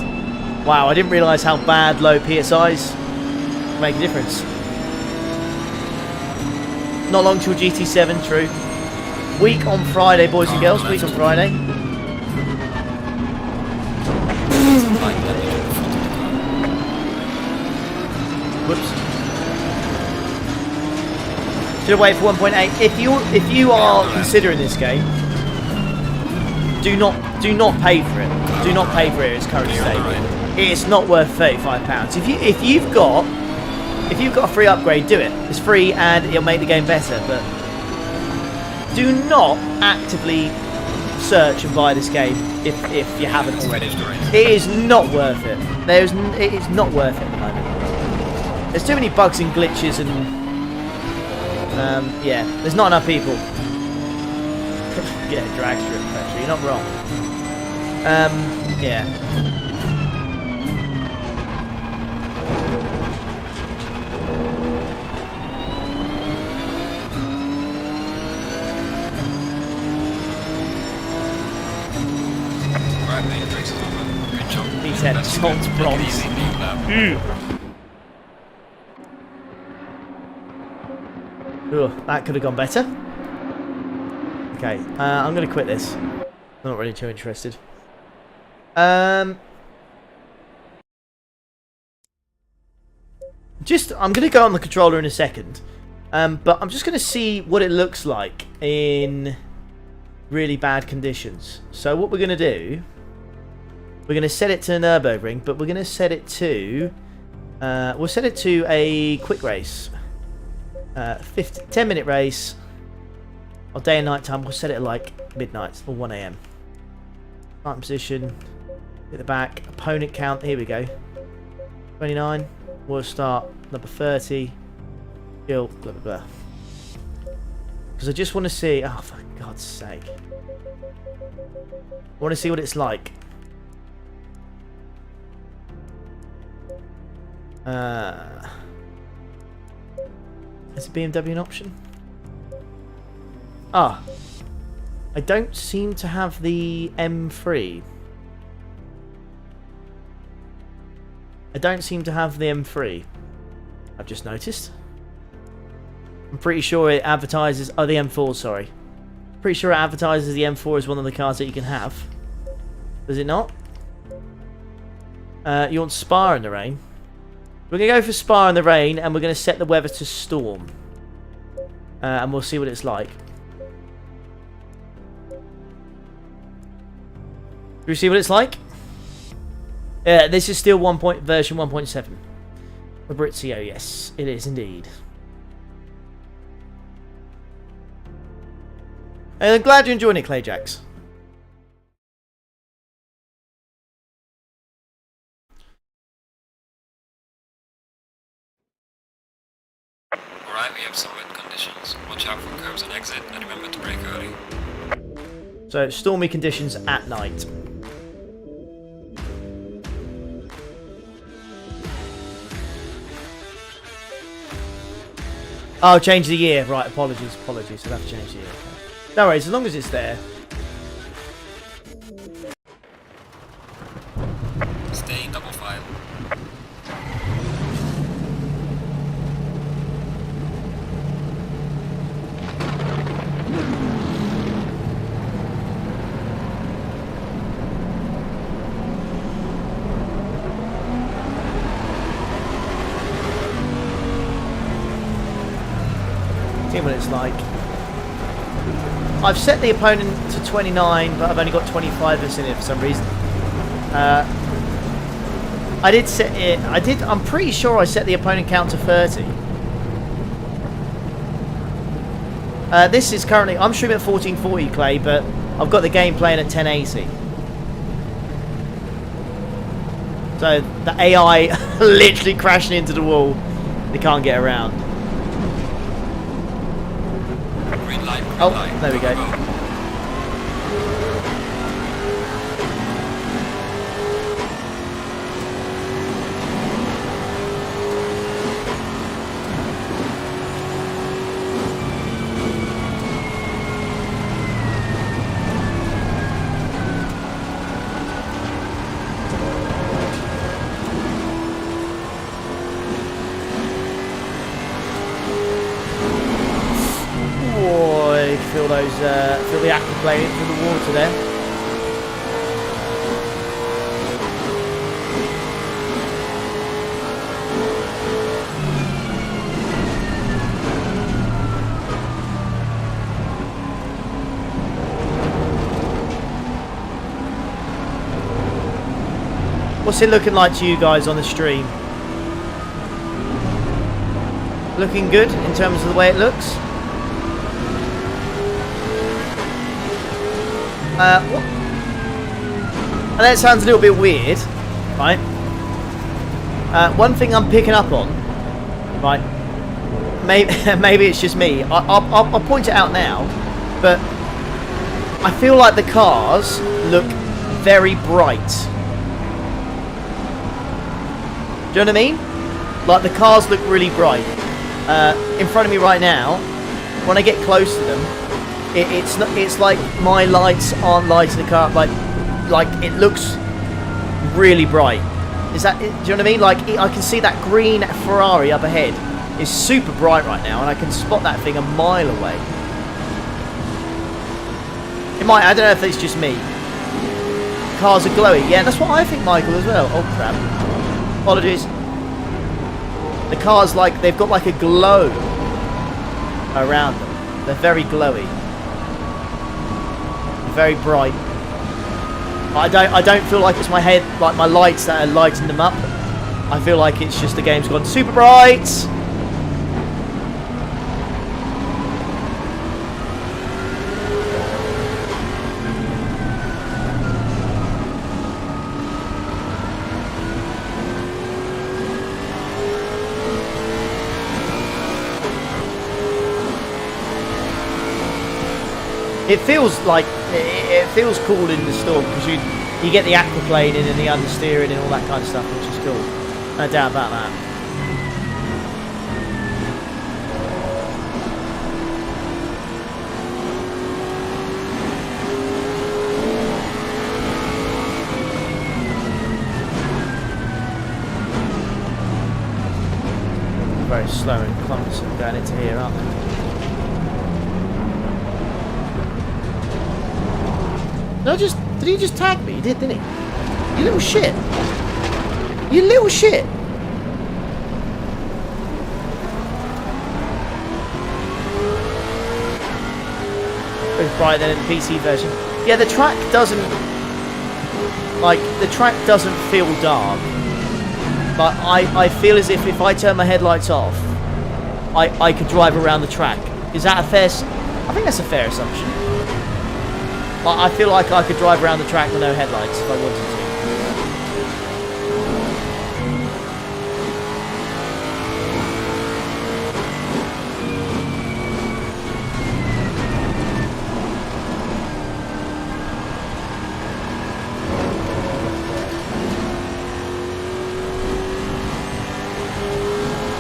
Wow, I didn't realise how bad low PSIs make a difference. Not long till GT7, true. Week on Friday, boys and girls. Week on Friday. Whoops. Should have waited for 1.8. If you are considering this game, do not pay for it. Do not pay for it in its current state. It's not worth £35. If you've got a free upgrade, do it. It's free and it'll make the game better. But do not actively search and buy this game if you haven't already. It is not worth it. It is not worth it at the moment. There's too many bugs and glitches and. Yeah, there's not enough people. Yeah, drag strip pressure. You're not wrong. Yeah. Right, the race is over. Good job. He said salt bronze. Easy new lap. Ugh, that could have gone better. Okay, I'm going to quit this. Not really too interested. I'm going to go on the controller in a second. But I'm just going to see what it looks like in really bad conditions. So what we're going to do, we're going to set it to Nürburgring, but we're going to set it to, we'll set it to a quick race. 10-minute race, or day and night time. We'll set it at like midnight or 1 AM. Starting position, at the back, opponent count. Here we go. 29. We'll start number 30. Kill, blah blah blah. Because I just want to see. Oh, for God's sake! I want to see what it's like. Is a BMW an option? Ah. I don't seem to have the M3. I don't seem to have the M3. I've just noticed. I'm pretty sure it advertises... Oh, the M4, sorry. Pretty sure it advertises the M4 as one of the cars that you can have. Does it not? You want Spa in the rain? We're going to go for Spa in the rain, and we're going to set the weather to storm. And we'll see what it's like. Do we see what it's like? Yeah, this is still version 1.7. Fabrizio, yes, it is indeed. And I'm glad you're enjoying it, Clayjax. Alright, we have some wind conditions. Watch out for curbs and exit, and remember to brake early. So, stormy conditions at night. Oh, change the year. Right, apologies. I'll have to change the year. Okay. No worries, as long as it's there. Stay in double file. See what it's like. I've set the opponent to 29, but I've only got 25 in it for some reason. I did set it. I'm pretty sure I set the opponent count to 30. This is currently. I'm streaming at 1440, Clay, but I've got the game playing at 1080. So the AI literally crashing into the wall. They can't get around. Green light, Oh, light. there we go. Feel the aquaplane through the water there. What's it looking like to you guys on the stream? Looking good in terms of the way it looks? And that sounds a little bit weird, right? One thing I'm picking up on, right? Maybe it's just me. I'll point it out now, but I feel like the cars look very bright. Do you know what I mean? Like the cars look really bright. In front of me right now, when I get close to them, it's like my lights aren't lighting the car. Like it looks really bright. Is that? Do you know what I mean? Like I can see that green Ferrari up ahead is super bright right now, and I can spot that thing a mile away. It might. I don't know if it's just me. Cars are glowy. Yeah, that's what I think, Michael, as well. Oh crap! Apologies. The cars they've got like a glow around them. They're very glowy. Very bright. I don't feel like it's my head, like my lights that are lighting them up. I feel like it's just the game's gone super bright. It feels like it feels cool in the storm because you get the aquaplane in and the understeering and all that kind of stuff, which is cool. No doubt about that. very slow and clumsy going into here, aren't they? No, did he just tag me? He did, didn't he? You little shit. You little shit. It's brighter than the PC version. Yeah, the track doesn't feel dark. But I feel as if I turn my headlights off, I could drive around the track. Is that a fair? I think that's a fair assumption. I feel like I could drive around the track with no headlights if I wanted to.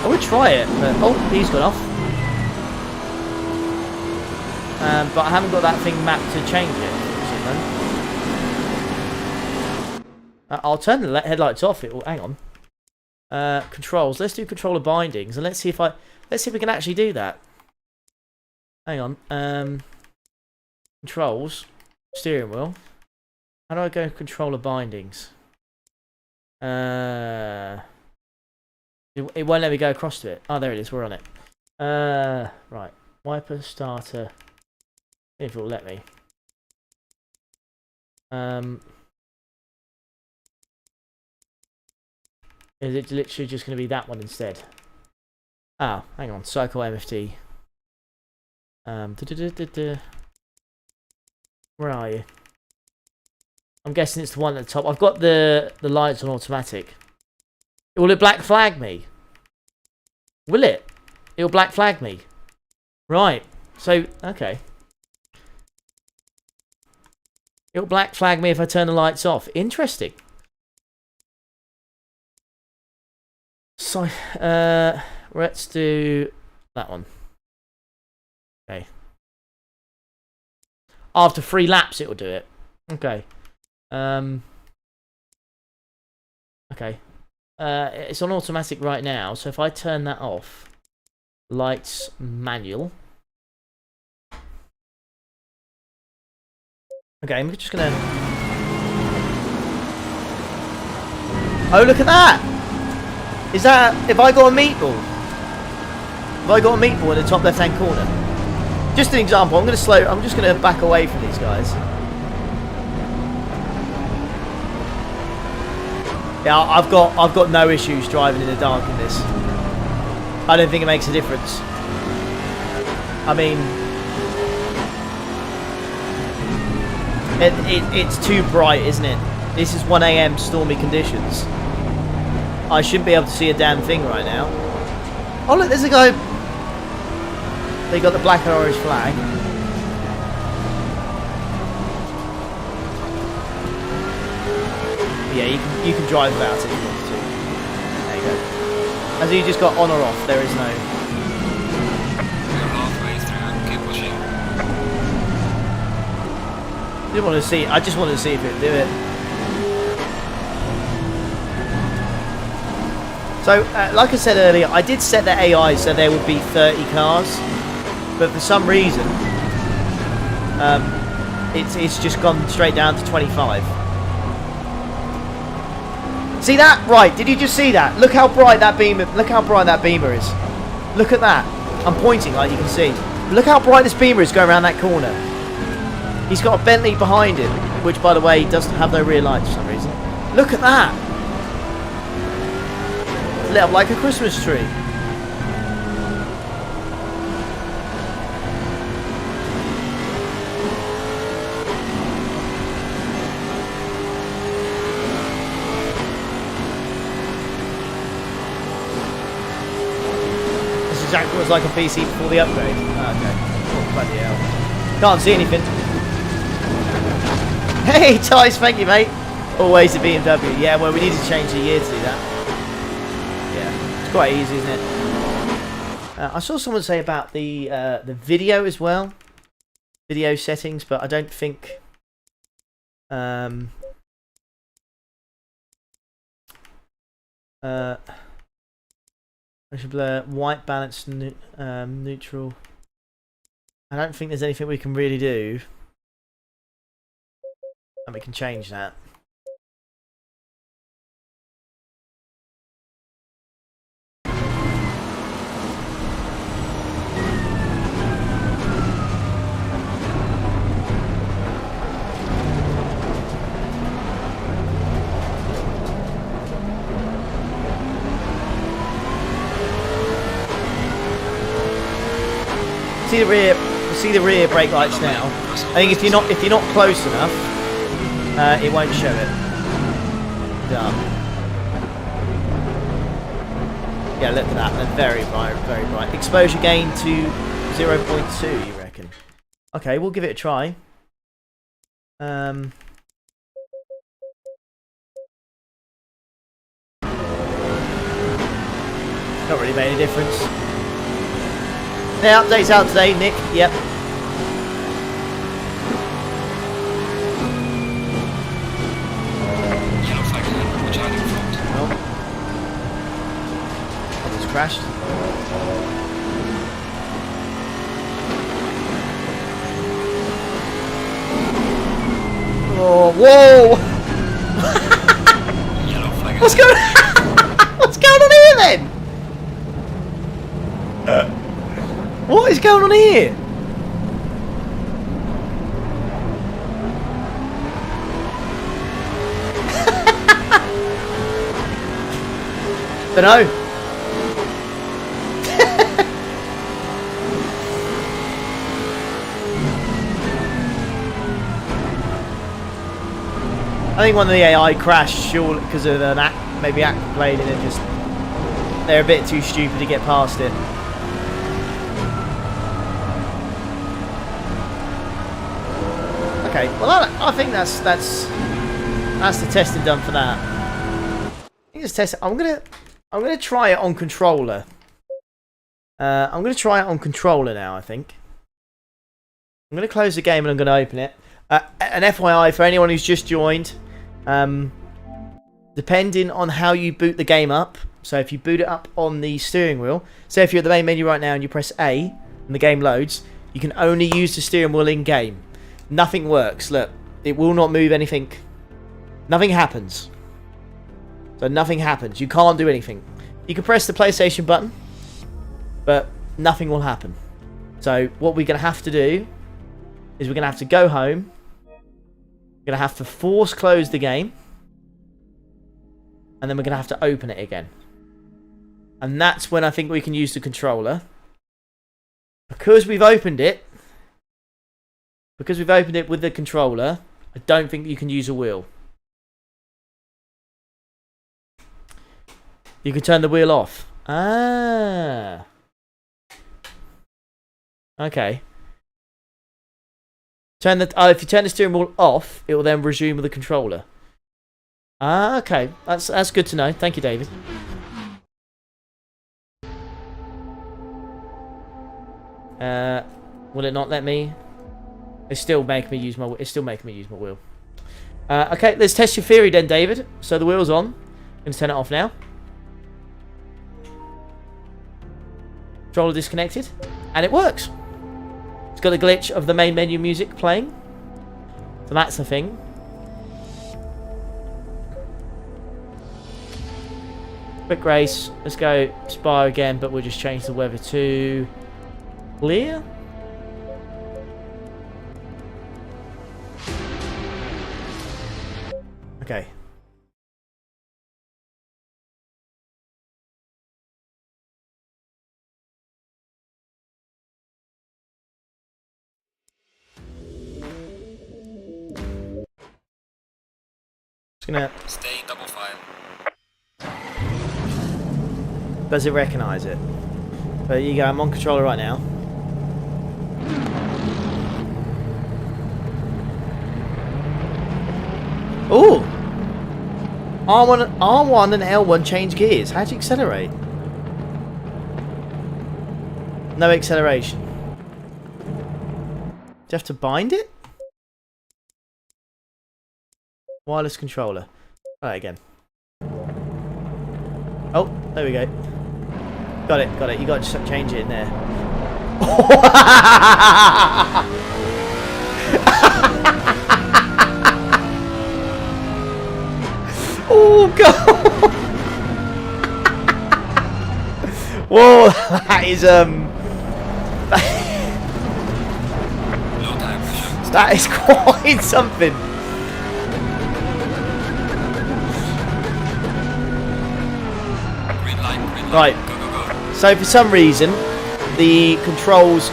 I would try it, but oh, he's gone off. But I haven't got that thing mapped to change it. I'll turn the headlights off. It will. Hang on. Controls. Let's do controller bindings, and let's see if we can actually do that. Hang on. Controls. Steering wheel. How do I go controller bindings? It won't let me go across to it. Oh, there it is. We're on it. Right. Wiper starter. See if it will let me. Is it literally just going to be that one instead? Ah, hang on. Cycle MFT. Where are you? I'm guessing it's the one at the top. I've got the lights on automatic. Will it black flag me? Will it? It'll black flag me. Right. So, okay. It'll black flag me if I turn the lights off. Interesting. So, let's do that one. Okay. After 3 laps, it'll do it. Okay. Okay. It's on automatic right now, so if I turn that off, lights manual. Okay, I'm just gonna. Oh, look at that! Is that if I got a meatball? If I got a meatball in the top left-hand corner? Just an example. I'm just gonna back away from these guys. Yeah, I've got no issues driving in the dark in this. I don't think it makes a difference. I mean, it's too bright, isn't it? This is 1 AM stormy conditions. I shouldn't be able to see a damn thing right now. Oh look, there's a guy. They got the black and orange flag. Yeah, you can drive without it if you want to. There you go. As you just got on or off, there is no. You're halfway through. Keep pushing. Didn't want to see. I just wanted to see if it'd do it. So, like I said earlier, I did set the AI so there would be 30 cars, but for some reason, it's just gone straight down to 25. See that? Right? Did you just see that? Look how bright that beamer. Look how bright that beamer is. Look at that. I'm pointing, like you can see. Look how bright this beamer is going around that corner. He's got a Bentley behind him, which, by the way, doesn't have no rear lights for some reason. Look at that. Lit up like a Christmas tree. This is exactly what it was like on PC before the upgrade. Oh, okay. Oh, bloody hell. Can't see anything. Hey, Tice, thank you, mate. Always a BMW. Yeah, well, we need to change the year to do that. Quite easy, isn't it? I saw someone say about the video as well, video settings, but I don't think I Motion blur, white balance, neutral. I don't think there's anything we can really do. And we can change that. See the rear brake lights now. I think if you're not close enough, it won't show it. Done. Yeah, look at that. They're very bright, very bright. Exposure gain to 0.2, you reckon? Okay, we'll give it a try. Not really made a difference. The update's out today, Nick. Yep. Yellow flag ahead. Watch out in front. Oh. Oh, it's crashed. Oh, whoa! Yellow flag ahead. What's going on? What's going on here then? What is going on here? Dunno. I think one of the AI crashed surely because of an maybe aquaplane and it just they're a bit too stupid to get past it. Okay, well I think that's the testing done for that. I think it's test. I'm gonna try it on controller. I'm gonna try it on controller now. I think I'm gonna close the game and I'm gonna open it. An FYI for anyone who's just joined, depending on how you boot the game up. So if you boot it up on the steering wheel, say if you're at the main menu right now and you press A and the game loads, you can only use the steering wheel in game. Nothing works. Look, it will not move anything. Nothing happens. So nothing happens. You can't do anything. You can press the PlayStation button, but nothing will happen. So what we're going to have to do is we're going to have to go home. We're going to have to force close the game. And then we're going to have to open it again. And that's when I think we can use the controller. Because we've opened it with the controller, I don't think you can use a wheel. You can turn the wheel off. Ah. Okay. If you turn the steering wheel off, it will then resume with the controller. Ah, okay. That's good to know. Thank you, David. Will it not let me? It's still making me use my wheel. Okay, let's test your theory then, David. So the wheel's on. I'm going to turn it off now. Controller disconnected. And it works. It's got a glitch of the main menu music playing. So that's the thing. Quick race. Let's go Spire again, but we'll just change the weather to clear. Okay. Just gonna Stay in double file. Does it recognize it? But there you go, I'm on controller right now. Ooh! R1 and L1 change gears. How do you accelerate? No acceleration. Do you have to bind it? Wireless controller. Try it again. Oh, there we go. Got it, got it. You got to change it in there. Oh god! Whoa, that is Low tire pressure. that is quite something. Green light, green light. Right. Go, go, go. So for some reason, the controls.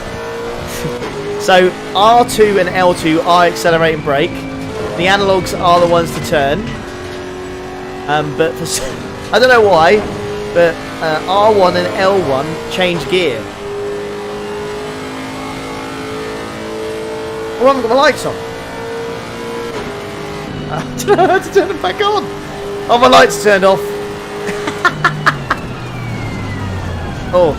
So R2 and L2 are accelerate and brake. The analogs are the ones to turn. But for I don't know why, but R1 and L1 change gear. Oh, I haven't got my lights on. I don't know how to turn them back on. Oh, my lights turned off. Oh.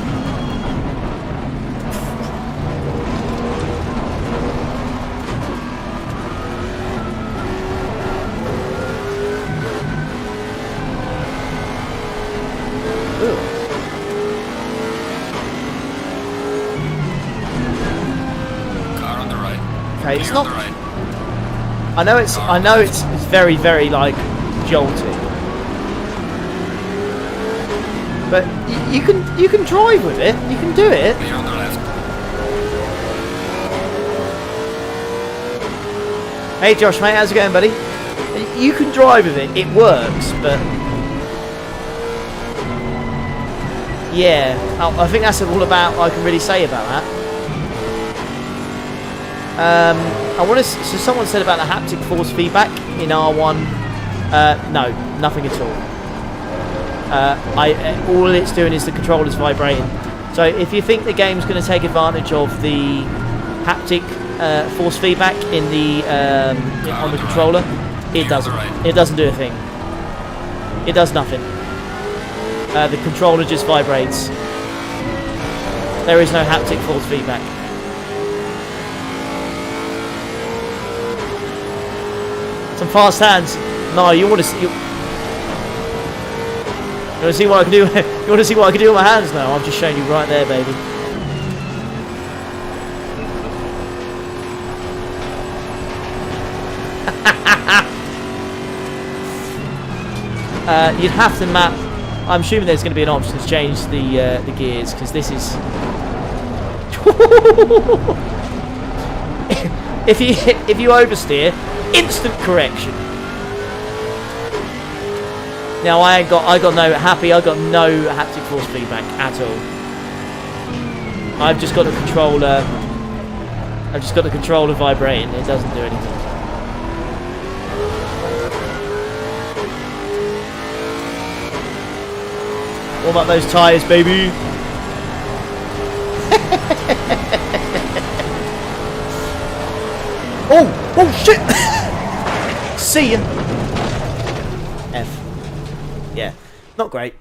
Car on the right. Okay, it's Clear not. on the right. I know it's very, very like jolty. But you can drive with it. You can do it. Clear on the left. Hey Josh, mate, how's it going, buddy? You can drive with it. It works, but yeah, I think that's all about I can really say about that. I want to. So someone said about the haptic force feedback in R1. No, nothing at all. All it's doing is the controller's vibrating. So if you think the game's going to take advantage of the haptic force feedback in the on the controller, it doesn't. It doesn't do a thing. It does nothing. The controller just vibrates. There is no haptic force feedback. Some fast hands. No, you want to see. You want to see what I can do? You want to see what I can do with my hands now? I'm just showing you right there, baby. You'd have to map. I'm assuming there's going to be an option to change the gears because this is. if you oversteer, instant correction. Now I got no haptic force feedback at all. I've just got the controller. I've just got the controller vibrating. It doesn't do anything. Warm up those tyres, baby. Oh shit! See ya. F. Yeah, not great.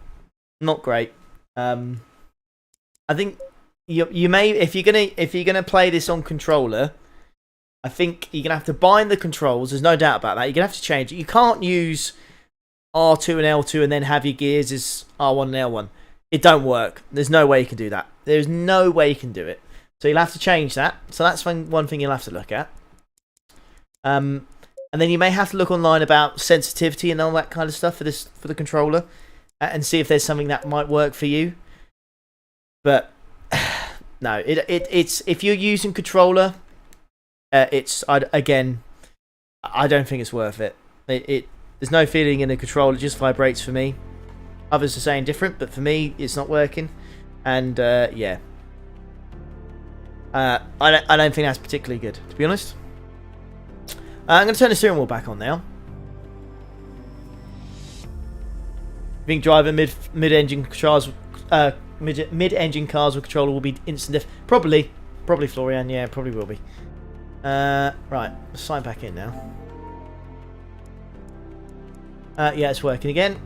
Not great. I think you may if you're gonna play this on controller. I think you're gonna have to bind the controls. There's no doubt about that. You're gonna have to change it. You can't use R2 and L2 and then have your gears as R1 and L1. It don't work. There's no way you can do that. There's no way you can do it. So you'll have to change that. So that's one thing you'll have to look at. And then you may have to look online about sensitivity and all that kind of stuff for the controller, and see if there's something that might work for you. But no, it's if you're using controller, I don't think it's worth it. There's no feeling in the controller, it just vibrates for me. Others are saying different, but for me, it's not working. And yeah, I don't think that's particularly good, to be honest. I'm going to turn the steering wheel back on now. Being driving mid-engine cars, mid-engine cars with controller will be instant diff. Probably Florian. Yeah, probably will be. Right, let's sign back in now. Yeah, it's working again.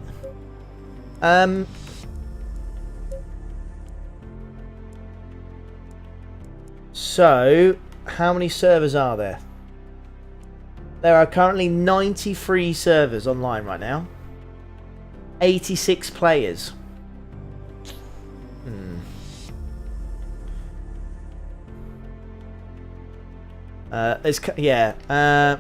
So, how many servers are there? There are currently 93 servers online right now. 86 players. Yeah.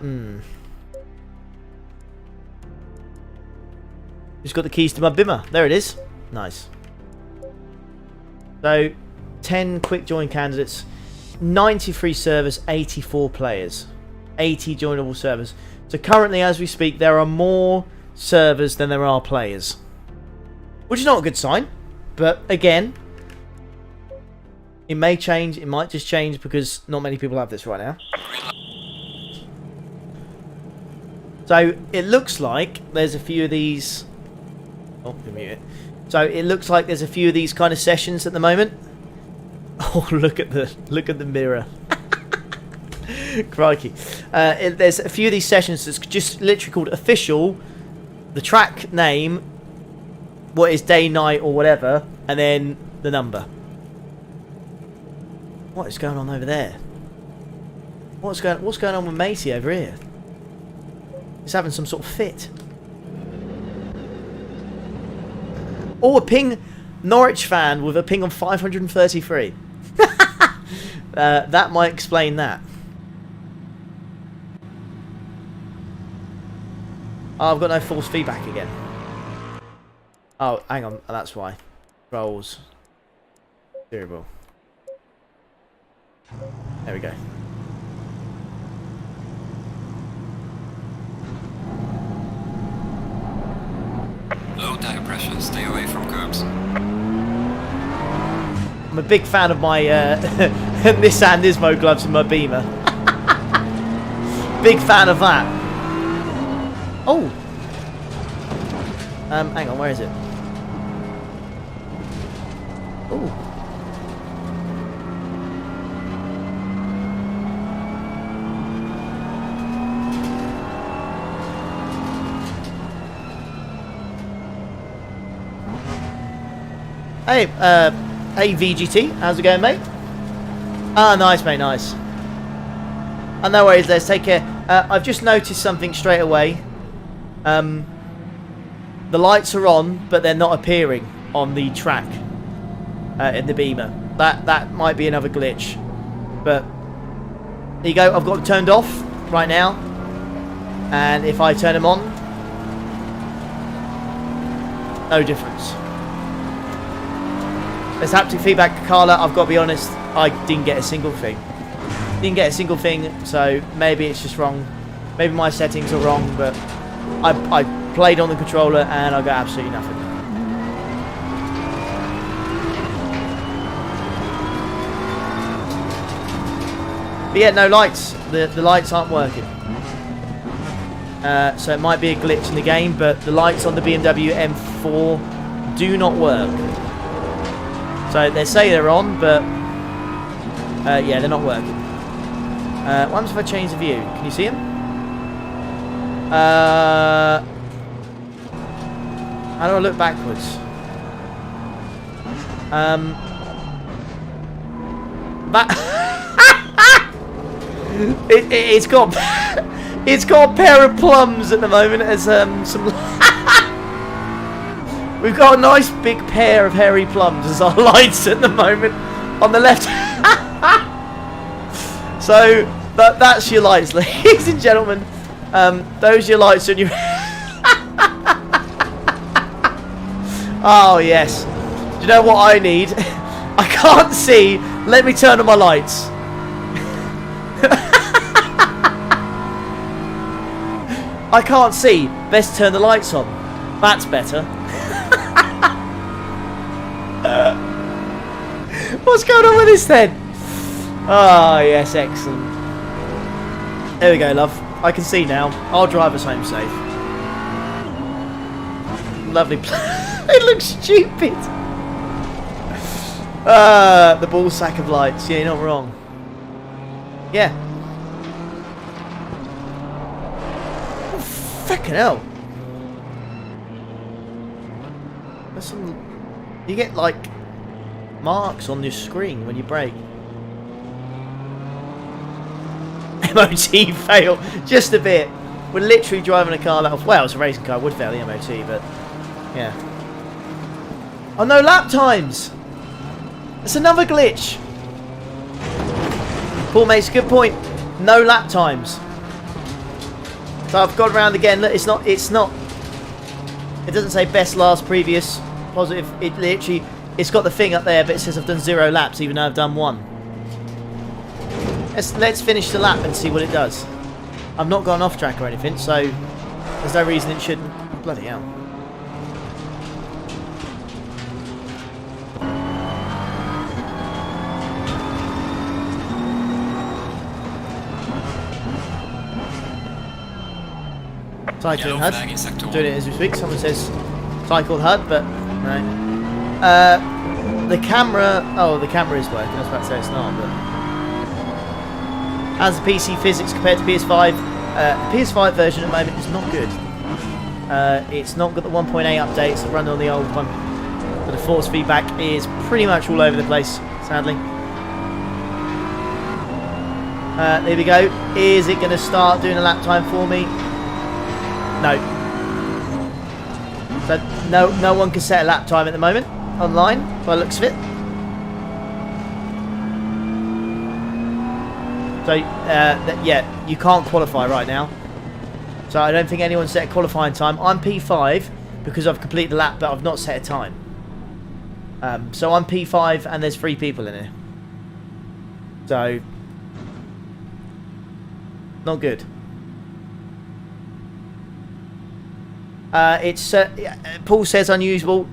Just got the keys to my Bimmer. There it is. Nice. So, 10 quick join candidates, 93 servers, 84 players, 80 joinable servers. So currently, as we speak, there are more servers than there are players, which is not a good sign. But again, it may change. It might just change because not many people have this right now. So it looks like there's a few of these. Oh, let me mute it. So it looks like there's a few of these kind of sessions at the moment. Oh, look at the mirror. Crikey. There's a few of these sessions that's just literally called official, the track name, what is day, night, or whatever, and then the number. What is going on over there? What's going on with Matey over here? He's having some sort of fit. Oh, a ping. Norwich fan with a ping on 533. That might explain that. Oh, I've got no force feedback again. Oh, hang on. That's why. Rolls. Durable. There we go. Low tire pressure, stay away from curbs. I'm a big fan of my Nissan Nismo gloves in my Beamer. Big fan of that. Oh! Hang on, where is it? Oh. Hey, hey VGT, how's it going, mate? Ah, nice, mate, nice. Oh, no worries, Les, take care. I've just noticed something straight away. The lights are on, but they're not appearing on the track in the Beamer. That might be another glitch. But there you go, I've got them turned off right now. And if I turn them on, no difference. There's haptic feedback, Carla. I've got to be honest, I didn't get a single thing. Didn't get a single thing, so maybe it's just wrong. Maybe my settings are wrong, but I played on the controller and I got absolutely nothing. But yeah, no lights. The lights aren't working. So it might be a glitch in the game, but the lights on the BMW M4 do not work. So they say they're on, but yeah, they're not working. What happens if I change the view? Can you see them? How do I look backwards? It's got it's got a pair of plums at the moment as some. We've got a nice big pair of hairy plums as our lights at the moment on the left. So that's your lights, ladies and gentlemen. Those are your lights on your. Oh yes. Do you know what I need? I can't see. Let me turn on my lights. I can't see. Best turn the lights on. That's better. What's going on with this then? Oh yes, excellent. There we go, love. I can see now. I'll drive us home safe. Lovely. It looks stupid. The ball sack of lights. Yeah, you're not wrong. Yeah. Oh, fucking hell. There's some. You get like marks on your screen when you brake. MOT fail. Just a bit. We're literally driving a car that was, well, it's a racing car, would fail the MOT, but yeah. Oh no, lap times. It's another glitch. Paul makes a good point. No lap times. So I've gone around again. Look, it's not. It doesn't say best, last, previous, positive. It literally, it's got the thing up there, but it says I've done 0 laps, even though I've done 1. Let's finish the lap and see what it does. I've not gone off track or anything, so there's no reason it shouldn't. Bloody hell. Cycling HUD. Doing it as we speak. Someone says cycle HUD, but no. The camera. Oh, the camera is working. I was about to say it's not, but as the PC physics compared to PS5, the PS5 version at the moment is not good. It's not got the 1.8 updates that run on the old one. But the force feedback is pretty much all over the place, sadly. There we go. Is it going to start doing a lap time for me? No. So no one can set a lap time at the moment online by the looks of it. So yeah, you can't qualify right now. So I don't think anyone set a qualifying time. I'm P5 because I've completed the lap, but I've not set a time. So I'm P5 and there's 3 people in here. So not good. It's Paul says unusable.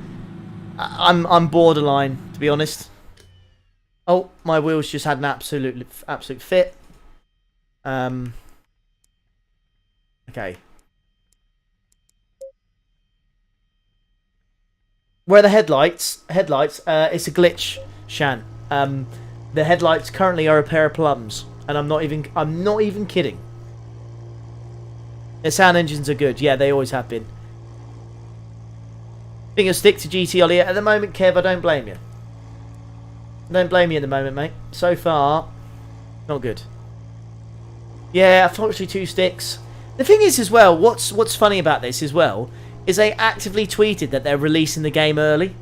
I'm borderline, to be honest. Oh, my wheels just had an absolute fit. Okay. Where are the headlights? It's a glitch, Shan. The headlights currently are a pair of plums, and I'm not even kidding. The sound engines are good. Yeah, they always have been. I think you'll stick to GT Ollie at the moment, Kev. I don't blame you. I don't blame you at the moment, mate. So far, not good. Yeah, unfortunately 2 sticks. The thing is as well, what's funny about this as well, is they actively tweeted that they're releasing the game earlier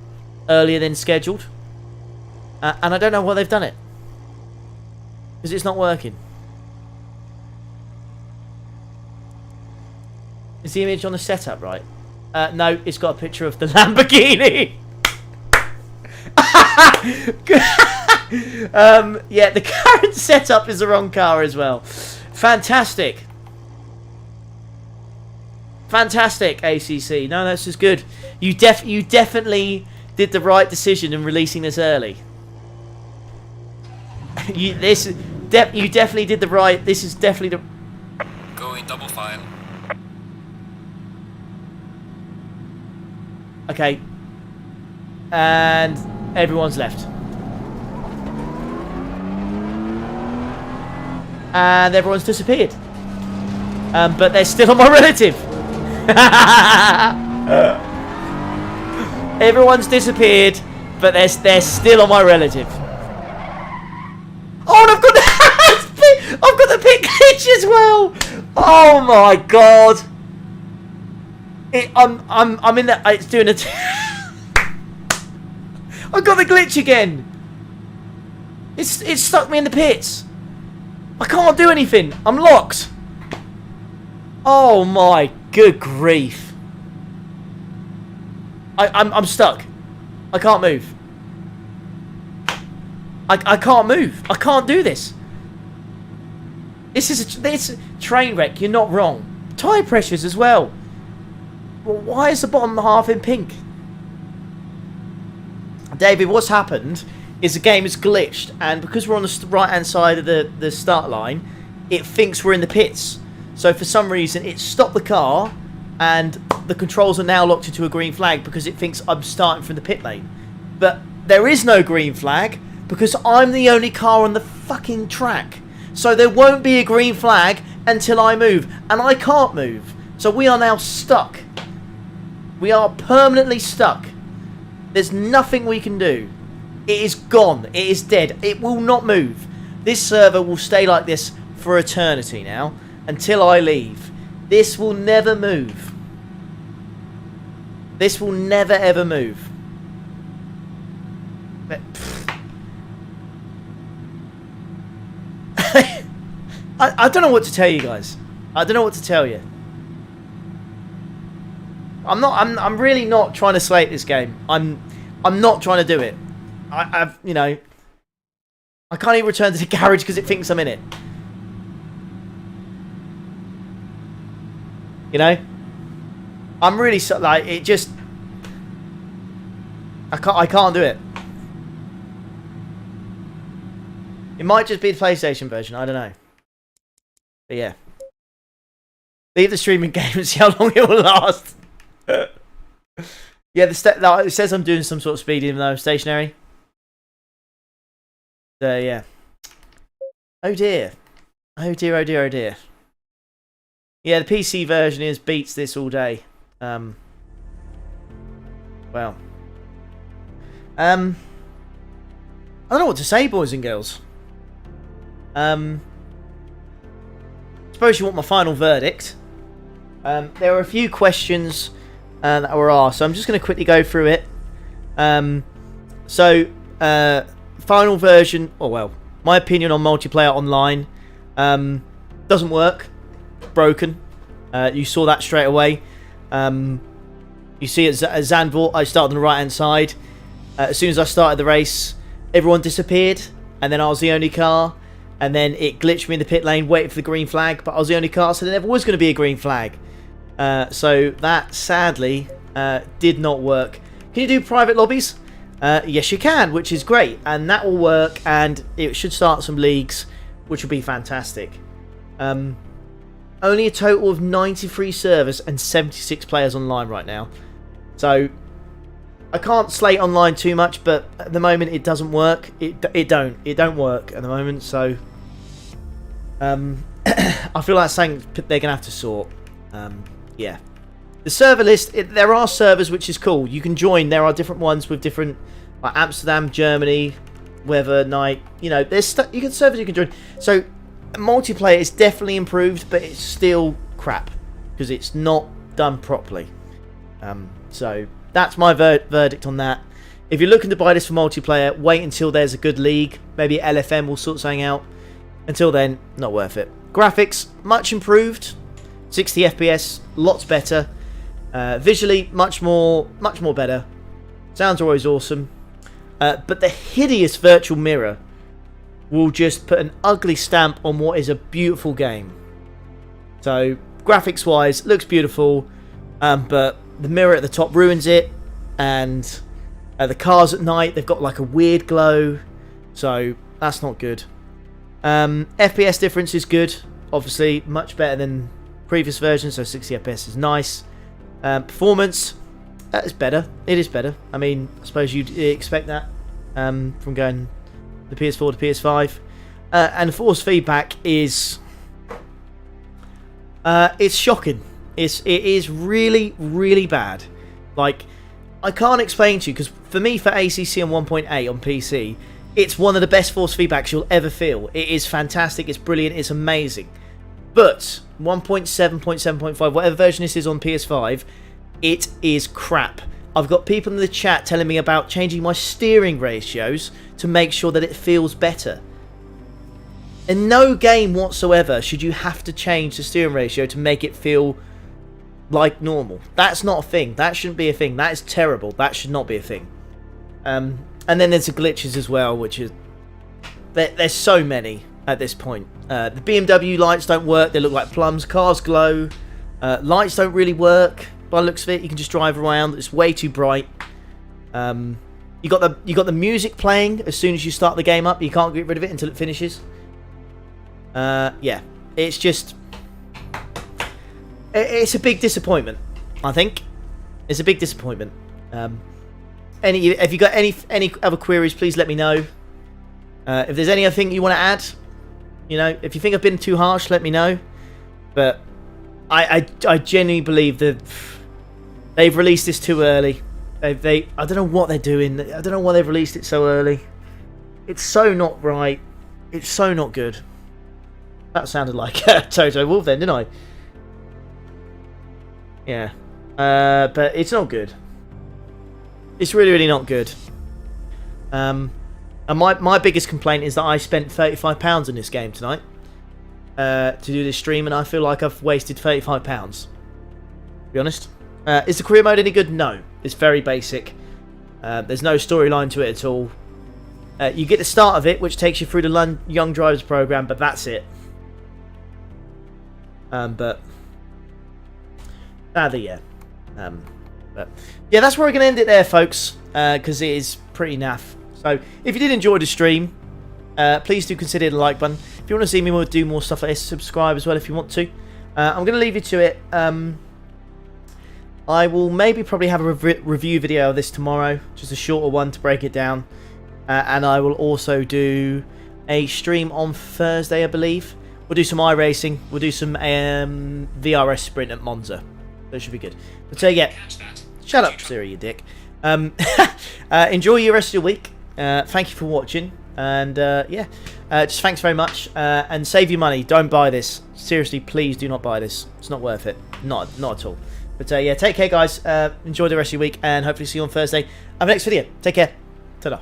than scheduled. And I don't know why they've done it. Because it's not working. Is the image on the setup right? No, it's got a picture of the Lamborghini. Yeah, the current setup is the wrong car as well. Fantastic. Fantastic, ACC. No, that's just good. You definitely did the right decision in releasing this early. You definitely did the right. This is definitely the. Go in double file. Okay. And everyone's left. And everyone's disappeared. But they're still on my relative. Everyone's disappeared, but they're still on my relative. Oh, and I've got the pit glitch as well. Oh my god. I'm in the. It's doing a. I've got the glitch again. It's stuck me in the pits. I can't do anything. I'm locked. Oh my good grief. I'm stuck. I can't move. I can't move. I can't do this. This is a train wreck. You're not wrong. Tire pressures as well. Well, why is the bottom half in pink? David, what's happened is the game is glitched, and because we're on the right hand side of the start line, it thinks we're in the pits. So for some reason it stopped the car, and the controls are now locked into a green flag because it thinks I'm starting from the pit lane. But there is no green flag because I'm the only car on the fucking track. So there won't be a green flag until I move, and I can't move. So we are now stuck. We are permanently stuck. There's nothing we can do. It is gone. It is dead. It will not move. This server will stay like this for eternity now until I leave. This will never move. This will never ever move. But, I don't know what to tell you guys. I don't know what to tell you. I'm really not trying to slate this game. I'm not trying to do it. I've you know, I can't even return to the garage because it thinks I'm in it. You know, I'm really like it. Just I can't do it. It might just be the PlayStation version. I don't know. But yeah, leave the streaming game and see how long it will last. Yeah, it says I'm doing some sort of speed even though I'm stationary. So yeah. Oh dear. Oh dear, oh dear, oh dear. Yeah, the PC version beats this all day. Well. I don't know what to say, boys and girls. Suppose you want my final verdict. There were a few questions that were asked, so I'm just going to quickly go through it. Final version, oh well, my opinion on multiplayer online, doesn't work, broken. You saw that straight away. You see at Zandvoort, I started on the right hand side. As soon as I started the race, everyone disappeared, and then I was the only car, and then it glitched me in the pit lane, waited for the green flag, but I was the only car, so there never was going to be a green flag. So that, sadly, did not work. Can you do private lobbies? Yes, you can, which is great, and that will work, and it should start some leagues, which will be fantastic. Only a total of 93 servers and 76 players online right now. So I can't slate online too much, but at the moment it doesn't work. It don't work at the moment. So I feel like something they're gonna have to sort. Yeah, the server list. There are servers, which is cool. You can join. There are different ones with different, like Amsterdam, Germany, weather, night. You know, there's servers you can join. So multiplayer is definitely improved, but it's still crap because it's not done properly. So that's my verdict on that. If you're looking to buy this for multiplayer, wait until there's a good league. Maybe LFM will sort something out. Until then, not worth it. Graphics, much improved. 60 FPS, lots better. Visually, much more better. Sounds always awesome. But the hideous virtual mirror will just put an ugly stamp on what is a beautiful game. So, graphics-wise, looks beautiful. But the mirror at the top ruins it. And the cars at night, they've got like a weird glow. So, that's not good. FPS difference is good. Obviously, much better than previous versions. So, 60 FPS is nice. Performance, that is better. It is better. I mean, I suppose you'd expect that from going the PS4 to PS5. And the force feedback is... it's shocking. It is really, really bad. Like, I can't explain to you, because for me, for ACC and 1.8 on PC, it's one of the best force feedbacks you'll ever feel. It is fantastic, it's brilliant, it's amazing. But 1.7, 0.7.5, whatever version this is on PS5, it is crap. I've got people in the chat telling me about changing my steering ratios to make sure that it feels better. In no game whatsoever should you have to change the steering ratio to make it feel like normal. That's not a thing. That shouldn't be a thing. That is terrible. That should not be a thing. And then there's the glitches as well, which is... There's so many at this point. The BMW lights don't work. They look like plums. Cars glow. Lights don't really work. By the looks of it, you can just drive around. It's way too bright. You got the music playing as soon as you start the game up. You can't get rid of it until it finishes. Yeah, it's just... It's a big disappointment, I think. It's a big disappointment. If you got any other queries, please let me know. If there's any other thing you want to add, you know, if you think I've been too harsh, let me know. But I genuinely believe that they've released this too early. I don't know what they're doing. I don't know why they've released it so early. It's so not right. It's so not good. That sounded like Toto Wolf then, didn't I? Yeah. But it's not good. It's really, really not good. And my biggest complaint is that I spent £35 on this game tonight. to do this stream, and I feel like I've wasted £35. To be honest. Is the career mode any good? No. It's very basic. There's no storyline to it at all. You get the start of it, which takes you through the Young Drivers program, but that's it. But sadly, yeah. But yeah, that's where we're going to end it there, folks, because it is pretty naff. So if you did enjoy the stream, please do consider the like button. If you want to see me do more stuff like this, subscribe as well if you want to. I'm going to leave you to it. I will probably have a review video of this tomorrow, just a shorter one to break it down. And I will also do a stream on Thursday, I believe. We'll do some iRacing. We'll do some VRS sprint at Monza. That should be good. But yeah, shut up, Siri, you dick. Enjoy your rest of your week. Thank you for watching. And yeah, just thanks very much. And save your money. Don't buy this. Seriously, please do not buy this. It's not worth it. Not at all. But yeah, take care, guys. Enjoy the rest of your week. And hopefully see you on Thursday. Have a next video. Take care. Ta-da.